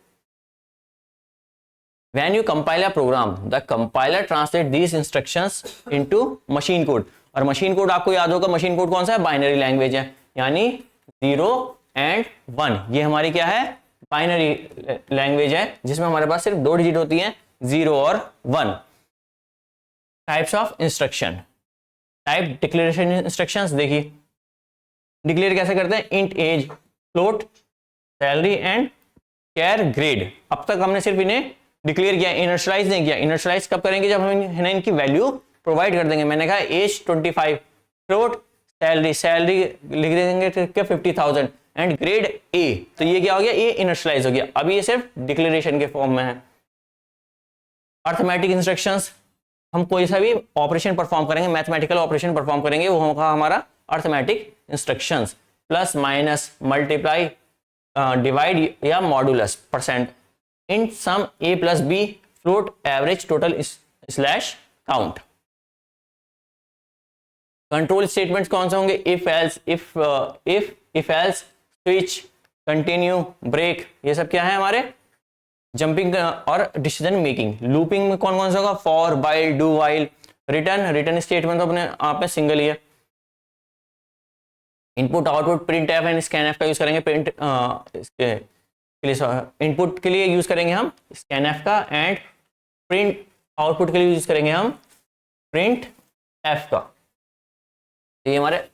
When you compile a program, the compiler translate these instructions into machine code। और मशीन कोड आपको याद होगा, मशीन कोड कौन सा है, बाइनरी लैंग्वेज है, यानी 0 एंड 1। ये हमारी क्या है, बाइनरी लैंग्वेज है जिसमें हमारे पास सिर्फ 2 डिजिट होती हैं, 0 और 1। Types of instruction, type declaration instructions देखिए, डिक्लेयर कैसे करते हैं, int age, float, salary and char grade. अब तक हमने सिर्फ इन्हें डिक्लेयर किया, इनिशियलाइज नहीं किया। इनिशियलाइज कब करेंगे, जब हम इनकी वैल्यू प्रोवाइड कर देंगे। मैंने कहा एज 25, फ्लोट सैलरी लिख देंगे 50,000 एंड ग्रेड ए, तो ये क्या हो गया, ये इनिशियलाइज हो गया। अभी ये सिर्फ डिक्लेरेशन के फॉर्म में है। अर्थमेटिक इंस्ट्रक्शंस, हम कोई सा भी ऑपरेशन परफॉर्म करेंगे, मैथमेटिकल ऑपरेशन परफॉर्म करेंगे, वो होगा हमारा arithmetic instructions. Plus minus multiply divide या modulus, percent, int sum a plus b, float, average, total, slash, count। Control statements कौन से होंगे? If else, if else, switch, continue, break, ये सब क्या है हमारे? जंपिंग और डिसीजन मेकिंग। लूपिंग में कौन कौन सा होगा? For, while, do while, return. Return statement तो अपने आप में सिंगल ही है। Input, output, print F and scan F का यूज करेंगे। प्रिंट इनपुट के लिए यूज करेंगे हम स्कैन एफ का, एंड प्रिंट आउटपुट के लिए यूज करेंगे हम प्रिंट एफ का। ये हमारे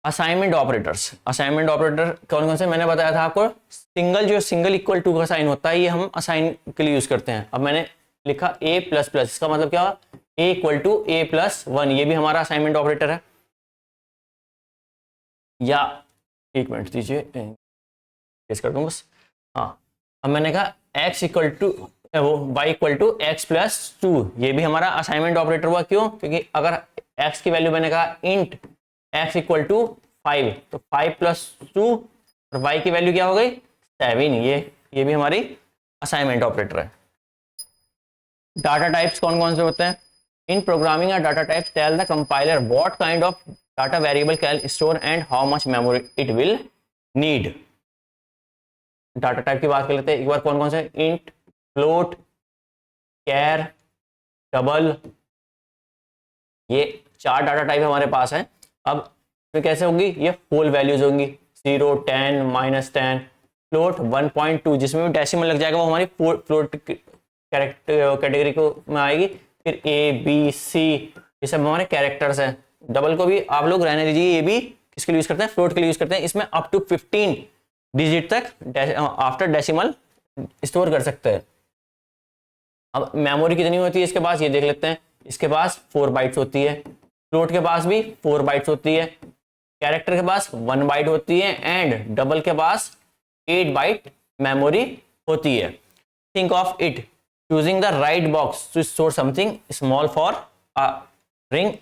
असाइनमेंट ऑपरेटर्स। असाइनमेंट ऑपरेटर कौन कौन से मैंने बताया था आपको? सिंगल, जो सिंगल इक्वल टू का साइन होता है, ये हम असाइन के लिए यूज करते हैं। अब मैंने लिखा ए प्लस प्लस, इसका मतलब क्या? A equal to A plus one, ये भी हमारा असाइनमेंट ऑपरेटर है। या एक मिनट दीजिए, कर दूं बस। हाँ, अब मैंने कहा x equal to y equal to X plus two, ये भी हमारा असाइनमेंट ऑपरेटर हुआ। क्यों? क्योंकि अगर x की वैल्यू मैंने कहा इंट x इक्वल टू 5, तो 5 प्लस 2, और y की वैल्यू क्या हो गई? 7। ये भी हमारी असाइनमेंट ऑपरेटर है। डाटा टाइप्स कौन कौन से होते हैं? In programming data types tell the compiler what kind of data variable can store and how much memory it will need. Data type की बात कर लेते हैं एक बार। कौन कौन से? इंट, फ्लोट, कैर, डबल, ये 4 डाटा टाइप हमारे पास है। अब इसमें कैसे होंगी? ये होल वैल्यूज होंगी, 0, 10, -10। फ्लोट 1.2, जिसमें भी डेसिमल लग जाएगा वो हमारी फ्लोट कैटेगरी को में आएगी। फिर ए, बी, सी, ये सब हमारे कैरेक्टर्स हैं। डबल को भी आप लोग रहने दीजिए, ये भी किसके लिए यूज करते हैं? फ्लोट के लिए यूज करते हैं। इसमें अप टू 15 डिजिट तक आफ्टर डेसिमल स्टोर कर सकते हैं। अब मेमोरी कितनी होती है इसके पास, ये देख लेते हैं। इसके पास 4 बाइट्स होती है। फ्लोट के पास भी 4 बाइट्स होती है। कैरेक्टर के पास 1 बाइट होती है, एंड डबल के पास 8 बाइट मेमोरी होती है। Think of it choosing the right box to store something small for ring,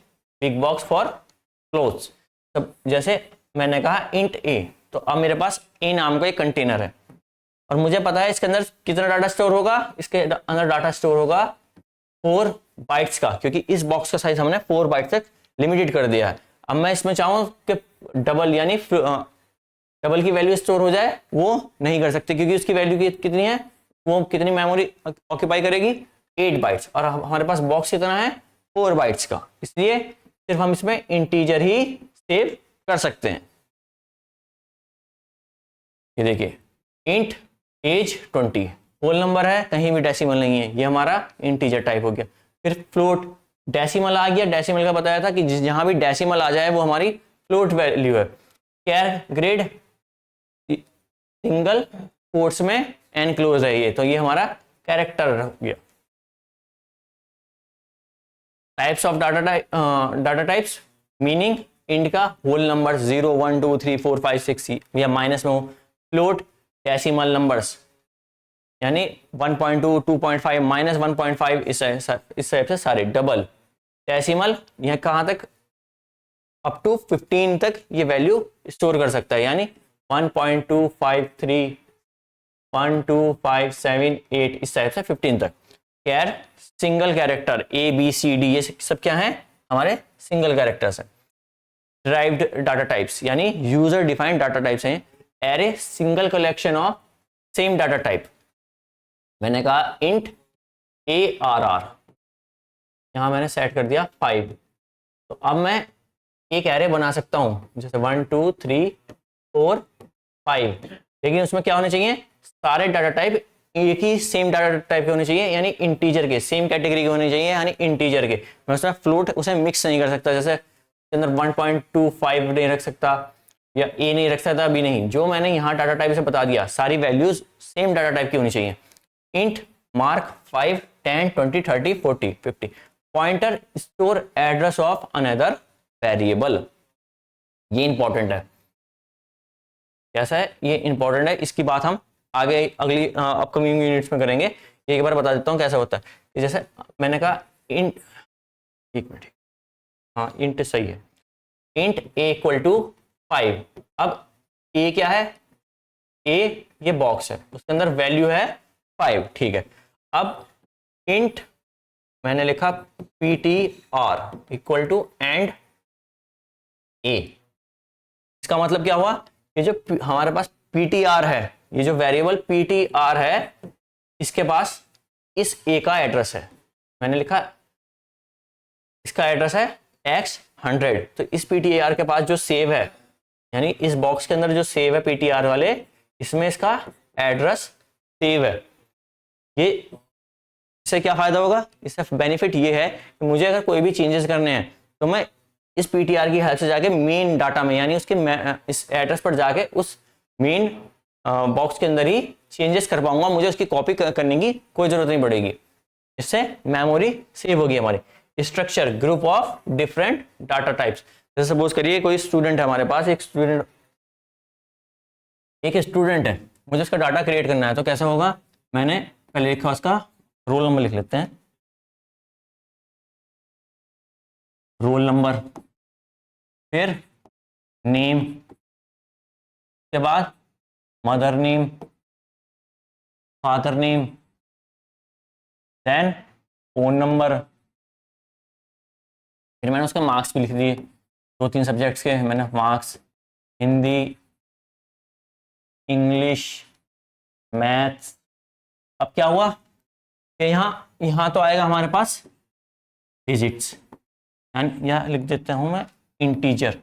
big box for clothes. तो जैसे मैंने कहा इंट ए, तो अब मेरे पास ए नाम का एक कंटेनर है, और मुझे पता है इसके अंदर कितना डाटा स्टोर होगा। इसके अंदर डाटा स्टोर होगा 4 बाइट्स का, क्योंकि इस बॉक्स का साइज हमने 4 बाइट तक लिमिटेड कर दिया है। अब मैं इसमें चाहूँ कि डबल यानी डबल की वैल्यू स्टोर हो जाए, वो नहीं कर सकते, क्योंकि उसकी वैल्यू कितनी है? वो कितनी मेमोरी ऑक्यूपाई करेगी? 8 बाइट्स, और हमारे पास बॉक्स कितना है? 4 बाइट्स का। इसलिए सिर्फ हम इसमें इंटीजर ही सेव कर सकते हैं। ये देखिए, इंट एज 20 होल नंबर है, कहीं भी डेसिमल नहीं है, ये हमारा इंटीजर टाइप हो गया। फिर फ्लोट, डेसिमल आ गया। डेसिमल का बताया था कि जहां भी डेसिमल आ जाए वो हमारी फ्लोट वैल्यू है। कैर ग्रेड सिंगल कोट्स में एनक्लोज है ये, तो ये हमारा कैरेक्टर हो गया। Types of data types, meaning int का होल नंबर 0, 1, 2, 3, 4, 5, 6 या माइनस में हो। फ्लोट डेसिमल नंबर्स, यानी 1.2, 2.5, -1.5, इस टाइप से सारे। डबल डेसिमल, यह कहाँ तक? अप टू 15 तक ये वैल्यू स्टोर कर सकता है, यानी 1.253, 1.257, 8, इस टाइप से 15 तक। कैर सिंगल कैरेक्टर, ए, बी, सी, डी, ये सब क्या है? हमारे सिंगल कैरेक्टर्स है। डिराइव्ड डाटा टाइप्स, यानी यूजर डिफाइंड डाटा टाइप्स हैं। Array single collection of same data type. मैंने कहा इंट ARR, यहां मैंने सेट कर दिया 5, तो अब मैं एक एरे बना सकता हूं, जैसे 1, 2, 3, 4, 5, लेकिन उसमें क्या होने चाहिए? सारे डाटा टाइप एक ही सेम डाटा टाइप के होने चाहिए, यानी इंटीजर के, सेम कैटेगरी के होने चाहिए, यानी इंटीजर के। मैं उसमें फ्लोट उसे मिक्स नहीं कर सकता, जैसे अंदर 1.25 नहीं रख सकता, या ए नहीं रख सकता, बी नहीं। जो मैंने यहाँ डाटा टाइप से बता दिया, सारी वैल्यूज सेम डाटा टाइप की होनी चाहिए। Int mark 5, 10, 20, 30, 40, 50 pointer store address of another variable. ये इंपॉर्टेंट है। कैसा है? ये इंपॉर्टेंट है, इसकी बात हम आगे अगली अपकमिंग यूनिट्स में करेंगे। एक बार बता देता हूँ कैसा होता है। जैसे मैंने कहा इंट, एक मिनट, हाँ इंट सही है, इंट ए इक्वल टू 5। अब ए क्या है? ए ये बॉक्स है, उसके अंदर वैल्यू है 5, ठीक है। अब इंट मैंने लिखा PTR इक्वल टू एंड ए। इसका मतलब क्या हुआ, ये जो हमारे पास पीटीआर है, ये जो वेरिएबल पीटीआर है, इसके पास इस ए का एड्रेस है, मैंने लिखा इसका एड्रेस है x100। तो इस पीटीआर के पास जो सेव है, यानी इस बॉक्स के अंदर जो सेव है पीटीआर वाले, इसमें इसका एड्रेस सेव है। ये इससे क्या फायदा होगा, इससे बेनिफिट ये है कि मुझे अगर कोई भी चेंजेस करने हैं तो मैं इस पीटीआर की हेल्प से जाके मेन डाटा में, यानी उसके इस एड्रेस पर जाके उस मेन बॉक्स के अंदर ही चेंजेस कर पाऊंगा, मुझे उसकी कॉपी करने की कोई जरूरत नहीं पड़ेगी। इससे मेमोरी सेव होगी हमारी। Structure group of different data types. जैसे सपोज करिए कोई स्टूडेंट है हमारे पास, एक स्टूडेंट है, मुझे उसका डाटा क्रिएट करना है, तो कैसा होगा, मैंने पहले लिखा उसका रोल नंबर लिख लेते हैं, रोल नंबर, फिर नेम, के बाद mother name, father name, then phone number, फिर मैंने उसके मार्क्स भी लिख दिए, 2-3 सब्जेक्ट्स के मैंने मार्क्स, हिंदी, इंग्लिश, मैथ्स। अब क्या हुआ कि यहाँ तो आएगा हमारे पास डिजिट्स, एंड यहाँ लिख देता हूँ मैं इंटीजर।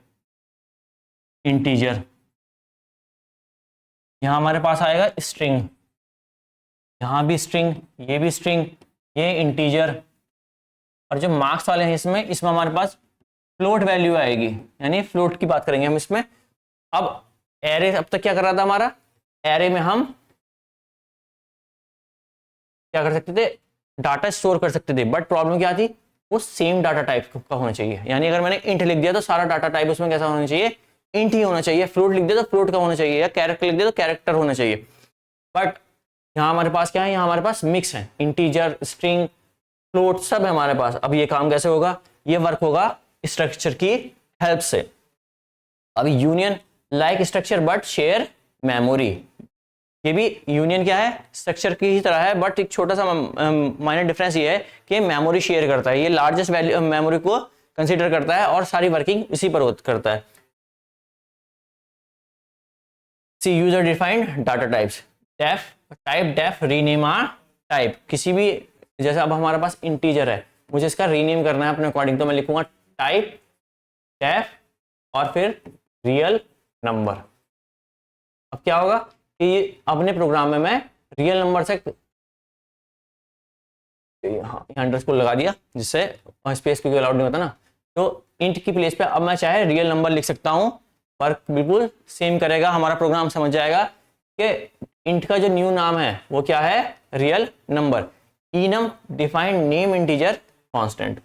यहाँ हमारे पास आएगा स्ट्रिंग, यहाँ भी स्ट्रिंग, ये भी स्ट्रिंग, ये इंटीजर। और जो मार्क्स वाले हैं इसमें हमारे पास फ्लोट वैल्यू आएगी, यानी फ्लोट की बात करेंगे हम इसमें। अब एरे अब तक क्या कर रहा था हमारा, एरे में हम क्या कर सकते थे, डाटा स्टोर कर सकते थे, बट प्रॉब्लम क्या थी, वो सेम डाटा टाइप का होना चाहिए। यानी अगर मैंने इंट लिख दिया तो सारा डाटा टाइप उसमें कैसा होना चाहिए, इंट ही होना चाहिए। फ्लोट लिख दिया तो फ्लोट का होना चाहिए, या कैरेक्टर लिख दिया तो कैरेक्टर होना चाहिए। बट यहाँ हमारे पास क्या है, यहाँ हमारे पास मिक्स है, इंटीजर, स्ट्रिंग, फ्लोट सब है हमारे पास। अब ये काम कैसे होगा, ये वर्क होगा स्ट्रक्चर की हेल्प से। अब union like structure but share memory, ये भी यूनियन क्या है, स्ट्रक्चर की ही तरह है, बट एक छोटा सा माइनर डिफरेंस ये है कि मेमोरी शेयर करता है, ये लार्जेस्ट वैल्यू मेमोरी को कंसीडर करता है और सारी वर्किंग इसी पर करता है। C user defined data types, def rename or type. किसी भी, जैसे अब हमारे पास इंटीजर है, मुझे इसका रीनेम करना है अपने अकॉर्डिंग, तो मैं लिखूंगा टाइप डेफ और फिर रियल नंबर। अब क्या होगा कि अपने प्रोग्राम में मैं रियल नंबर से यहाँ अंडरस्कोर लगा दिया, जिससे स्पेस क्योंकि अलाउड नहीं होता ना, तो इंट की प्लेस पे अब मैं चाहे रियल नंबर लिख सकता हूँ, वर्क बिल्कुल सेम करेगा, हमारा प्रोग्राम समझ जाएगा कि इंट का जो न्यू नाम है वो क्या है, real number. enum defined name integer constant.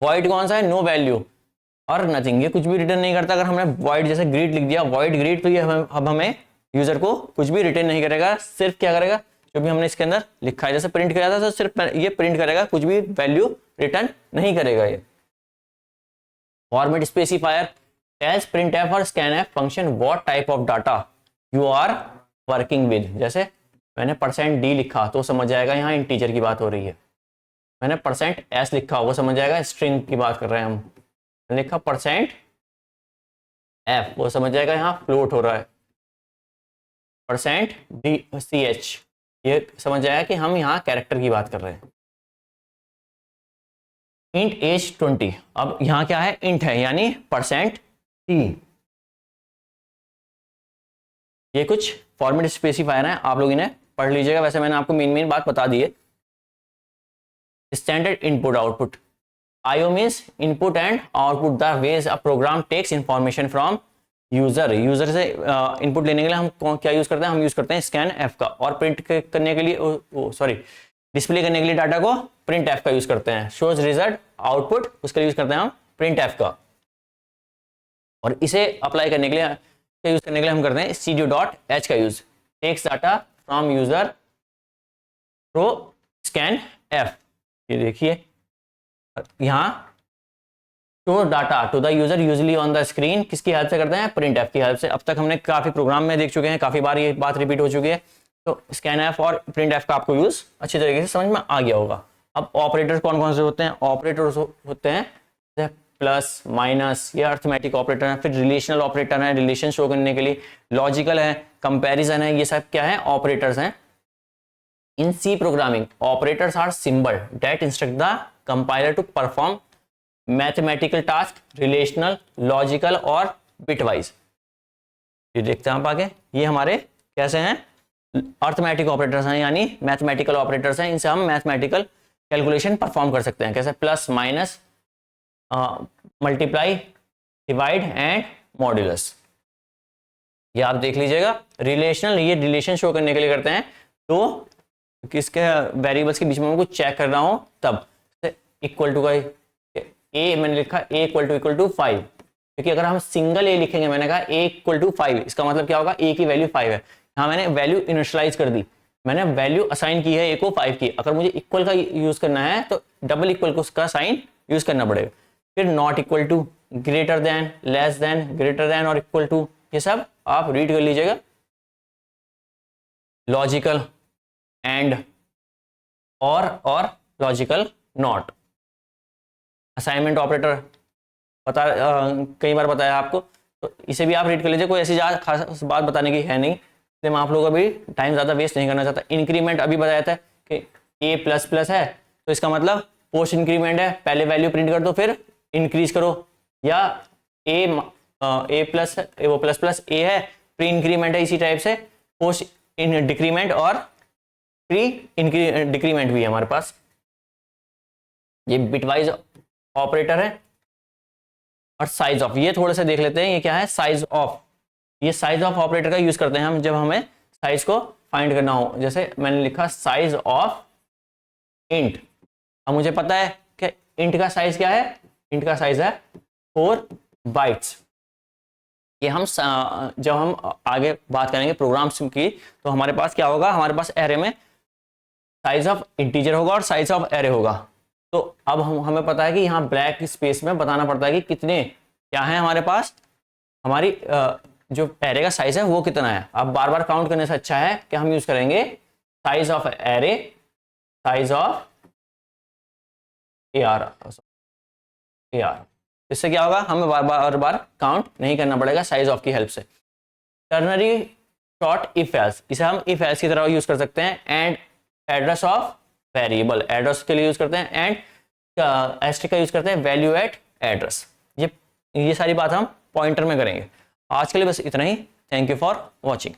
void कौन सा है, नो वैल्यू और नथिंग, ये कुछ भी रिटर्न नहीं करता। अगर हमने void जैसे ग्रीट लिख दिया, void ग्रीट, तो ये अब हमें यूजर को कुछ भी रिटर्न नहीं करेगा, सिर्फ क्या करेगा, जो भी हमने इसके अंदर लिखा है, जैसे प्रिंट किया था तो सिर्फ ये प्रिंट करेगा, कुछ भी वैल्यू रिटर्न नहीं करेगा। ये फॉर्मेट स्पेसिफायर टेल्स printf और scanf function what type of data you are working with. जैसे मैंने %d लिखा तो समझ जाएगा यहाँ इंटीजर की बात हो रही है, मैंने %s लिखा वो समझ जाएगा स्ट्रिंग की बात कर रहे हैं हम, लिखा %f वो समझ जाएगा यहाँ फ्लोट हो रहा है, %ch ये समझ जाएगा कि हम यहाँ कैरेक्टर की बात कर रहे हैं। int age 20, अब यहाँ क्या है, int है यानी %t। ये कुछ फॉर्मेट स्पेसिफायर है, आप लोग इन्हें पढ़ लीजिएगा, वैसे मैंने आपको मेन बात बता दी है। Standard input output, IO means input and output, the ways a program takes information from user. User से इनपुट लेने के लिए हम क्या यूज करते हैं, हम यूज करते हैं scanf का, और प्रिंट करने के लिए डिस्प्ले करने के लिए डाटा को printf का यूज करते हैं। शोज रिजल्ट आउटपुट, उसके लिए यूज करते हैं हम printf का। और इसे अप्लाई करने के लिए यूज करने के लिए हम करते हैं studio.h का use, takes data from user through scanf। ये देखिए यहाँ to data to the user usually on the screen, किसकी हेल्प से करते हैं, printf की हेल्प से। अब तक हमने काफी प्रोग्राम में देख चुके हैं, काफी बार ये बात रिपीट हो चुकी है, तो scanf और printf का आपको यूज अच्छी तरीके से समझ में आ गया होगा। अब ऑपरेटर्स कौन कौन से होते हैं, ऑपरेटर्स होते हैं प्लस माइनस, ये अर्थमेटिक ऑपरेटर है। फिर रिलेशनल ऑपरेटर है, रिलेशन शो करने के लिए। लॉजिकल है, कंपैरिजन है, ये सब क्या है, ऑपरेटर्स हैं। In C programming operators are symbol that instruct the compiler to perform mathematical task, relational, logical और बिटवाइज। ये देखते हैं आप आगे, ये हमारे कैसे हैं, अर्थमेटिक ऑपरेटर्स हैं, यानी मैथमेटिकल ऑपरेटर्स हैं। इनसे हम मैथमेटिकल कैलकुलेशन परफॉर्म कर सकते हैं। कैसे, plus minus, multiply, divide and modulus. ये आप देख लीजिएगा। रिलेशनल, ये रिलेशन शो करने के लिए करते हैं, तो किसके वेरिएबल्स के बीच में कुछ चेक कर रहा हूं तब। इक्वल टू का ए मैंने लिखा ए इक्वल टू 5, क्योंकि अगर हम सिंगल ए लिखेंगे, मैंने कहा ए इक्वल टू 5, इसका मतलब क्या होगा, ए की वैल्यू 5 है। यहाँ मैंने वैल्यू इनिशियलाइज कर दी, मैंने वैल्यू असाइन की है ए को 5 की। अगर मुझे इक्वल का यूज करना है तो डबल इक्वल को उसका साइन यूज करना पड़ेगा। फिर not equal to, greater than, less than, greater than और इक्वल टू, ये सब आप रीड कर लीजिएगा। लॉजिकल एंड, और लॉजिकल नॉट। असाइनमेंट ऑपरेटर कई बार बताया आपको, तो इसे भी आप रीड कर लीजिए। कोई ऐसी खास बात बताने की है नहीं, इसलिए मैं आप लोगों का भी टाइम ज़्यादा वेस्ट नहीं करना चाहता। इंक्रीमेंट अभी बताया था कि ए प्लस प्लस है, तो इसका मतलब पोस्ट इंक्रीमेंट है, पहले वैल्यू प्रिंट कर दो फिर इंक्रीज करो। या ए प्लस, वो प्लस प्लस ए है, प्री इंक्रीमेंट है, इसी टाइप से पोस्ट इन डिक्रीमेंट और प्री डिक्रीमेंट भी है हमारे पास। ये बिटवाइज ऑपरेटर है। और साइज ऑफ, ये थोड़े से देख लेते हैं, ये क्या है, साइज ऑफ। ये साइज ऑफ ऑपरेटर का यूज करते हैं हम जब हमें साइज को फाइंड करना हो। जैसे मैंने लिखा साइज ऑफ इंट, अब मुझे पता है कि इंट का साइज क्या है, इंट का साइज है 4 बाइट्स। ये हम जब हम आगे बात करेंगे प्रोग्राम्स की, तो हमारे पास क्या होगा, हमारे पास एरे में साइज ऑफ इंटीजर होगा और साइज ऑफ एरे होगा। तो अब हमें पता है कि यहाँ ब्लैक स्पेस में बताना पड़ता है कि कितने क्या है हमारे पास, हमारी जो एरे का साइज है वो कितना है। अब बार बार काउंट करने से अच्छा है कि हम यूज करेंगे size of array, size of AR। इससे क्या होगा, हमें बार बार काउंट नहीं करना पड़ेगा साइज ऑफ की हेल्प से। टर्नरी शॉर्ट इफ एल्स, इसे हम इफ एल्स की तरह यूज कर सकते हैं। And address of variable, address के लिए यूज करते हैं। एंड एस्ट्रिक का यूज करते हैं वैल्यू एट एड्रेस। ये सारी बात हम पॉइंटर में करेंगे। आज के लिए बस इतना ही। Thank you for watching.